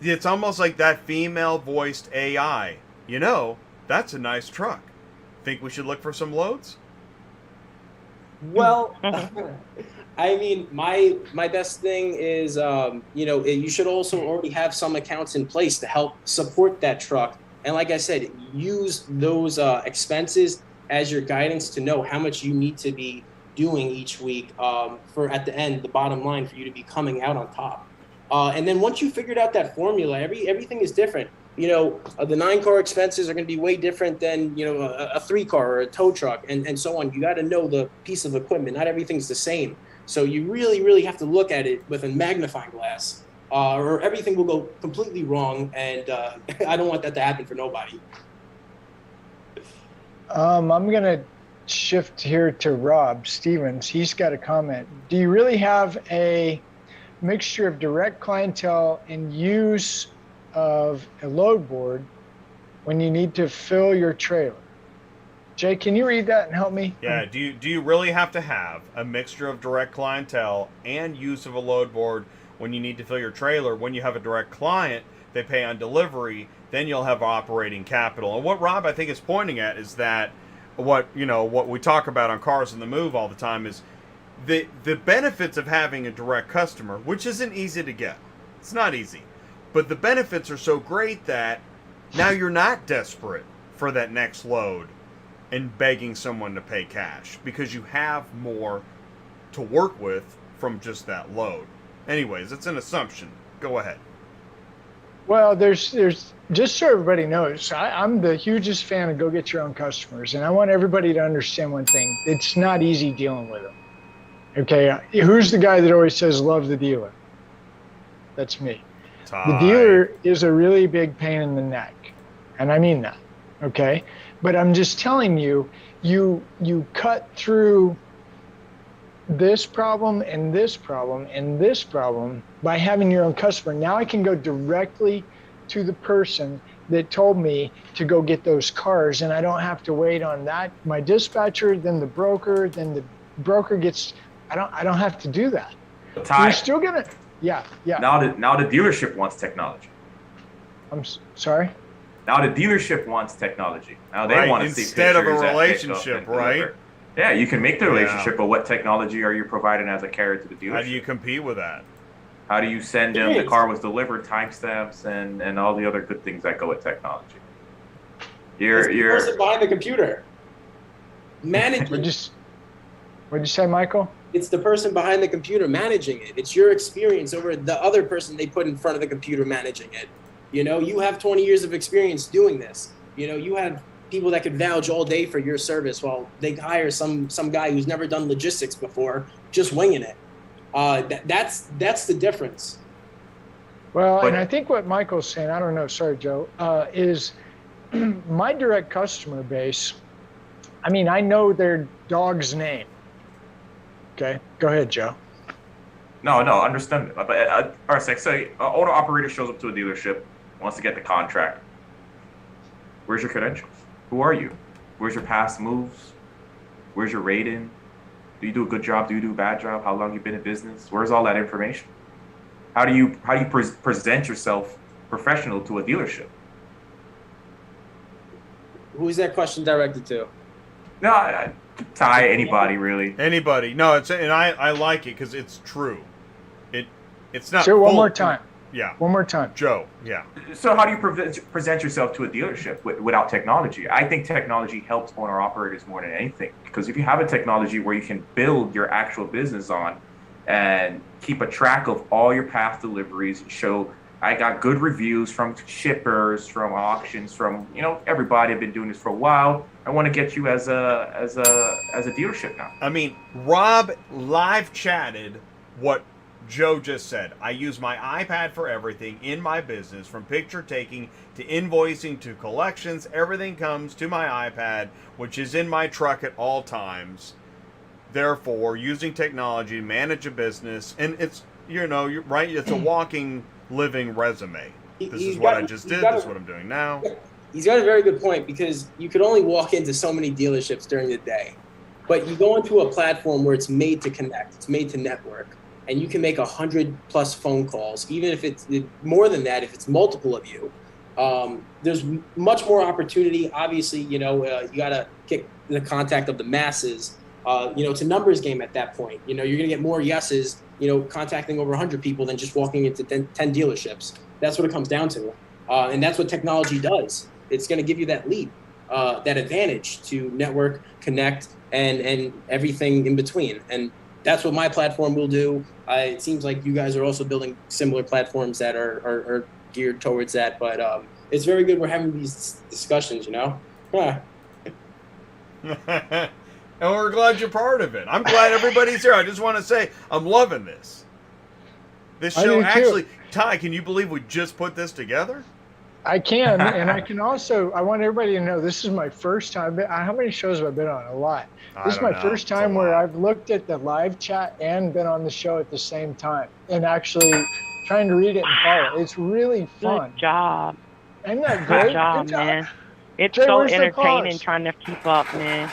It's almost like that female-voiced AI. You know, that's a nice truck. Think we should look for some loads? Well, I mean, my best thing is, you know, you should also already have some accounts in place to help support that truck. And like I said, use those expenses as your guidance to know how much you need to be doing each week for, at the end, the bottom line for you to be coming out on top. And then once you figured out that formula, everything is different. You know, the 9-car expenses are going to be way different than, you know, a 3-car or a tow truck and so on. You got to know the piece of equipment. Not everything's the same. So you really, really have to look at it with a magnifying glass or everything will go completely wrong. And I don't want that to happen for nobody. I'm going to shift here to Rob Stevens. He's got a comment. Do you really have a mixture of direct clientele and use of a load board when you need to fill your trailer? Jay, can you read that and help me? Yeah, do you really have to have a mixture of direct clientele and use of a load board when you need to fill your trailer? When you have a direct client, they pay on delivery, then you'll have operating capital. And what Rob, I think, is pointing at is that what we talk about on Cars on the Move all the time is the benefits of having a direct customer, which isn't easy to get. It's not easy. But the benefits are so great that now you're not desperate for that next load and begging someone to pay cash because you have more to work with from just that load. Anyways, it's an assumption. Go ahead. Well, there's just so everybody knows, I'm the hugest fan of go get your own customers, and I want everybody to understand one thing: it's not easy dealing with them. Okay, who's the guy that always says love the dealer? That's me. The dealer is a really big pain in the neck, and I mean that. Okay, but I'm just telling you, you cut through this problem and this problem and this problem by having your own customer. Now I can go directly to the person that told me to go get those cars, and I don't have to wait on that, my dispatcher, then the broker, then the broker gets, I don't have to do that. Ty, you're still gonna, yeah. Now the dealership wants technology. I'm sorry? Now the dealership wants technology. Now they want to see instead of a pictures that pick up relationship, and right? deliver. Yeah, you can make the relationship, but what technology are you providing as a carrier to the dealership? How do you compete with that? How do you send them the car was delivered, timestamps, and all the other good things that go with technology? It's the person behind the computer. Managing. What'd you say, Michael? It's the person behind the computer managing it. It's your experience over the other person they put in front of the computer managing it. You know, you have 20 years of experience doing this. You know, you have people that could vouch all day for your service while they hire some guy who's never done logistics before, just winging it. That's the difference. Well, and I think what Michael's saying, I don't know, sorry, Joe, is my direct customer base, I mean, I know their dog's name. Okay, go ahead, Joe. No, understand. But all right, so an owner operator shows up to a dealership, wants to get the contract. Where's your credentials? Who are you? Where's your past moves? Where's your rating? Do you do a good job? Do you do a bad job? How long you been in business? Where's all that information? How do you present yourself professional to a dealership? Who's that question directed to? No, Ty, anybody really. Anybody. No, and I like it because it's true. It's not. Say it one more time. Yeah. One more time. Joe, yeah. So how do you present yourself to a dealership without technology? I think technology helps owner-operators more than anything. Because if you have a technology where you can build your actual business on and keep a track of all your past deliveries, show I got good reviews from shippers, from auctions, from everybody. I've been doing this for a while. I want to get you as a dealership now. I mean, Rob live chatted what Joe just said. I use my iPad for everything in my business, from picture taking to invoicing to collections. Everything comes to my iPad, which is in my truck at all times. Therefore, using technology to manage a business, and it's, you're right, it's a walking, living resume. This is what I just did. This is what I'm doing now. He's got a very good point, because you could only walk into so many dealerships during the day. But you go into a platform where it's made to connect, it's made to network. And you can make 100+ phone calls, even if it's more than that, if it's multiple of you. There's much more opportunity. Obviously, you got to get the contact of the masses. It's a numbers game at that point. You're going to get more yeses, contacting over 100 people than just walking into 10 dealerships. That's what it comes down to. And that's what technology does. It's going to give you that lead, that advantage to network, connect, and everything in between. And that's what my platform will do. It seems like you guys are also building similar platforms that are geared towards that. But it's very good we're having these discussions, And we're glad you're part of it. I'm glad everybody's here. I just want to say I'm loving this. This show actually, Ty, can you believe we just put this together? I can, and I can also, I want everybody to know this is my first time. How many shows have I been on? A lot. This is my first time where I've looked at the live chat and been on the show at the same time and actually trying to read it and follow. It's really fun. Good job. Isn't that great? Good job, man. It's Jay, so where's the entertaining applause? trying to keep up, man.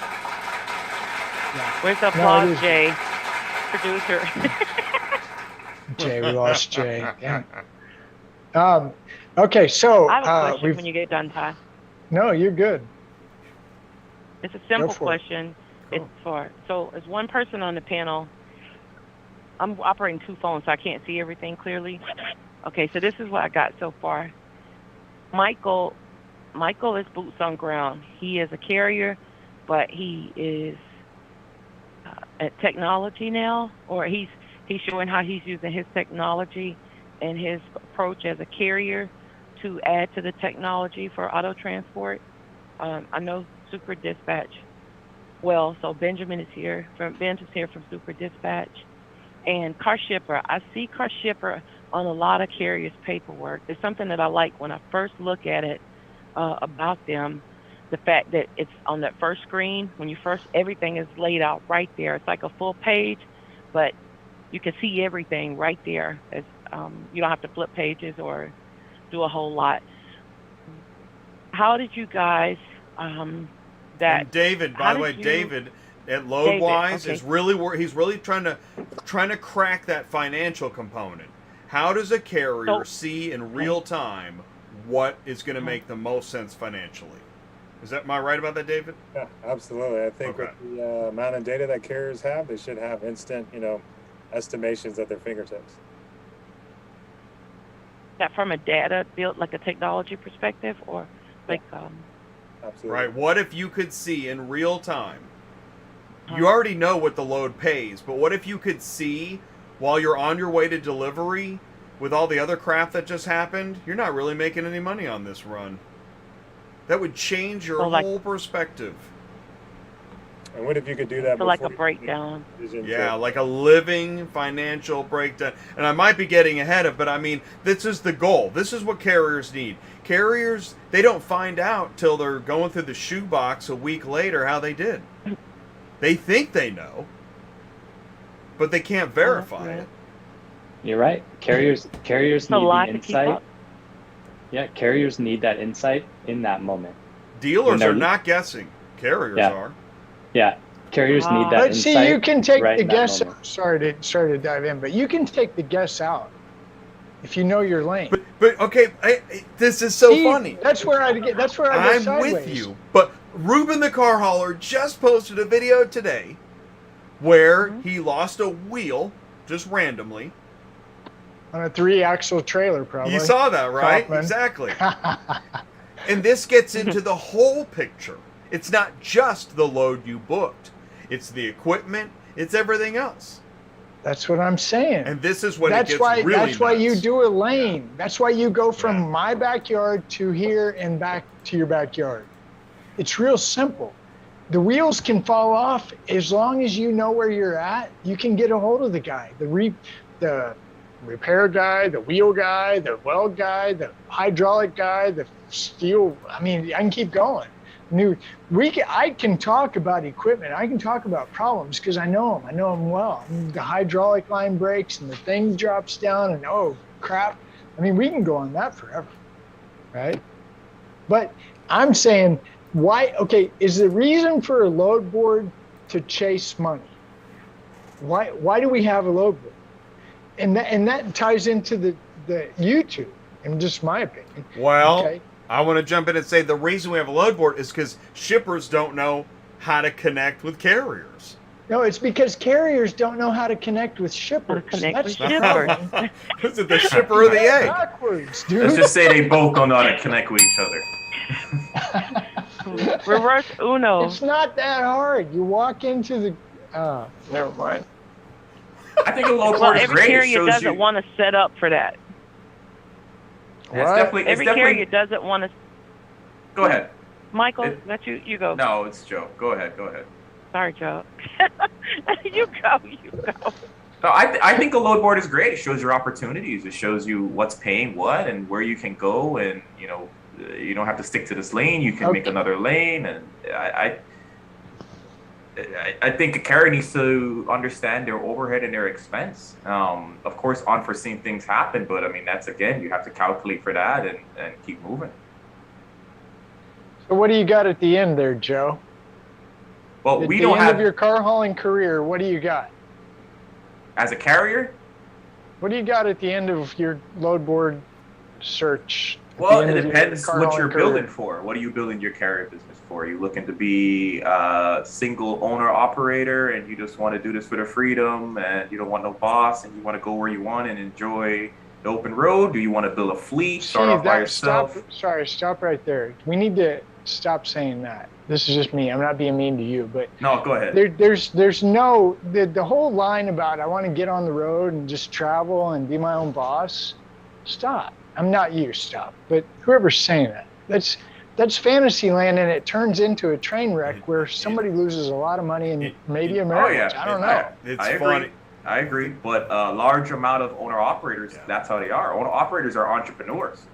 Yeah. Where's the No, applause, it is. Jay? Producer. Jay, we lost Jay. Damn. Okay, so I have a question when you get done, Ty. No, you're good. It's a simple Go for it. question. It's so as one person on the panel, I'm operating two phones, so I can't see everything clearly. Okay, so this is what I got so far. Michael is boots on ground. He is a carrier, but he is at technology now, or he's showing how he's using his technology and his approach as a carrier to add to the technology for auto transport. I know Super Dispatch well, so Benjamin is here from Super Dispatch, and Karshypr. I see Karshypr on a lot of carriers' paperwork. It's something that I like when I first look at it about them. The fact that it's on that first screen when you first, everything is laid out right there. It's like a full page, but you can see everything right there. As you don't have to flip pages or do a whole lot. How did you guys? And David, by the way, David at LoadWise is really he's really trying to crack that financial component. How does a carrier see in real time what is going to make the most sense financially? Am I right about that, David? Yeah, absolutely. I think with the amount of data that carriers have, they should have instant, estimations at their fingertips. That from a data built like a technology perspective, or like Absolutely. Right. What if you could see in real time? You already know what the load pays, but what if you could see while you're on your way to delivery with all the other crap that just happened? You're not really making any money on this run. That would change your whole perspective. And what if you could do that? So like a breakdown. Yeah, like a living financial breakdown. And I might be getting ahead of, but I mean, this is the goal. This is what carriers need. Carriers, they don't find out till they're going through the shoebox a week later how they did. They think they know, but they can't verify it. You're right. Carriers need the insight. Yeah, carriers need that insight in that moment. Dealers are not guessing. Carriers are. Yeah, carriers need that but insight. See, you can take right the guess. Sorry to dive in, but you can take the guess out if you know your lane. But okay, this is so funny. That's where I get. That's where I go sideways. with you. But Ruben the car hauler just posted a video today where he lost a wheel just randomly on a 3-axle trailer. Probably you saw that, right? Kaufman. Exactly. And this gets into the whole picture. It's not just the load you booked. It's the equipment. It's everything else. That's what I'm saying. And this is what that's it gets why, really That's why nuts. you do a lane. That's why you go from my backyard to here and back to your backyard. It's real simple. The wheels can fall off as long as you know where you're at. You can get a hold of the guy, the repair guy, the wheel guy, the weld guy, the hydraulic guy, the steel. I mean, I can keep going. I can talk about equipment. I can talk about problems because I know them. I know them well. The hydraulic line breaks and the thing drops down and oh crap. I mean, we can go on that forever, right? But I'm saying, why? Okay, is the reason for a load board to chase money? Why do we have a load board? And that ties into the YouTube, in just my opinion. Well. Okay? I want to jump in and say the reason we have a load board is because shippers don't know how to connect with carriers. No, it's because carriers don't know how to connect with shippers. That's the problem. Is it the shipper or the egg? Backwards, dude. Let's just say they both don't know how to connect with each other. Reverse Uno. It's not that hard. You walk into the. Never mind. I think a load board is every great. carrier doesn't want to set up for that. Every carrier doesn't want to. Go ahead. Michael, that's you. You go. No, it's Joe. Go ahead. Sorry, Joe. You go. No, I think a load board is great. It shows your opportunities. It shows you what's paying what and where you can go. And, you don't have to stick to this lane. You can make another lane. And I think a carrier needs to understand their overhead and their expense. Of course, unforeseen things happen, but I mean, that's again, you have to calculate for that and keep moving. So what do you got at the end there, Joe? Well, at the end of your car hauling career, what do you got? As a carrier? What do you got at the end of your load board search? Well, it depends what you're building for. What are you building your carrier business for? Are you looking to be a single owner operator and you just want to do this for the freedom and you don't want no boss and you want to go where you want and enjoy the open road? Do you want to build a fleet, start off by yourself? Stop right there. We need to stop saying that. This is just me. I'm not being mean to you, but no, go ahead. There's no the whole line about I want to get on the road and just travel and be my own boss. Stop. I'm not you, stop. But whoever's saying that, that's fantasy land, and it turns into a train wreck where somebody loses a lot of money and maybe Americans. I don't know. It's I funny. I agree, but a large amount of owner operators, that's how they are. Owner operators are entrepreneurs.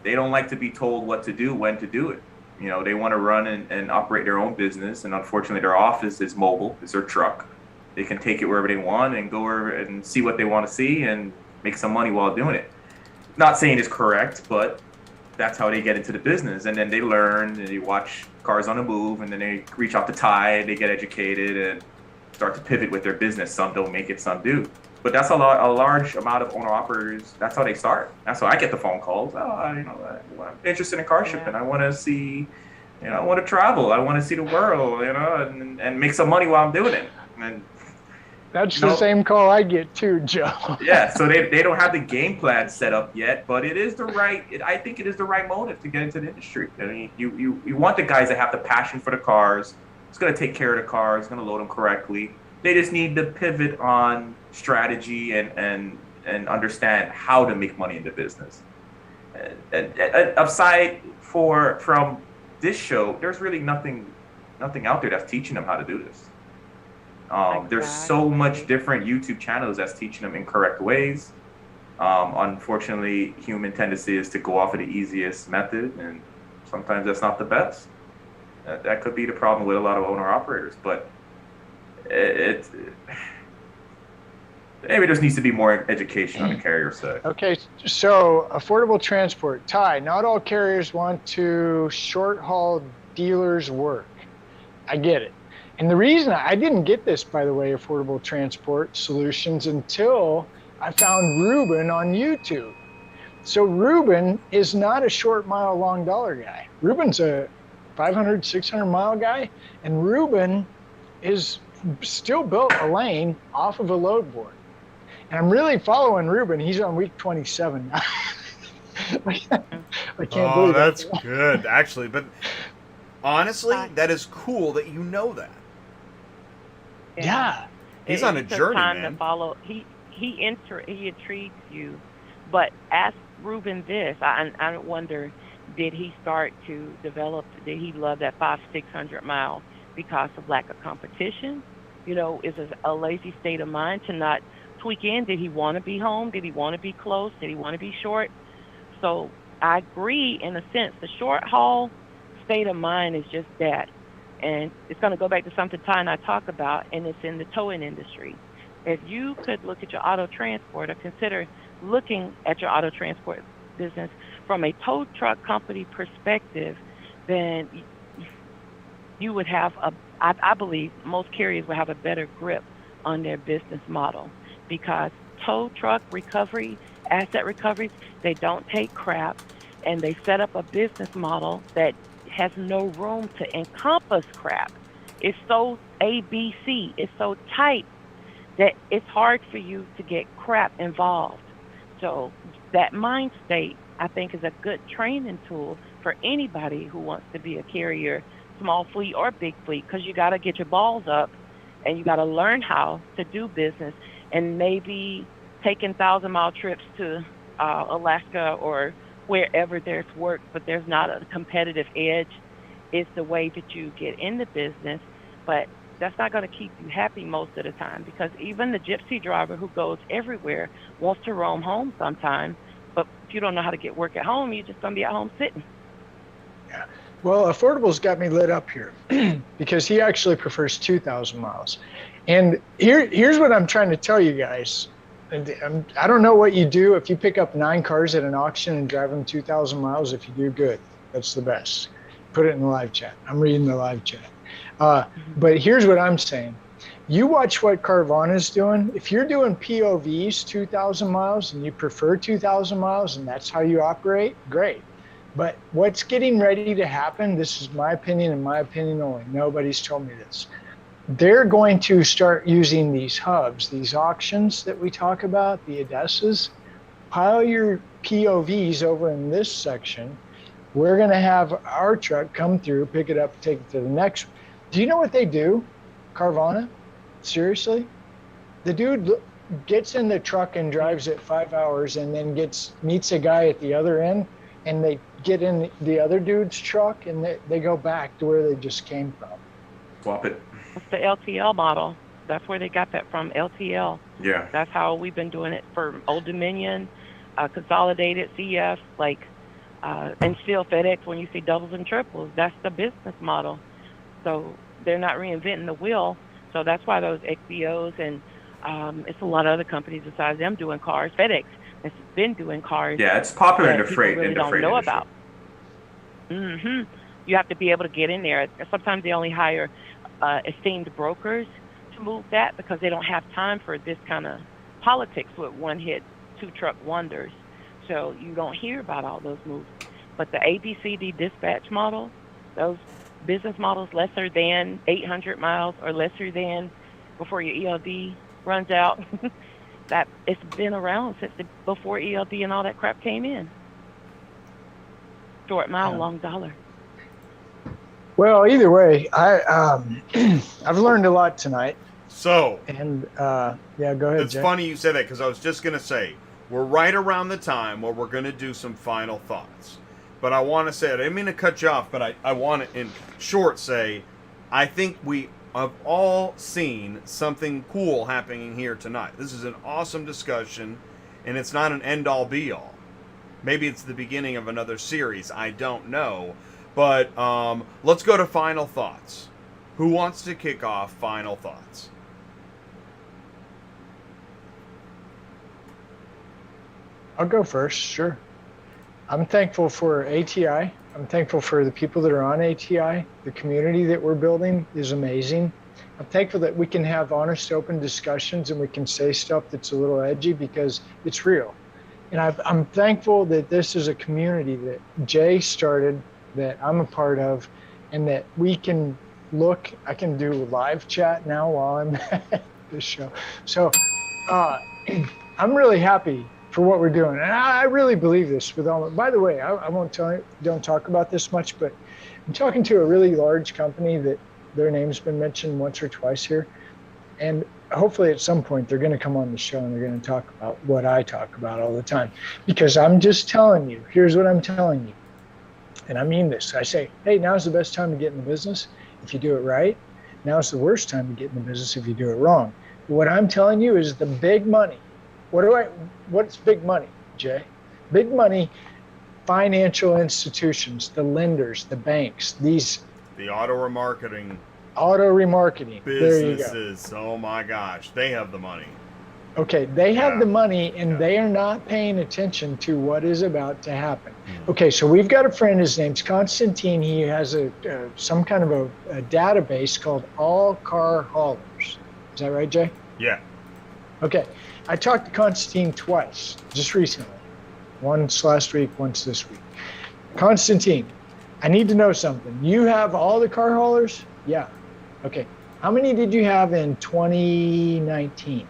They don't like to be told what to do, when to do it. You know, they want to run and operate their own business, and unfortunately their office is mobile, it's their truck. They can take it wherever they want and go wherever and see what they want to see and make some money while doing it. Not saying it's correct, but that's how they get into the business. And then they learn, and they watch Cars on the Move, and then they reach out to TIE, they get educated and start to pivot with their business. Some don't make it, some do. But that's a large amount of owner operators. That's how they start. That's how I get the phone calls. I'm interested in car shipping. I want to see, I want to travel. I want to see the world, and make some money while I'm doing it. And that's the same call I get too, Joe. Yeah, so they don't have the game plan set up yet, but it is I think it is the right motive to get into the industry. I mean, you want the guys that have the passion for the cars. It's going to take care of the cars. It's going to load them correctly. They just need to pivot on strategy and understand how to make money in the business. And aside from this show, there's really nothing out there that's teaching them how to do this. There's so much different YouTube channels that's teaching them incorrect ways. Unfortunately, human tendency is to go off of the easiest method, and sometimes that's not the best. That could be the problem with a lot of owner operators, but maybe there just needs to be more education on the carrier side. Okay, so affordable transport. Ty, not all carriers want to short haul dealers' work. I get it. And the reason I didn't get this, by the way, affordable transport solutions, until I found Ruben on YouTube. So Ruben is not a short mile, long dollar guy. Ruben's a 500, 600 mile guy, and Ruben is still built a lane off of a load board. And I'm really following Ruben. He's on week 27 now. I can't believe that's good, actually. But honestly, that is cool that you know that. Yeah. He's on a journey, time man. To follow. He intrigues you, but ask Ruben this. I wonder, did he start to develop? Did he love that 500-600 mile because of lack of competition? Is it a lazy state of mind to not tweak in? Did he want to be home? Did he want to be close? Did he want to be short? So I agree in a sense. The short haul state of mind is just that. And it's going to go back to something Ty and I talk about, and it's in the towing industry. If you could look at your auto transport, or consider looking at your auto transport business from a tow truck company perspective, then you would have I believe most carriers will have a better grip on their business model, because tow truck recovery, asset recoveries, they don't take crap, and they set up a business model that has no room to encompass crap. It's so ABC, it's so tight that it's hard for you to get crap involved. So that mind state, I think, is a good training tool for anybody who wants to be a carrier, small fleet or big fleet, because you got to get your balls up and you got to learn how to do business. And maybe taking 1,000-mile trips to Alaska or wherever there's work, but there's not a competitive edge, is the way that you get in the business. But that's not going to keep you happy most of the time, because even the gypsy driver who goes everywhere wants to roam home sometime. But if you don't know how to get work at home, you're just going to be at home sitting. Yeah. Well, Affordable's got me lit up here because he actually prefers 2,000 miles. And here's what I'm trying to tell you guys. I don't know what you do if you pick up 9 cars at an auction and drive them 2,000 miles. If you do, good. That's the best. Put it in the live chat. I'm reading the live chat. But here's what I'm saying. You watch what Carvana is doing. If you're doing POVs 2,000 miles and you prefer 2,000 miles and that's how you operate, great. But what's getting ready to happen, this is my opinion and my opinion only. Nobody's told me this. They're going to start using these hubs, these auctions that we talk about, the Odessas. Pile your POVs over in this section. We're going to have our truck come through, pick it up, take it to the next one. Do you know what they do, Carvana? Seriously? The dude gets in the truck and drives it 5 hours and then meets a guy at the other end, and they get in the other dude's truck and they go back to where they just came from. Swap it. It's the LTL model. That's where they got that from, LTL. Yeah. That's how we've been doing it for Old Dominion, Consolidated, CF, and still FedEx. When you see doubles and triples, that's the business model. So they're not reinventing the wheel. So that's why those XBOs and it's a lot of other companies besides them doing cars. FedEx has been doing cars. Yeah, it's popular in the people freight really don't industry. know about. You have to be able to get in there. Sometimes they only hire esteemed brokers to move that because they don't have time for this kind of politics with one-hit, two-truck wonders. So you don't hear about all those moves. But the ABCD dispatch model, those business models lesser than 800 miles or lesser than before your ELD runs out, that it's been around since before ELD and all that crap came in. Short mile, long dollar. Well, either way, I've learned a lot tonight. So, and yeah, go ahead. It's Jay. funny you say that because I was just going to say we're right around the time where we're going to do some final thoughts. But I want to say, I didn't mean to cut you off, but I want to, in short, say I think we have all seen something cool happening here tonight. This is an awesome discussion, and it's not an end-all, be-all. Maybe it's the beginning of another series. I don't know. But let's go to final thoughts. Who wants to kick off final thoughts? I'll go first, sure. I'm thankful for ATI. I'm thankful for the people that are on ATI. The community that we're building is amazing. I'm thankful that we can have honest, open discussions and we can say stuff that's a little edgy because it's real. And I'm thankful that this is a community that Jay started, that I'm a part of, and that we can look. I can do live chat now while I'm at this show. So I'm really happy for what we're doing. And I really believe this with all. By the way, I won't tell you, don't talk about this much, but I'm talking to a really large company that their name's been mentioned once or twice here. And hopefully at some point they're going to come on the show and they're going to talk about what I talk about all the time. Because I'm just telling you, here's what I'm telling you. And I mean this. I say, hey, now's the best time to get in the business if you do it right. Now's the worst time to get in the business if you do it wrong. What I'm telling you is the big money. What's big money, Jay? Big money, financial institutions, the lenders, the banks, the auto remarketing businesses. Oh my gosh, they have the money. Okay, they have the money and they are not paying attention to what is about to happen. Okay, so we've got a friend, his name's Constantine. He has some kind of a database called All Car Haulers. Is that right, Jay? Yeah. Okay, I talked to Constantine twice, just recently. Once last week, once this week. Constantine, I need to know something. You have all the car haulers? Yeah. Okay. How many did you have in 2019?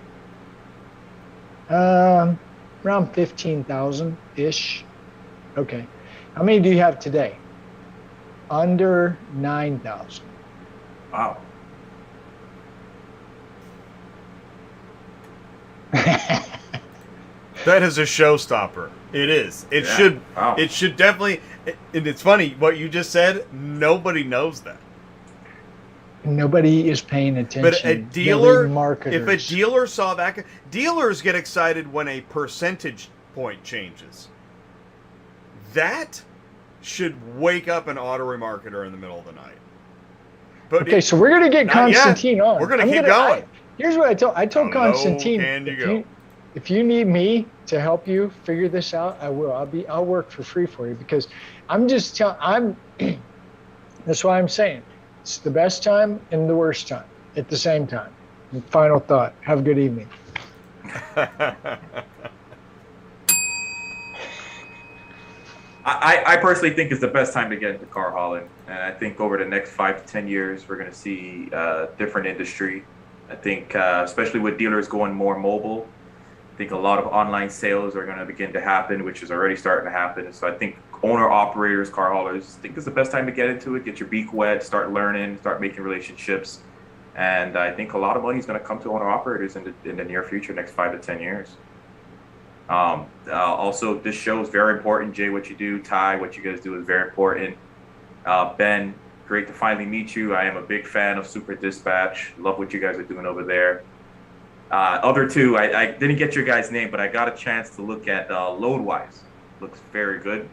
Around 15,000-ish. Okay. How many do you have today? Under 9,000. Wow. That is a showstopper. It is. It should. Wow. It should definitely. And it's funny what you just said. Nobody knows that. Nobody is paying attention. But a dealer, if a dealer saw that, dealers get excited when a percentage point changes. That should wake up an auto remarketer in the middle of the night. But okay, so we're going to get Constantine on. We're going to keep going. Here's what I told Constantine. If you need me to help you figure this out, I will. I'll work for free for you because that's why I'm saying it's the best time and the worst time at the same time. And final thought. Have a good evening. I personally think it's the best time to get into car hauling. And I think over the next 5 to 10 years, we're going to see a different industry. I think especially with dealers going more mobile, I think a lot of online sales are going to begin to happen, which is already starting to happen. So I think owner-operators, car haulers, I think it's the best time to get into it, get your beak wet, start learning, start making relationships. And I think a lot of money is going to come to owner operators in the near future, next 5 to 10 years. Also, this show is very important. Jay, what you do, Ty, what you guys do is very important. Ben, great to finally meet you. I am a big fan of Super Dispatch. Love what you guys are doing over there. Other two, I didn't get your guys' name, but I got a chance to look at LoadWise. Looks very good.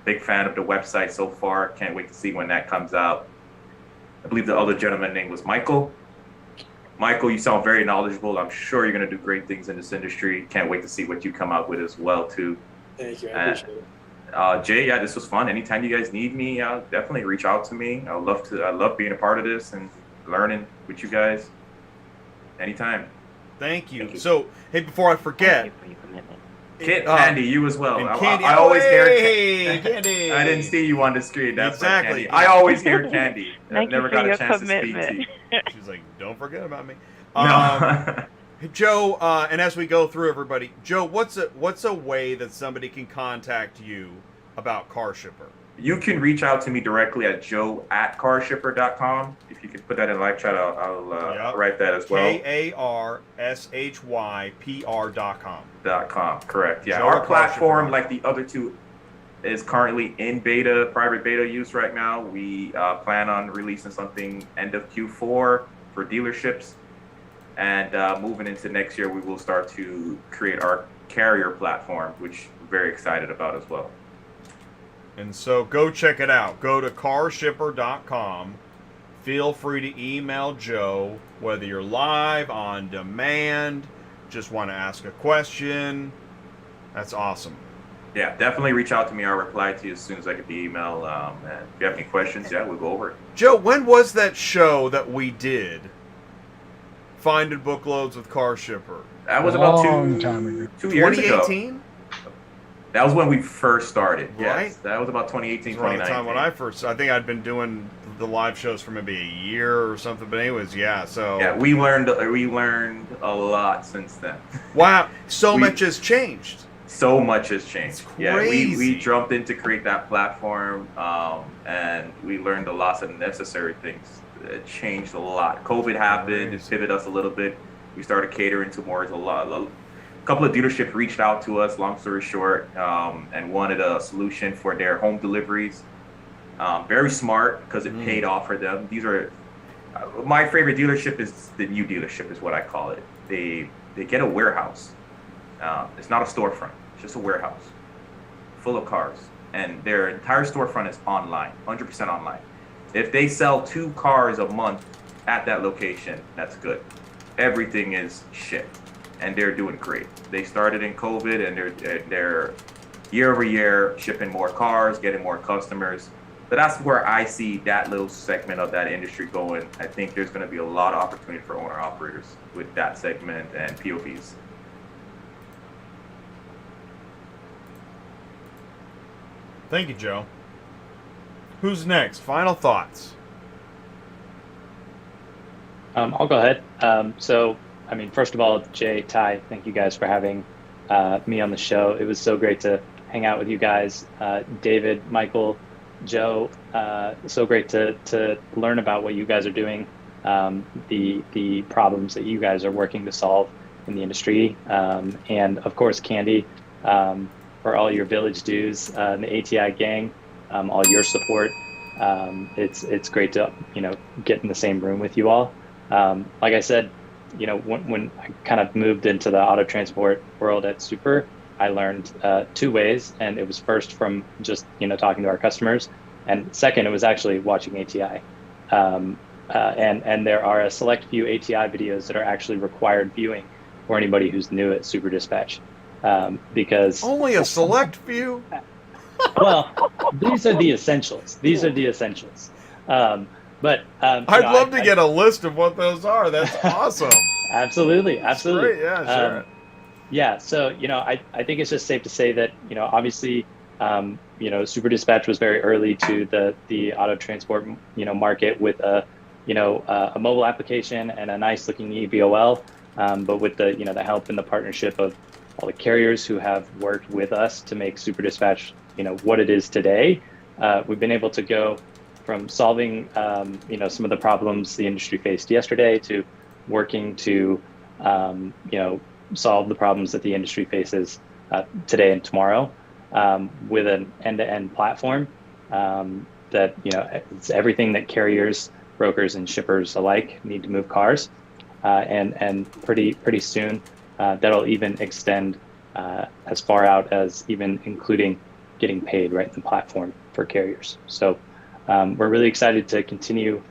Big fan of the website so far. Can't wait to see when that comes out. I believe the other gentleman's name was Michael. Michael, you sound very knowledgeable. I'm sure you're going to do great things in this industry. Can't wait to see what you come out with as well, too. Thank you. I appreciate it. Jay, yeah, this was fun. Anytime you guys need me, definitely reach out to me. I love being a part of this and learning with you guys. Anytime. Thank you. So, hey, before I forget, Kandy, you as well. Kandy, I always hear Kandy. I didn't see you on the screen. That's exactly. I always hear Kandy. I've never got a chance commitment. to speak to you. She's like, don't forget about me. No. Joe, and as we go through everybody, Joe, what's a way that somebody can contact you about Karshypr? You can reach out to me directly at joe@Karshypr.com. If you could put that in live chat, I'll write that as well. KARSHYPR.com. Correct. Yeah. Joe Our platform, Karshypr. like the other two, is currently in private beta use right now. We plan on releasing something end of Q4 for dealerships. And moving into next year, we will start to create our carrier platform, which we're very excited about as well. And so go check it out. Go to Karshypr.com. Feel free to email Joe, whether you're live, on demand, just want to ask a question. That's awesome. Yeah, definitely reach out to me. I'll reply to you as soon as I get the email. And if you have any questions, we'll go over it. Joe, when was that show that we did? Finding book loads with Karshypr. That was about 2 years ago. 2018? That was when we first started. Right? Yes, that was about 2018, Around the 2019. time when I think I'd been doing the live shows for maybe a year or something. But anyways, yeah. So yeah, we learned a lot since then. Wow, much has changed. So much has changed. It's crazy. Yeah, we jumped in to create that platform, and we learned a lot of necessary things. It changed a lot. COVID happened. It pivoted us a little bit. We started catering to more. A couple of dealerships reached out to us, long story short, and wanted a solution for their home deliveries. Very smart, because it paid off for them. These are my favorite dealership is the new dealership, is what I call it. They get a warehouse. It's not a storefront. It's just a warehouse full of cars, and their entire storefront is online, 100% online. If they sell 2 cars a month at that location, that's good. Everything is shipped, and they're doing great. They started in COVID, and they're year over year shipping more cars, getting more customers. But that's where I see that little segment of that industry going. I think there's going to be a lot of opportunity for owner operators with that segment and POVs. Thank you, Joe. Who's next? Final thoughts. I'll go ahead. First of all, Jay, Ty, thank you guys for having me on the show. It was so great to hang out with you guys. David, Michael, Joe, so great to learn about what you guys are doing, the problems that you guys are working to solve in the industry. And of course, Kandy, for all your village dues, and the ATI gang, all your support. It's great to, get in the same room with you all. Like I said, when I kind of moved into the auto transport world at Super, I learned 2 ways, and it was first from just, talking to our customers, and second, it was actually watching ATI. And there are a select few ATI videos that are actually required viewing for anybody who's new at Super Dispatch. Because only a select few. Well, these are the essentials. I'd love to get a list of what those are. That's awesome. Absolutely. Great. Yeah, sure. Yeah. So, I think it's just safe to say that, obviously, Super Dispatch was very early to the auto transport, market with a mobile application and a nice looking EVOL. But with the help and the partnership of all the carriers who have worked with us to make Super Dispatch, what it is today, we've been able to go from solving some of the problems the industry faced yesterday to working to solve the problems that the industry faces today and tomorrow with an end-to-end platform that it's everything that carriers, brokers, and shippers alike need to move cars, and pretty soon that'll even extend as far out as even including getting paid right in the platform for carriers. So we're really excited to continue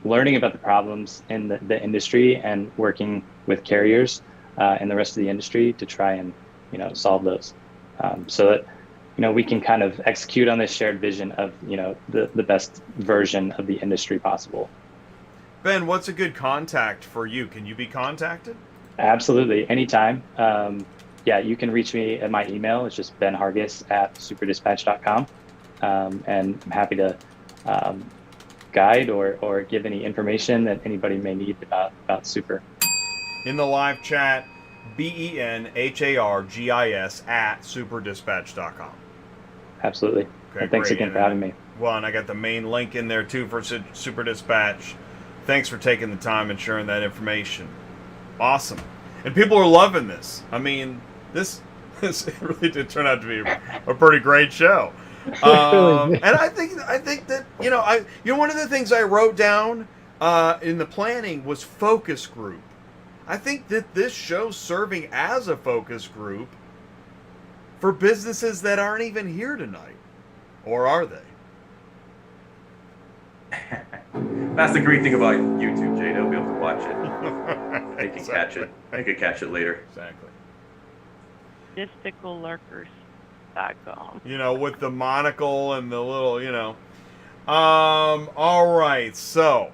learning about the problems in the industry and working with carriers and the rest of the industry to try and solve those, so that we can kind of execute on this shared vision of the best version of the industry possible. Ben, what's a good contact for you? Can you be contacted? Absolutely, anytime. You can reach me at my email. It's just benhargis@superdispatch.com, and I'm happy to guide or give any information that anybody may need about Super. In the live chat, BenHargis @superdispatch.com. Absolutely. Okay, and thanks great. again for having me. Well, and I got the main link in there too for Super Dispatch. Thanks for taking the time and sharing that information. Awesome. And people are loving this. I mean, this really did turn out to be a pretty great show. And I think that one of the things I wrote down in the planning was focus group. I think that this show's serving as a focus group for businesses that aren't even here tonight, or are they? That's the great thing about YouTube, Jay. They'll be able to watch it. They can catch it. They can catch it later. Exactly. StatisticalLurkers.com. With the monocle and the little, all right, so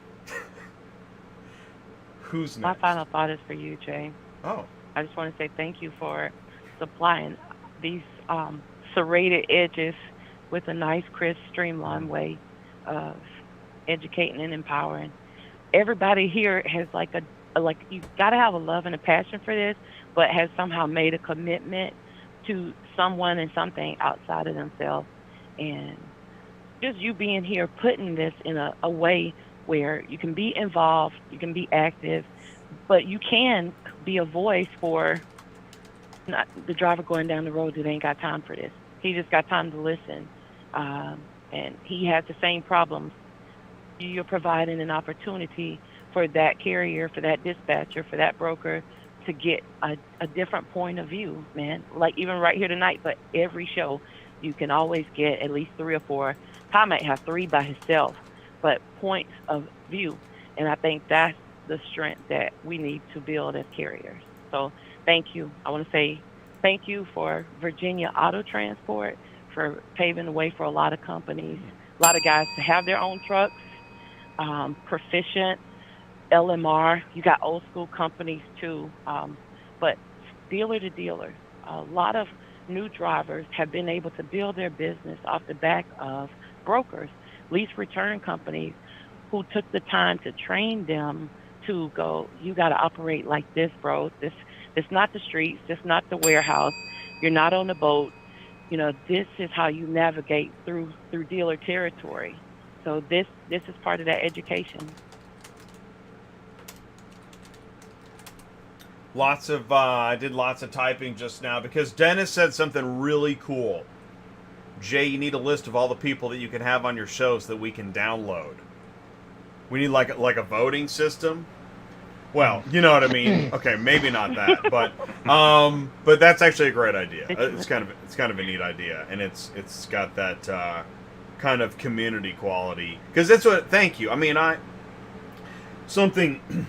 who's next? My final thought is for you, Jay. Oh. I just want to say thank you for supplying these serrated edges with a nice, crisp, streamlined way of educating and empowering. Everybody here has you've got to have a love and a passion for this, but has somehow made a commitment to someone and something outside of themselves. And just you being here, putting this in a way where you can be involved, you can be active, but you can be a voice for not the driver going down the road that ain't got time for this. He just got time to listen. And he has the same problems. You're providing an opportunity for that carrier, for that dispatcher, for that broker to get a different point of view, man. Like even right here tonight, but every show, you can always get at least 3 or 4. Ty might have 3 by himself, but points of view. And I think that's the strength that we need to build as carriers. So thank you. I want to say thank you for Virginia Auto Transport for paving the way for a lot of companies, a lot of guys to have their own trucks, Proficient, LMR. You got old school companies too, but dealer to dealer, a lot of new drivers have been able to build their business off the back of brokers, lease return companies who took the time to train them to go, you got to operate like this, bro. This not the streets, this not the warehouse. You're not on the boat. This is how you navigate through dealer territory. So this is part of that education. I did lots of typing just now because Dennis said something really cool. Jay, you need a list of all the people that you can have on your show so that we can download. We need like a voting system. Well, you know what I mean. Okay, maybe not that, but that's actually a great idea. It's kind of a neat idea, and it's got that kind of community quality because that's what. Thank you. I mean, something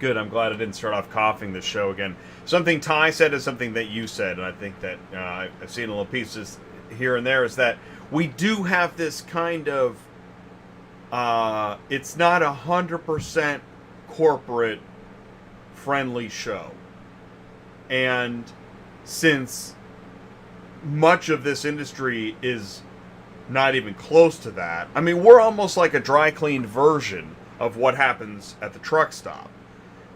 good. I'm glad I didn't start off coughing this show again. Something Ty said is something that you said, and I think that I've seen little pieces here and there. Is that we do have this kind of. It's not 100% corporate friendly show, and since much of this industry is not even close to that, I mean, we're almost like a dry cleaned version of what happens at the truck stop.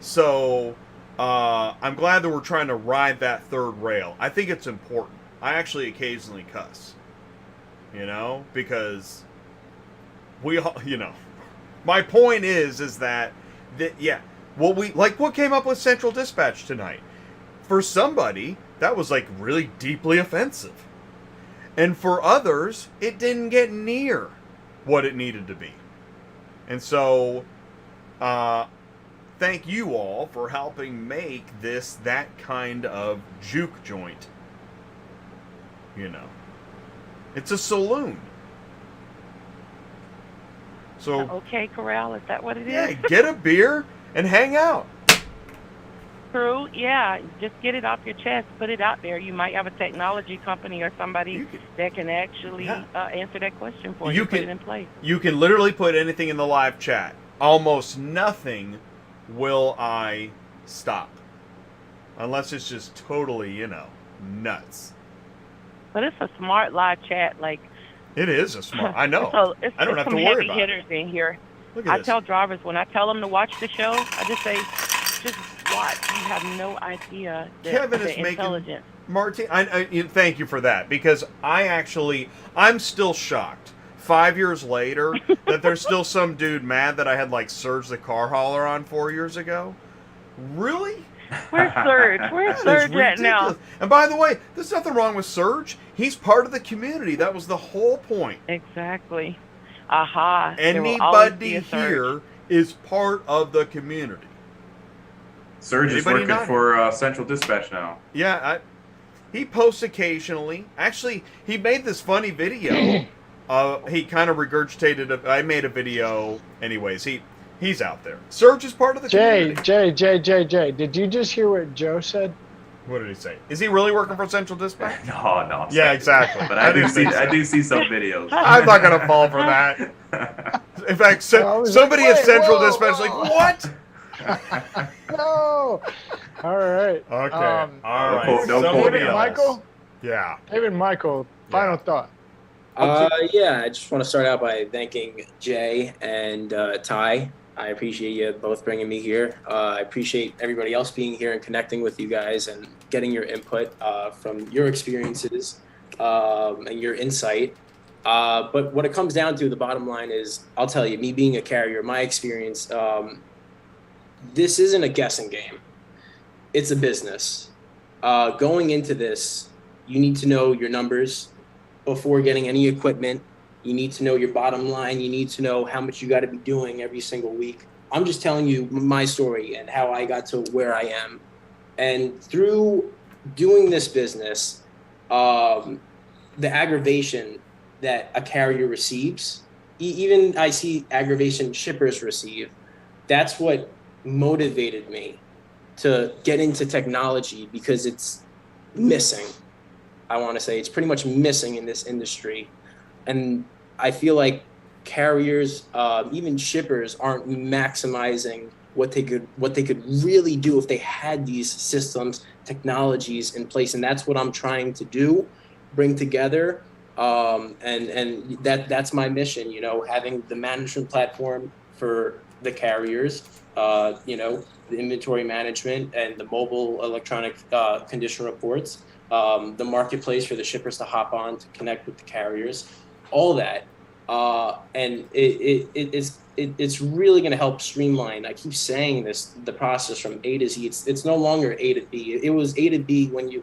So I'm glad that we're trying to ride that third rail. I think it's important. I actually occasionally cuss, because we all, my point is that yeah, what came up with Central Dispatch tonight? For somebody, that was like really deeply offensive. And for others, it didn't get near what it needed to be. And so, thank you all for helping make this that kind of juke joint. It's a saloon. So okay, Corral, is that what it is? Yeah, get a beer and hang out. True, yeah. Just get it off your chest, put it out there. You might have a technology company or somebody that can actually answer that question for you, put it in place. You can literally put anything in the live chat. Almost nothing will I stop. Unless it's just totally, nuts. But it's a smart live chat, like... It is a smart, I know. I don't have to worry about it. Some heavy hitters in here. Look at this. Tell drivers, when I tell them to watch the show, I just say, just watch. You have no idea Kevin is intelligence. Martin, thank you for that, because I'm still shocked 5 years later that there's still some dude mad that I had like Surge the car hauler on 4 years ago. Really? Where's Surge? Where's Surge at now? And by the way, there's nothing wrong with Surge. He's part of the community. That was the whole point. Exactly. Aha. Anybody here is part of the community. Surge is working for Central Dispatch now. Yeah, he posts occasionally. Actually, he made this funny video. He kind of regurgitated. I made a video. Anyways, he's out there. Surge is part of the community. Jay, did you just hear what Joe said? What did he say? Is he really working for Central Dispatch? No. Yeah, exactly. But I do see some videos. I'm not gonna fall for that. In fact, somebody at Central Dispatch is like, what? No. All right. Okay. All right. David Michael. Yeah. David Michael. Final thought. Yeah, I just want to start out by thanking Jay and Ty. I appreciate you both bringing me here. I appreciate everybody else being here and connecting with you guys and getting your input from your experiences and your insight. But what it comes down to, the bottom line is, I'll tell you, me being a carrier, my experience, this isn't a guessing game. It's a business. Going into this, you need to know your numbers before getting any equipment. You need to know your bottom line. You need to know how much you got to be doing every single week. I'm just telling you my story and how I got to where I am. And through doing this business, the aggravation that a carrier receives, even I see aggravation shippers receive, that's what motivated me to get into technology, because it's missing. I want to say it's pretty much missing in this industry. And I feel like carriers, even shippers, aren't maximizing what they could really do if they had these systems, technologies in place. And that's what I'm trying to do, bring together. And that's my mission, having the management platform for the carriers, the inventory management and the mobile electronic condition reports, the marketplace for the shippers to hop on to connect with the carriers, all that. And it's really going to help streamline. I keep saying this, the process from A to Z. It's no longer A to B. It was A to B when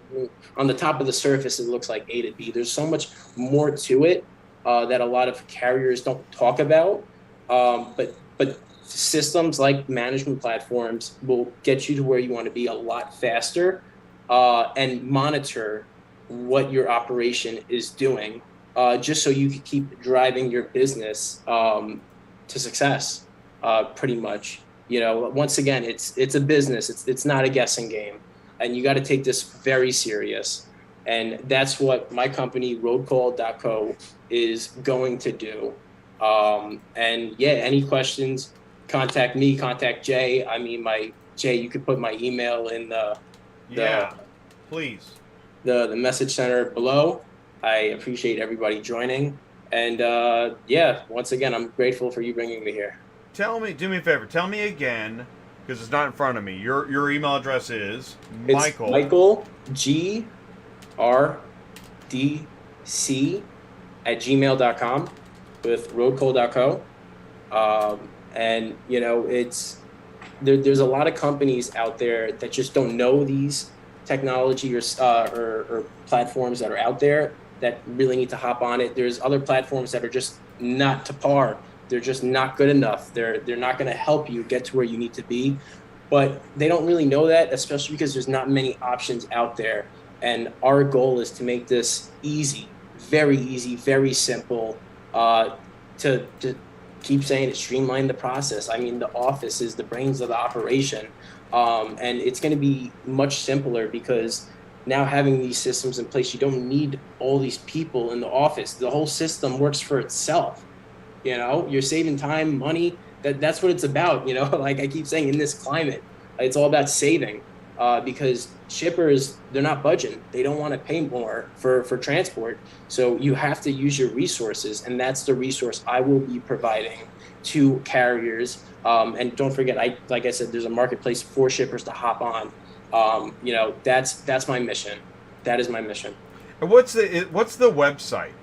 on the top of the surface, it looks like A to B. There's so much more to it that a lot of carriers don't talk about. But systems like management platforms will get you to where you want to be a lot faster, and monitor what your operation is doing, just so you can keep driving your business to success, pretty much. Once again, it's a business. It's not a guessing game, and you got to take this very serious. And that's what my company, Roadcall.co, is going to do. And yeah, any questions, contact me, contact Jay. Jay, you could put my email in please. The message center below. I appreciate everybody joining. And once again, I'm grateful for you bringing me here. Do me a favor. Tell me again, because it's not in front of me. Your email address is Michael. Michael GRDC @gmail.com. with Roadcall.co. And you know, there's a lot of companies out there that just don't know these technology or platforms that are out there that really need to hop on it. There's other platforms that are just not to par. They're just not good enough. They're not going to help you get to where you need to be. But they don't really know that, especially because there's not many options out there. And our goal is to make this easy, very simple, to keep saying it, streamline the process. I mean, the office is the brains of the operation. And it's going to be much simpler because now having these systems in place, you don't need all these people in the office. The whole system works for itself. You know, you're saving time, money. That's what it's about. You know, like I keep saying, in this climate, it's all about saving, because shippers, they're not budging. They don't want to pay more for transport. So you have to use your resources, and that's the resource I will be providing to carriers. And don't forget, like I said, there's a marketplace for shippers to hop on. You know, that's my mission. That is my mission. And what's the website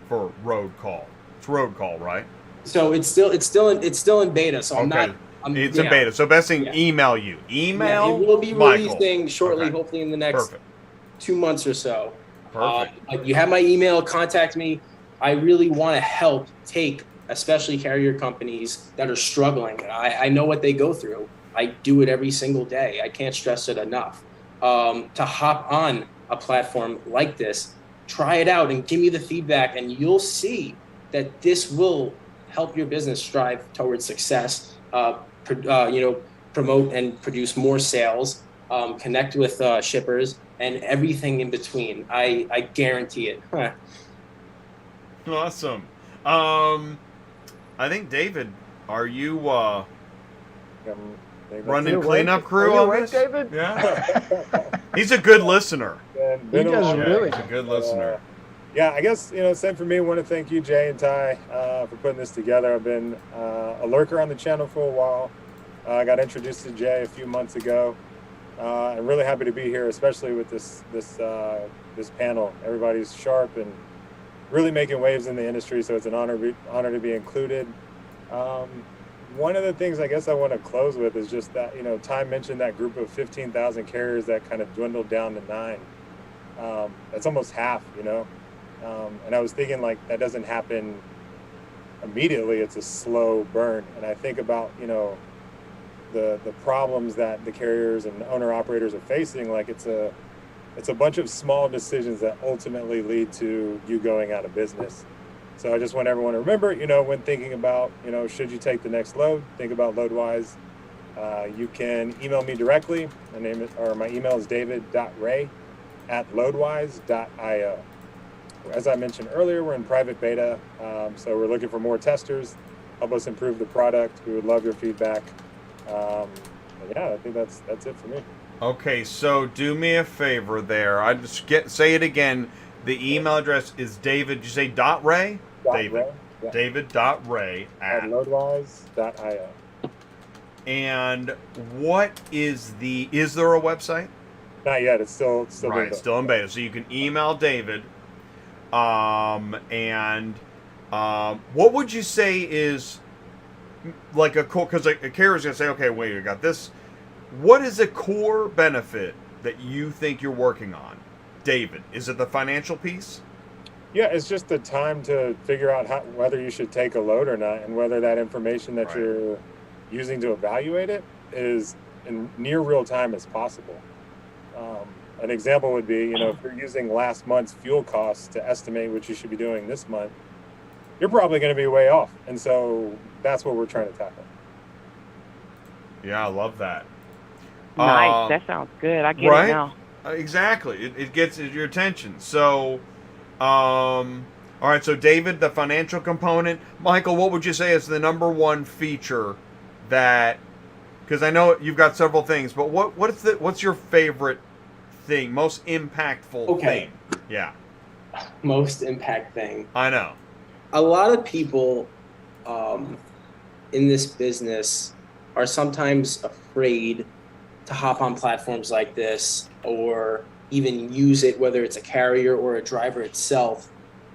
for Roadcall? It's Roadcall, right? So it's still in beta. So okay. It's in beta. So best thing, email you. Email. It will be Michael. releasing shortly, hopefully in the next 2 months or so. Perfect. You have my email. Contact me. I really want to help take, especially carrier companies that are struggling. I know what they go through. I do it every single day. I can't stress it enough. To hop on a platform like this, try it out and give me the feedback, and you'll see that this will help your business strive towards success. Promote and produce more sales, connect with shippers, and everything in between. I guarantee it. Awesome. I think David, are you running cleanup crew on this? David? Yeah. He's a good listener. He does really. He's a good listener. Yeah, I guess, same for me. I want to thank you, Jay and Ty, for putting this together. I've been a lurker on the channel for a while. I got introduced to Jay a few months ago. I'm really happy to be here, especially with this panel. Everybody's sharp and really making waves in the industry, so it's an honor to be included. One of the things I guess I want to close with is just that, Ty mentioned that group of 15,000 carriers that kind of dwindled down to 9. That's almost half, and I was thinking, like, that doesn't happen immediately. It's a slow burn. And I think about, the problems that the carriers and owner operators are facing. Like, it's a bunch of small decisions that ultimately lead to you going out of business. So I just want everyone to remember, when thinking about, should you take the next load, think about LoadWise. You can email me directly. My email is david.ray@loadwise.io. As I mentioned earlier, we're in private beta, so we're looking for more testers. Help us improve the product. We would love your feedback. I think that's it for me. Okay, so do me a favor there. I just say it again. The email address is David. Did you say .ray? David. Ray, yeah. David.ray at loadwise.io. And what is there a website? Not yet. It's still right. It's still in beta. So you can email David. What would you say is like a core? Because a carrier's gonna say, okay, wait, you got this. What is a core benefit that you think you're working on, David? Is it the financial piece? Yeah, it's just the time to figure out whether you should take a load or not, and whether that information that you're using to evaluate it is in near real time as possible. An example would be, if you're using last month's fuel costs to estimate what you should be doing this month, you're probably going to be way off. And so that's what we're trying to tackle. Yeah, I love that. Nice. That sounds good. I get it now. Exactly. It gets your attention. So, all right. So, David, the financial component. Michael, what would you say is the number one feature that? Because I know you've got several things, but what's your favorite thing, most impactful thing? Yeah. Most impact thing. I know. A lot of people in this business are sometimes afraid to hop on platforms like this or even use it, whether it's a carrier or a driver itself,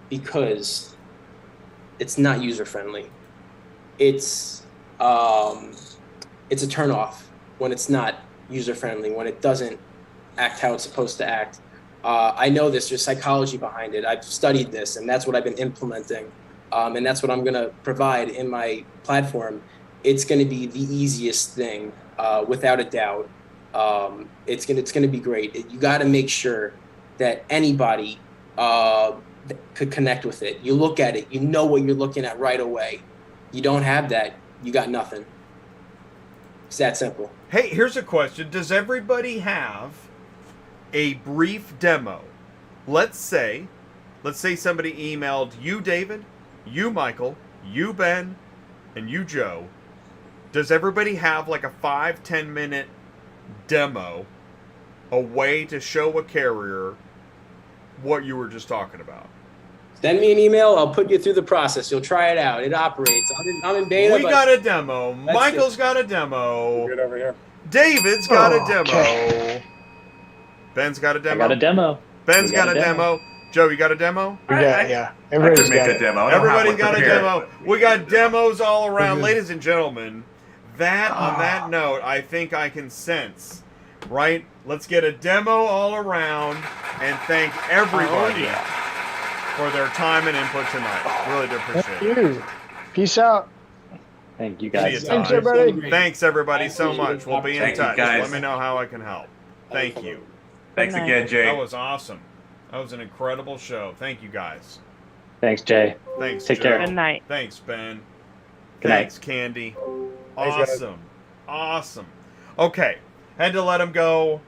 because it's not user friendly. It's a turnoff when it's not user friendly, when it doesn't act how it's supposed to act. I know this, there's psychology behind it. I've studied this, and that's what I've been implementing. And that's what I'm going to provide in my platform. It's going to be the easiest thing, without a doubt. It's going to be great. You got to make sure that anybody could connect with it. You look at it, you know what you're looking at right away. You don't have that, you got nothing. It's that simple. Hey, here's a question. Does everybody have a brief demo? Let's say somebody emailed you, David, you, Michael, you, Ben, and you, Joe. Does everybody have like a 5-10 minute demo, a way to show a carrier what you were just talking about? Send me an email. I'll put you through the process. You'll try it out. It operates. I'm in beta. We got a demo. Michael's got a demo. Good over here. David's got a demo. Okay. Ben's got a demo. I got a demo. Ben's got a demo. Joe, you got a demo? We got, yeah. I Everybody's could make got a it. demo. I don't have Everybody's one got a prepared, demo. but- We got demos all around. Ladies and gentlemen, on that note, I think I can sense, right? Let's get a demo all around and thank everybody for their time and input tonight. Really do appreciate it. Thank you. Peace out. Thank you See you, guys. Tom. Thanks, everybody. Thanks, everybody, so much. We'll be in Thank you, touch. guys. Let me know how I can help. Thank you. Thanks again, Jay. That was awesome. That was an incredible show. Thank you, guys. Thanks, Jay. Thanks, Take Joe. care. Good night. Thanks, Ben. Good night. Thanks, Kandy. Thanks, guys. Awesome. Awesome. Okay. Had to let him go.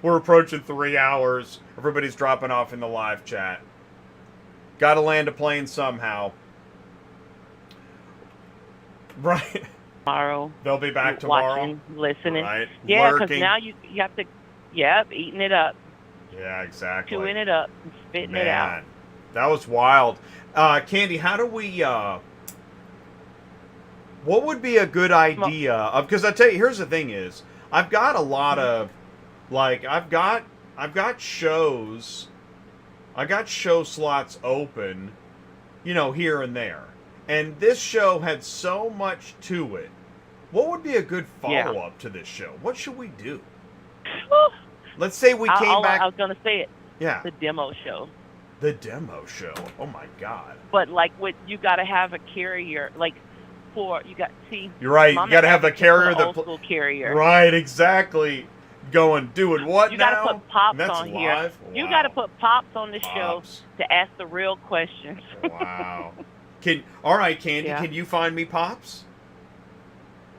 We're approaching 3 hours. Everybody's dropping off in the live chat. Got to land a plane somehow. Right. Tomorrow. They'll be back tomorrow. Watching, listening. Right. Yeah, because Lurking. now you have to, eating it up, Yeah, exactly. chewing it up, and spitting it out. Man, that was wild. Kandy, how do we, what would be a good idea of, because I tell you, here's the thing is, I've got a lot of, like, I've got show slots open, here and there. And this show had so much to it. What would be a good follow-up to this show? What should we do? Let's say we came back. I was going to say it. Yeah. The demo show. The demo show. Oh my God. But you got to have a carrier, You're right. Mama You got to have the advocates for carrier the old school carrier. Right, exactly. Doing what You now? got to put pops That's on here. live? You Wow. got to put pops on the show Pops. to ask the real questions. Wow. All right, Kandy, Yeah. can you find me pops?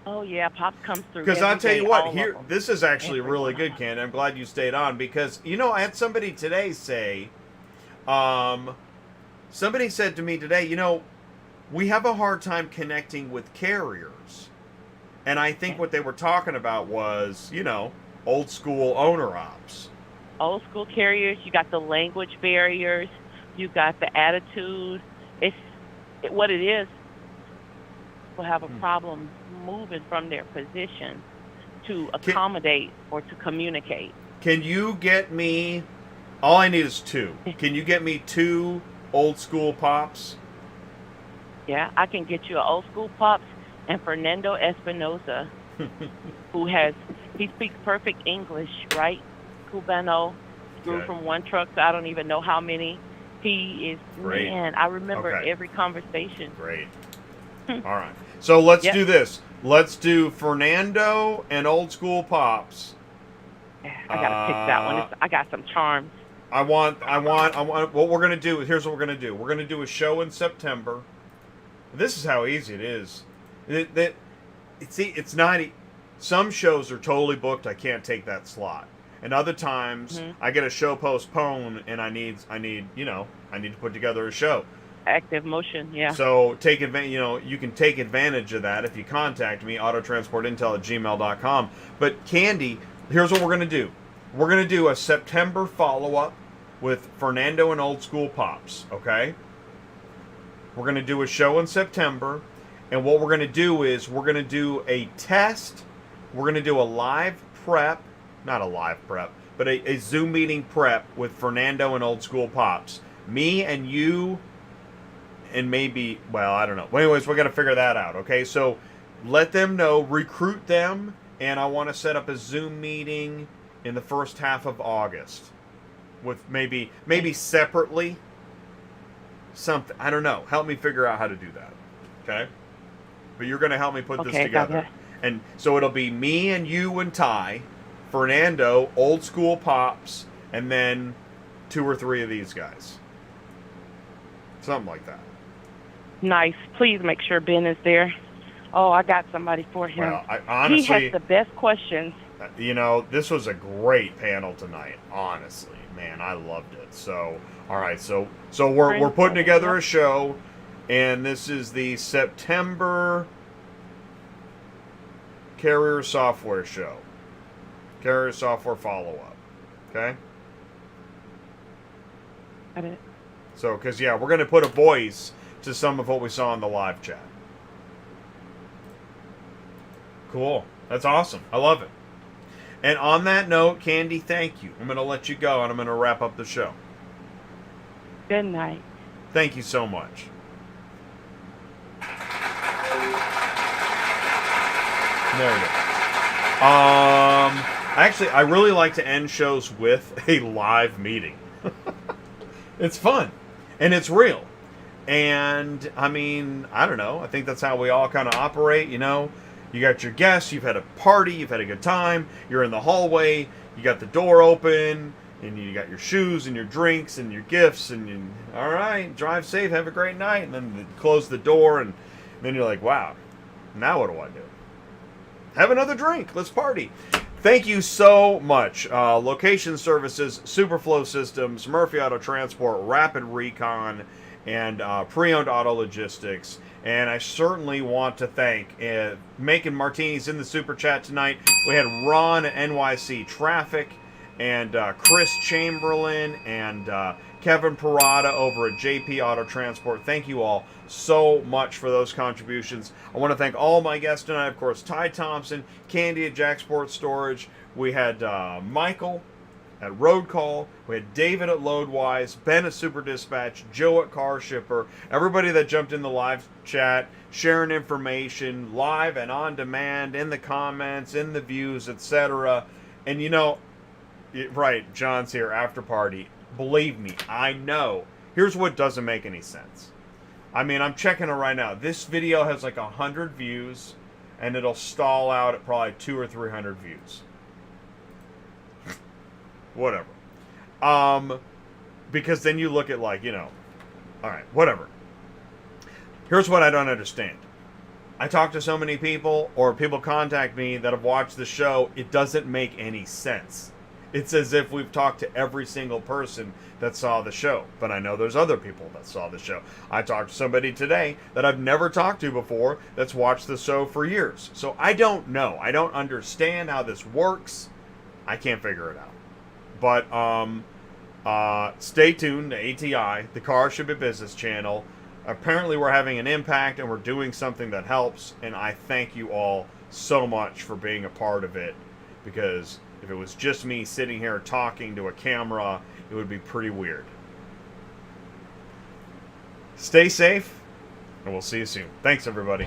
Oh yeah, pops comes through. Because I'll every tell you day, what, all of here, them. this is actually Every really one good, of Kandy. I'm glad you stayed on because, I had somebody today say, somebody said to me today, we have a hard time connecting with carriers. And I think what they were talking about was, old school owner ops. Old school carriers. You got the language barriers. You got the attitude. What it is. Will have a problem moving from their position to accommodate or to communicate. Can you get me, all I need is 2. Can you get me 2 old school pops? Yeah, I can get you an old school pops and Fernando Espinosa, he speaks perfect English, right? Cubano, grew Okay. from one truck to I don't even know how many. He is, Great. man, I remember Okay. every conversation. Great. All right. So let's Yep. do this. Let's do Fernando and old school pops. I gotta pick that one. I got some charms. I want, what we're going to do, here's what we're going to do. We're going to do a show in September. This is how easy it is. It's not, some shows are totally booked. I can't take that slot. And other times I get a show postponed and I need, I need to put together a show. Active motion, yeah. So take advantage. You can take advantage of that if you contact me, autotransportintel@gmail.com. But Kandy, here's what we're gonna do. We're gonna do a September follow-up with Fernando and Old School Pops. Okay. We're gonna do a show in September, and what we're gonna do is we're gonna do a test. We're gonna do a live prep, not a live prep, but a Zoom meeting prep with Fernando and Old School Pops. Me and you. and maybe, well, I don't know. Well, anyways, we're going to figure that out, okay? So let them know, recruit them, and I want to set up a Zoom meeting in the first half of August with maybe separately something. I don't know. Help me figure out how to do that, okay? But you're going to help me put this together. Gotcha. And so it'll be me and you and Ty, Fernando, Old School Pops, and then 2 or 3 of these guys. Something like that. Nice. Please make sure Ben is there. Oh, I got somebody for him. Well, I honestly, he has the best questions. You know, this was a great panel tonight. Honestly, man, I loved it. So, all right, so we're putting together a show, and this is the September Carrier Software show. Carrier Software follow-up. Okay? Got it. So, because, yeah, we're going to put a voice to some of what we saw in the live chat. Cool. That's awesome. I love it. And on that note, Kandy, thank you. I'm going to let you go, and I'm going to wrap up the show. Good night. Thank you so much. There we go. Actually, I really like to end shows with a live meeting. It's fun. And it's real. And, I mean, I don't know. I think that's how we all kind of operate, you know. You got your guests, you've had a party, you've had a good time, you're in the hallway, you got the door open, and you got your shoes and your drinks and your gifts, and you, all right, drive safe, have a great night, and then close the door, and then you're like, wow, now what do I do? Have another drink, let's party. Thank you so much. Location Services, Superflow Systems, Murphy Auto Transport, Rapid Recon, and Preowned Auto Logistics. And I certainly want to thank Making Martinis in the Super Chat tonight. We had Ron at NYC Traffic, and Chris Chamberlain, and Kevin Parada over at JP Auto Transport. Thank you all so much for those contributions. I want to thank all my guests tonight. Of course, Ty Thompson, Kandy at Jaxport Storage. We had Michael at Roadcall. We had David at LoadWise, Ben at Super Dispatch, Joe at Karshypr, everybody that jumped in the live chat, sharing information, live and on demand, in the comments, in the views, etc. And you know, right, John's here, after party. Believe me, I know. Here's what doesn't make any sense. I mean, I'm checking it right now. This video has like 100 views, and it'll stall out at probably 200 or 300 views. Whatever. Because then you look at, like, you know, all right, whatever. Here's what I don't understand. I talk to so many people, or people contact me that have watched the show, it doesn't make any sense. It's as if we've talked to every single person that saw the show. But I know there's other people that saw the show. I talked to somebody today that I've never talked to before that's watched the show for years. So I don't know. I don't understand how this works. I can't figure it out. But stay tuned to ATI, the Karshypr Business Channel. Apparently we're having an impact and we're doing something that helps. And I thank you all so much for being a part of it. Because if it was just me sitting here talking to a camera, it would be pretty weird. Stay safe, and we'll see you soon. Thanks, everybody.